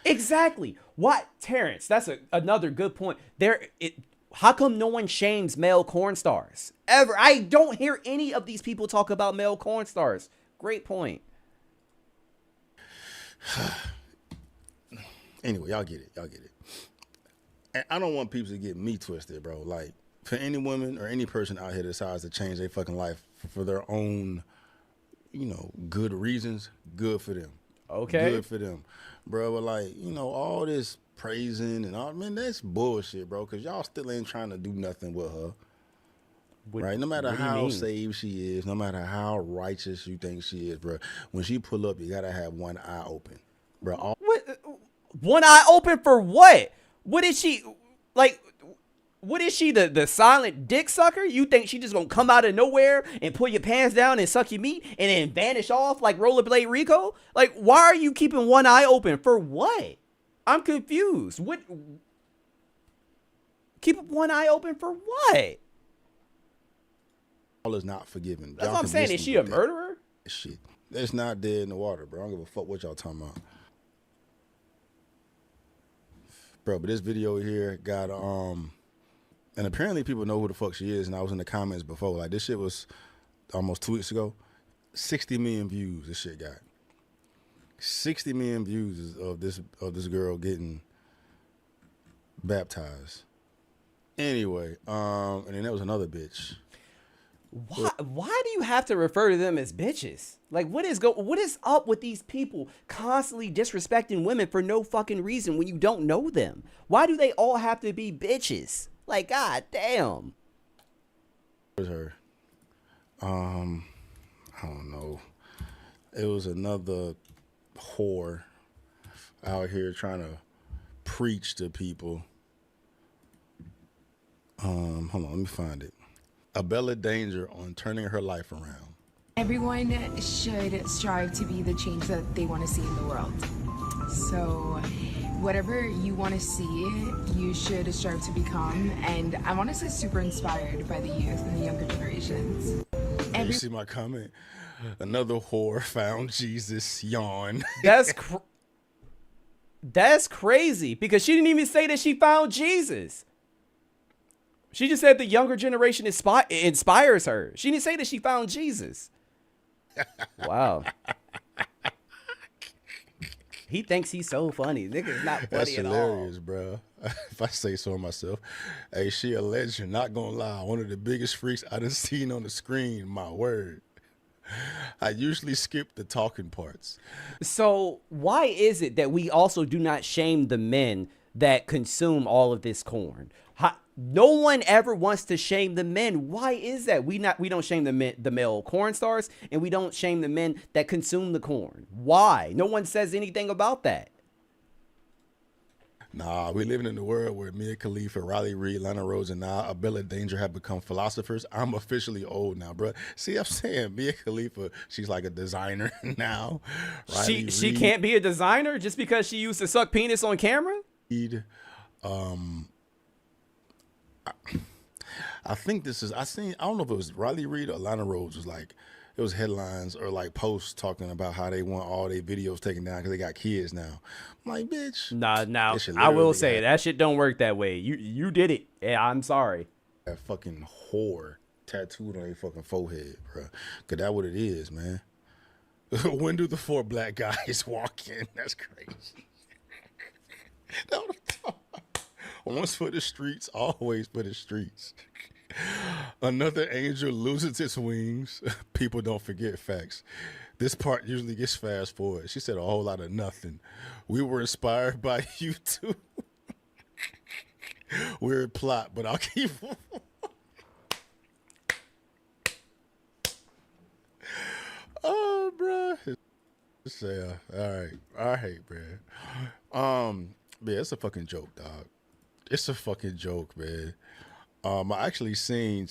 Exactly. What, Terrence? That's another good point. How come no one shames male corn stars? Ever. I don't hear any of these people talk about male corn stars. Great point. Anyway, y'all get it. Y'all get it. And I don't want people to get me twisted, bro. Like, for any woman or any person out here that decides to change their fucking life for their own, you know, good reasons, good for them. Okay. Good for them. Bro, but like, you know, all this praising and all, man, that's bullshit, bro, because y'all still ain't trying to do nothing with her. Right? No matter how saved she is, no matter how righteous you think she is, bro, when she pull up, you got to have one eye open. Bro, one eye open for what? What is she, like, what is she, the silent dick sucker? You think she just gonna come out of nowhere and pull your pants down and suck your meat and then vanish off like Rollerblade Rico? Like, why are you keeping one eye open for what? I'm confused. What? Keep one eye open for what? All is not forgiven. That's what I'm saying. Is she a murderer? Shit. That's not dead in the water, bro. I don't give a fuck what y'all talking about. Bro, but this video here got, and apparently people know who the fuck she is, and I was in the comments before. Like, this shit was almost 2 weeks ago. 60 million views this shit got. 60 million views of this girl getting baptized. Anyway, and then there was another bitch. Why do you have to refer to them as bitches? Like, what is up with these people constantly disrespecting women for no fucking reason when you don't know them? Why do they all have to be bitches? Like, god damn. It was her. I don't know. It was another whore out here trying to preach to people. Hold on, let me find it. A Bella Danger on turning her life around. Everyone should strive to be the change that they want to see in the world. So whatever you want to see, you should strive to become. And I'm honestly super inspired by the youth and the younger generations. You see my comment? Another whore found Jesus, yawn. That's crazy, because she didn't even say that she found Jesus. She just said the younger generation inspires her. She didn't say that she found Jesus. Wow. He thinks he's so funny. Nigga's not funny That's at all. hilarious, bro. If I say so myself. Hey, she a legend, not gonna lie. One of the biggest freaks I done seen on the screen, my word. I usually skip the talking parts. So why is it that we also do not shame the men that consume all of this corn? No one ever wants to shame the men. Why is that? We don't shame the male corn stars, and we don't shame the men that consume the corn. Why? No one says anything about that. Nah, we living in a world where Mia Khalifa, Riley Reid, Lana Rhodes, and now Bella Danger have become philosophers. I'm officially old now, bro. See, I'm saying Mia Khalifa, she's like a designer now. She can't be a designer just because she used to suck penis on camera? I think this is, I don't know if it was Riley Reid or Lana Rhodes, was like, it was headlines or like posts talking about how they want all their videos taken down because they got kids now. I'm like, bitch. Nah, I will say that shit don't work that way. You did it. Yeah, I'm sorry. That fucking whore tattooed on their fucking forehead, bro. Cause that's what it is, man. When do the 4 black guys walk in? That's crazy. Once for the streets, always for the streets. Another angel loses its wings. People don't forget facts. This part usually gets fast forward. She said a whole lot of nothing. We were inspired by you too. Weird plot, but I'll keep. Oh, bro. All right, bro. Yeah, it's a fucking joke, dog. It's a fucking joke, man. I actually seen.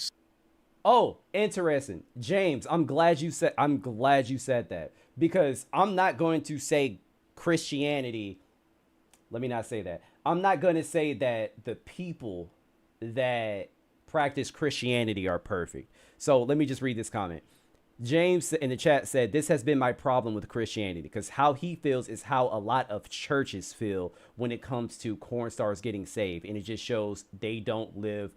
Oh, interesting, James. I'm glad you said that, because I'm not going to say Christianity. Let me not say that. I'm not going to say that the people that practice Christianity are perfect. So let me just read this comment. James in the chat said, this has been my problem with Christianity, because how he feels is how a lot of churches feel when it comes to corn stars getting saved. And it just shows they don't live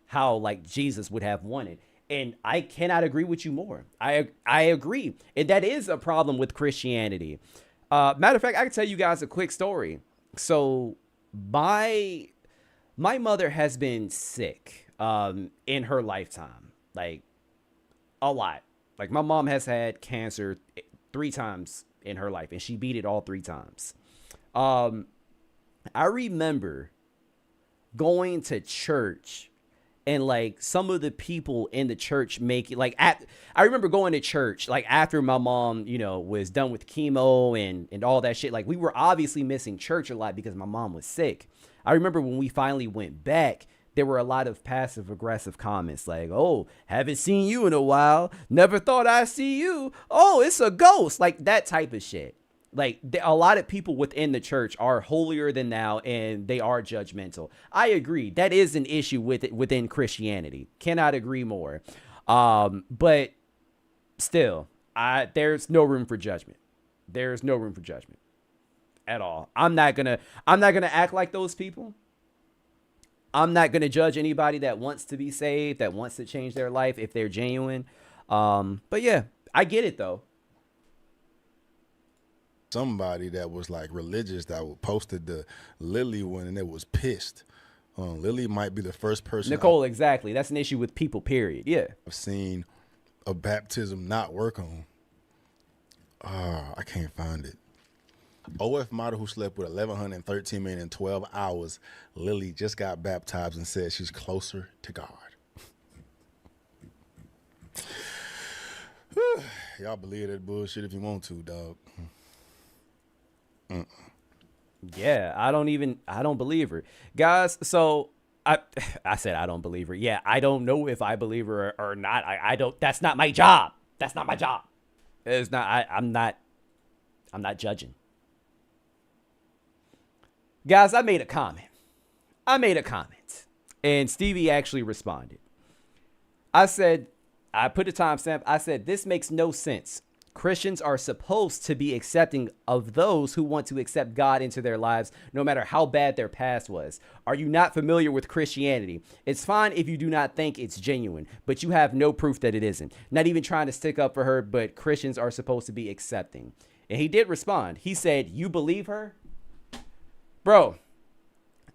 how like Jesus would have wanted. And I cannot agree with you more. I agree. And that is a problem with Christianity. Matter of fact, I can tell you guys a quick story. So my mother has been sick in her lifetime, like a lot. Like my mom has had cancer 3 times in her life, and she beat it all 3 times. I remember going to church, and like some of the people in the church I remember going to church like after my mom, you know, was done with chemo and all that shit. Like we were obviously missing church a lot because my mom was sick. I remember when we finally went back, there were a lot of passive aggressive comments like, oh, haven't seen you in a while. Never thought I'd see you. Oh, it's a ghost. Like that type of shit. Like a lot of people within the church are holier than thou, and they are judgmental. I agree. That is an issue with it within Christianity. Cannot agree more. But still, there's no room for judgment. There's no room for judgment at all. I'm not gonna act like those people. I'm not gonna judge anybody that wants to be saved, that wants to change their life if they're genuine. But yeah, I get it though. Somebody that was like religious that posted the Lily one, and it was pissed. Lily might be the first person. Nicole, exactly. That's an issue with people, period. Yeah. I've seen a baptism not work on. I can't find it. OF model who slept with 1,113 men in 12 hours. Lily just got baptized and said she's closer to God. Y'all believe that bullshit if you want to, dog. Yeah, I don't believe her, guys. So I said I don't believe her. Yeah, I don't know if I believe her or not. I don't. That's not my job. That's not my job. It's not. I'm not judging. Guys, I made a comment, and Stevie actually responded. I said, I put a timestamp. I said, this makes no sense. Christians are supposed to be accepting of those who want to accept God into their lives, no matter how bad their past was. Are you not familiar with Christianity? It's fine if you do not think it's genuine, but you have no proof that it isn't. Not even trying to stick up for her, but Christians are supposed to be accepting. And he did respond. He said, you believe her? Bro,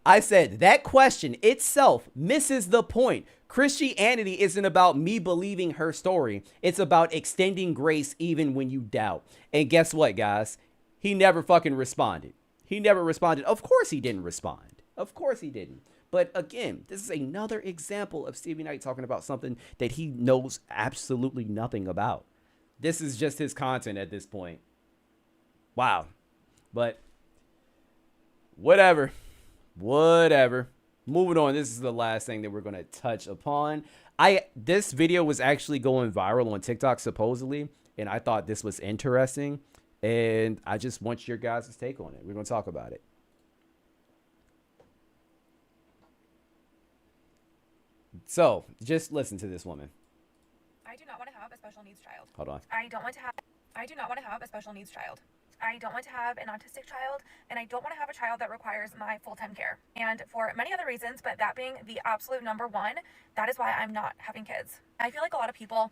I said that question itself misses the point. Christianity isn't about me believing her story. It's about extending grace even when you doubt. And guess what, guys? He never fucking responded. He never responded. Of course he didn't respond. Of course he didn't. But again, this is another example of Stevie Knight talking about something that he knows absolutely nothing about. This is just his content at this point. Wow. But whatever. Moving on, this is the last thing that we're going to touch upon. This video was actually going viral on TikTok, supposedly, and I thought this was interesting, and I just want your guys' take on it. We're going to talk about it. So, just listen to this woman. I do not want to have a special needs child. Hold on. I do not want to have a special needs child. I don't want to have an autistic child, and I don't want to have a child that requires my full-time care. And for many other reasons, but that being the absolute number one, that is why I'm not having kids. I feel like a lot of people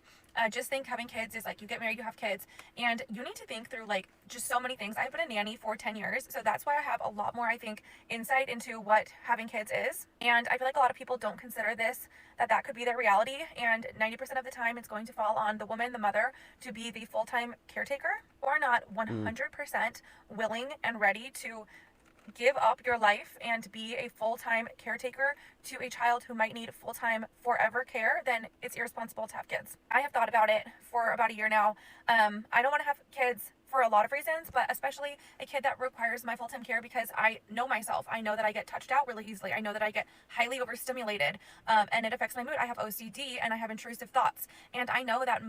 just think having kids is like you get married, you have kids, and you need to think through like just so many things. I've been a nanny for 10 years, so that's why I have a lot more, I think, insight into what having kids is. And I feel like a lot of people don't consider this, that could be their reality, and 90% of the time it's going to fall on the woman, the mother, to be the full-time caretaker, or not 100% willing and ready to give up your life and be a full-time caretaker to a child who might need full-time forever care, then it's irresponsible to have kids. I have thought about it for about a year now. I don't want to have kids for a lot of reasons, but especially a kid that requires my full-time care, because I know myself. I know that I get touched out really easily. I know that I get highly overstimulated, and it affects my mood. I have OCD and I have intrusive thoughts, and I know that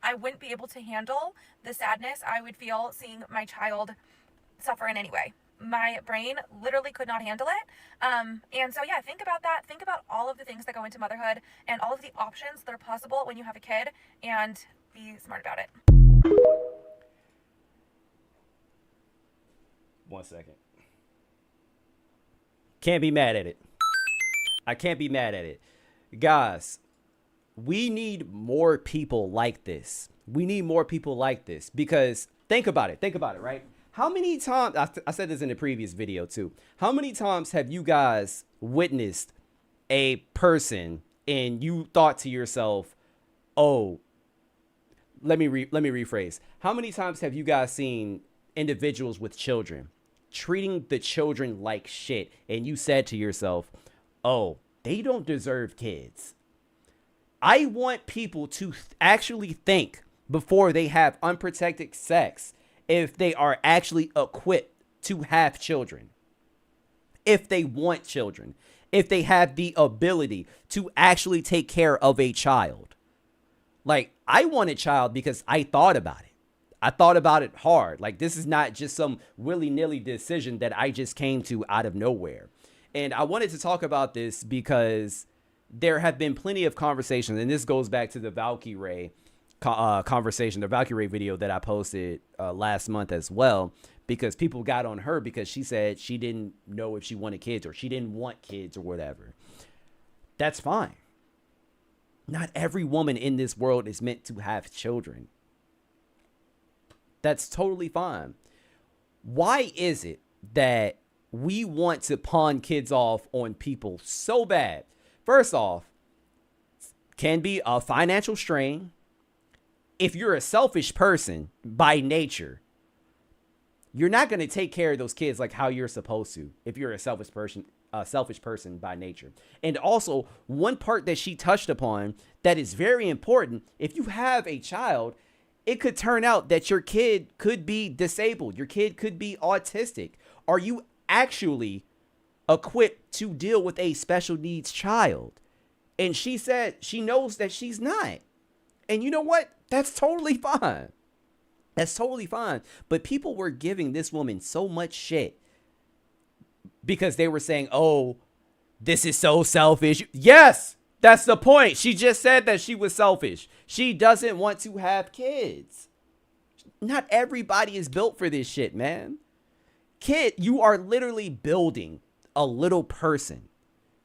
I wouldn't be able to handle the sadness I would feel seeing my child suffer in any way. My brain literally could not handle it. And so, yeah, think about that. Think about all of the things that go into motherhood and all of the options that are possible when you have a kid. And be smart about it. 1 second. Can't be mad at it. I can't be mad at it. Guys, we need more people like this. We need more people like this because think about it. Think about it, right? How many times, I said this in the previous video too. How many times have you guys witnessed a person and you thought to yourself, oh, let me rephrase. How many times have you guys seen individuals with children treating the children like shit and you said to yourself, oh, they don't deserve kids? I want people to actually think before they have unprotected sex if they are actually equipped to have children, if they want children, if they have the ability to actually take care of a child. Like, I want a child because I thought about it. I thought about it hard. Like, this is not just some willy-nilly decision that I just came to out of nowhere. And I wanted to talk about this because there have been plenty of conversations, and this goes back to the Valkyrie conversation, the Valkyrie video that I posted last month as well, because people got on her because she said she didn't know if she wanted kids or she didn't want kids or whatever. That's fine. Not every woman in this world is meant to have children. That's totally fine. Why is it that we want to pawn kids off on people so bad? First off, can be a financial strain. If you're a selfish person by nature, you're not going to take care of those kids like how you're supposed to if you're a selfish person by nature. And also, one part that she touched upon that is very important, if you have a child, it could turn out that your kid could be disabled. Your kid could be autistic. Are you actually equipped to deal with a special needs child? And she said she knows that she's not. And you know what? That's totally fine. That's totally fine. But people were giving this woman so much shit because they were saying, oh, this is so selfish. Yes, that's the point. She just said that she was selfish. She doesn't want to have kids. Not everybody is built for this shit, man. Kid, you are literally building a little person.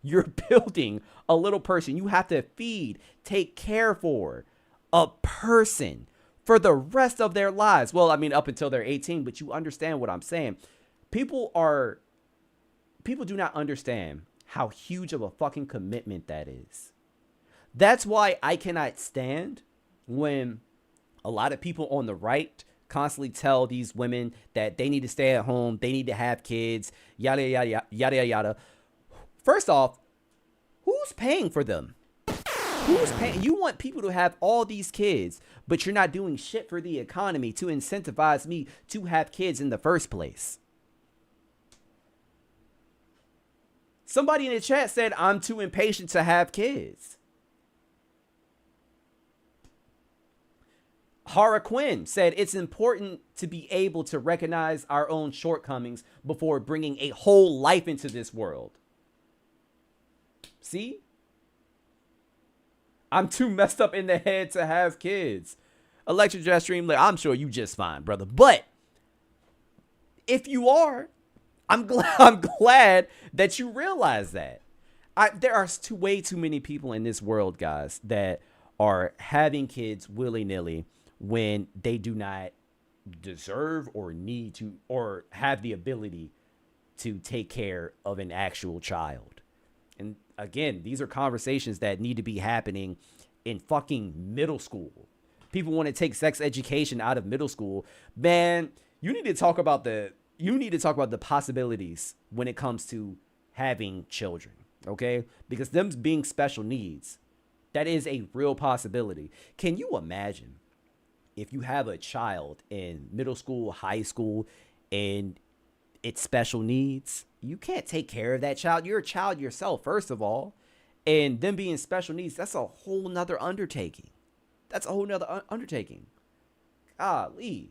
You're building a little person. You have to feed, take care for a person for the rest of their lives. Well, I mean, up until they're 18, but you understand what I'm saying. People do not understand how huge of a fucking commitment that is. That's why I cannot stand when a lot of people on the right constantly tell these women that they need to stay at home, they need to have kids, yada, yada, yada, yada. First off, who's paying for them? Who's paying? You want people to have all these kids, but you're not doing shit for the economy to incentivize me to have kids in the first place. Somebody in the chat said, I'm too impatient to have kids. Hara Quinn said, it's important to be able to recognize our own shortcomings before bringing a whole life into this world. See? I'm too messed up in the head to have kids. Electric Jet Stream, like, I'm sure you just fine, brother. But if you are, I'm glad that you realize that. There are way too many people in this world, guys, that are having kids willy-nilly when they do not deserve or need to or have the ability to take care of an actual child. And again, these are conversations that need to be happening in fucking middle school. People want to take sex education out of middle school. Man, you need to talk about the possibilities when it comes to having children, okay? Because them being special needs, that is a real possibility. Can you imagine if you have a child in middle school, high school, and it's special needs? You can't take care of that child. You're a child yourself, first of all. And them being special needs, that's a whole nother undertaking. That's a whole nother undertaking. Golly.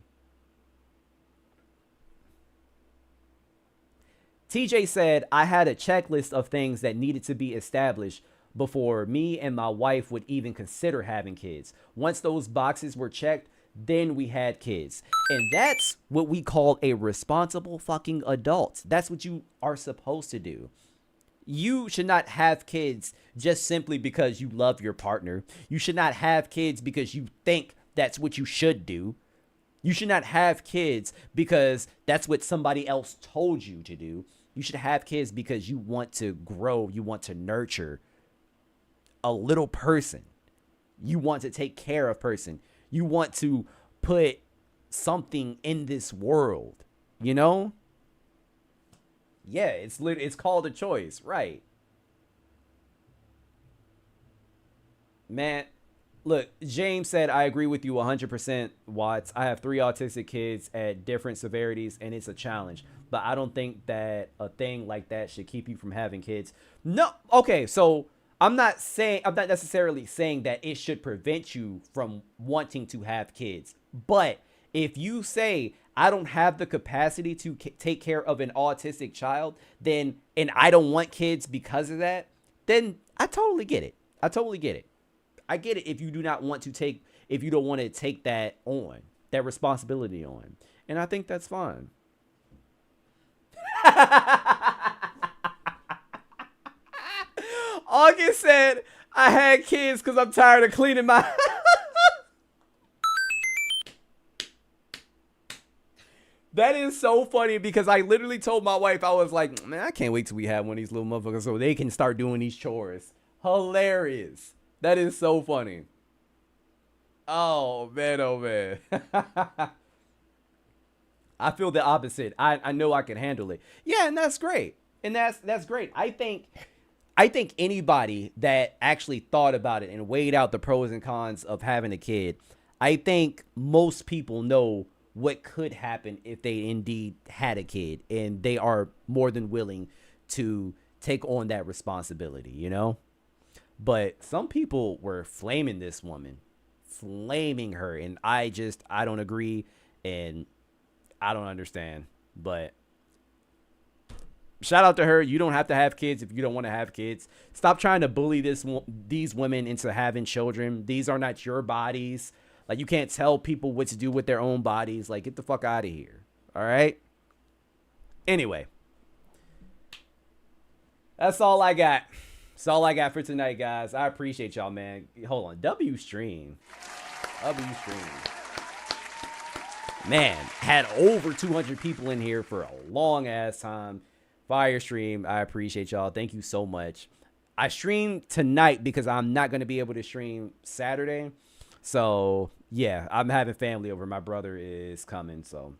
TJ said, I had a checklist of things that needed to be established before me and my wife would even consider having kids. Once those boxes were checked, then we had kids. And that's what we call a responsible fucking adult. That's what you are supposed to do. You should not have kids just simply because you love your partner. You should not have kids because you think that's what you should do. You should not have kids because that's what somebody else told you to do. You should have kids because you want to grow. You want to nurture a little person. You want to take care of a person. You want to put something in this world, you know? Yeah, it's called a choice, right? Man, look, James said, I agree with you 100%, Watts. I have 3 autistic kids at different severities, and it's a challenge. But I don't think that a thing like that should keep you from having kids. No, okay, so I'm not necessarily saying that it should prevent you from wanting to have kids. But if you say, I don't have the capacity to take care of an autistic child, then, and I don't want kids because of that, then I totally get it. I totally get it. I get it if you do not want to take, if you don't want to take that on, that responsibility on. And I think that's fine. August said, I had kids because I'm tired of cleaning my... That is so funny because I literally told my wife, I was like, man, I can't wait till we have one of these little motherfuckers so they can start doing these chores. Hilarious. That is so funny. Oh, man, oh, man. I feel the opposite. I know I can handle it. Yeah, and that's great. And that's great. I think anybody that actually thought about it and weighed out the pros and cons of having a kid, I think most people know what could happen if they indeed had a kid, and they are more than willing to take on that responsibility, you know? But some people were flaming this woman, flaming her, and I don't agree, and I don't understand. But shout out to her. You don't have to have kids if you don't want to have kids. Stop trying to bully these women into having children. These are not your bodies. Like, you can't tell people what to do with their own bodies. Like, get the fuck out of here. All right? Anyway. That's all I got. That's all I got for tonight, guys. I appreciate y'all, man. Hold on. W stream. Man, had over 200 people in here for a long ass time. Fire stream. I appreciate y'all. Thank you so much. I streamed tonight because I'm not going to be able to stream Saturday. So, yeah, I'm having family over. My brother is coming. So,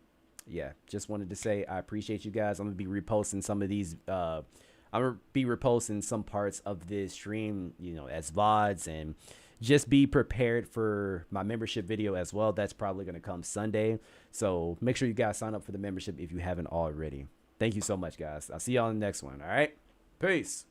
yeah, just wanted to say I appreciate you guys. I'm going to be reposting some of these. I'm going to be reposting some parts of this stream, you know, as VODs. And just be prepared for my membership video as well. That's probably going to come Sunday. So, make sure you guys sign up for the membership if you haven't already. Thank you so much, guys. I'll see y'all in the next one. All right? Peace.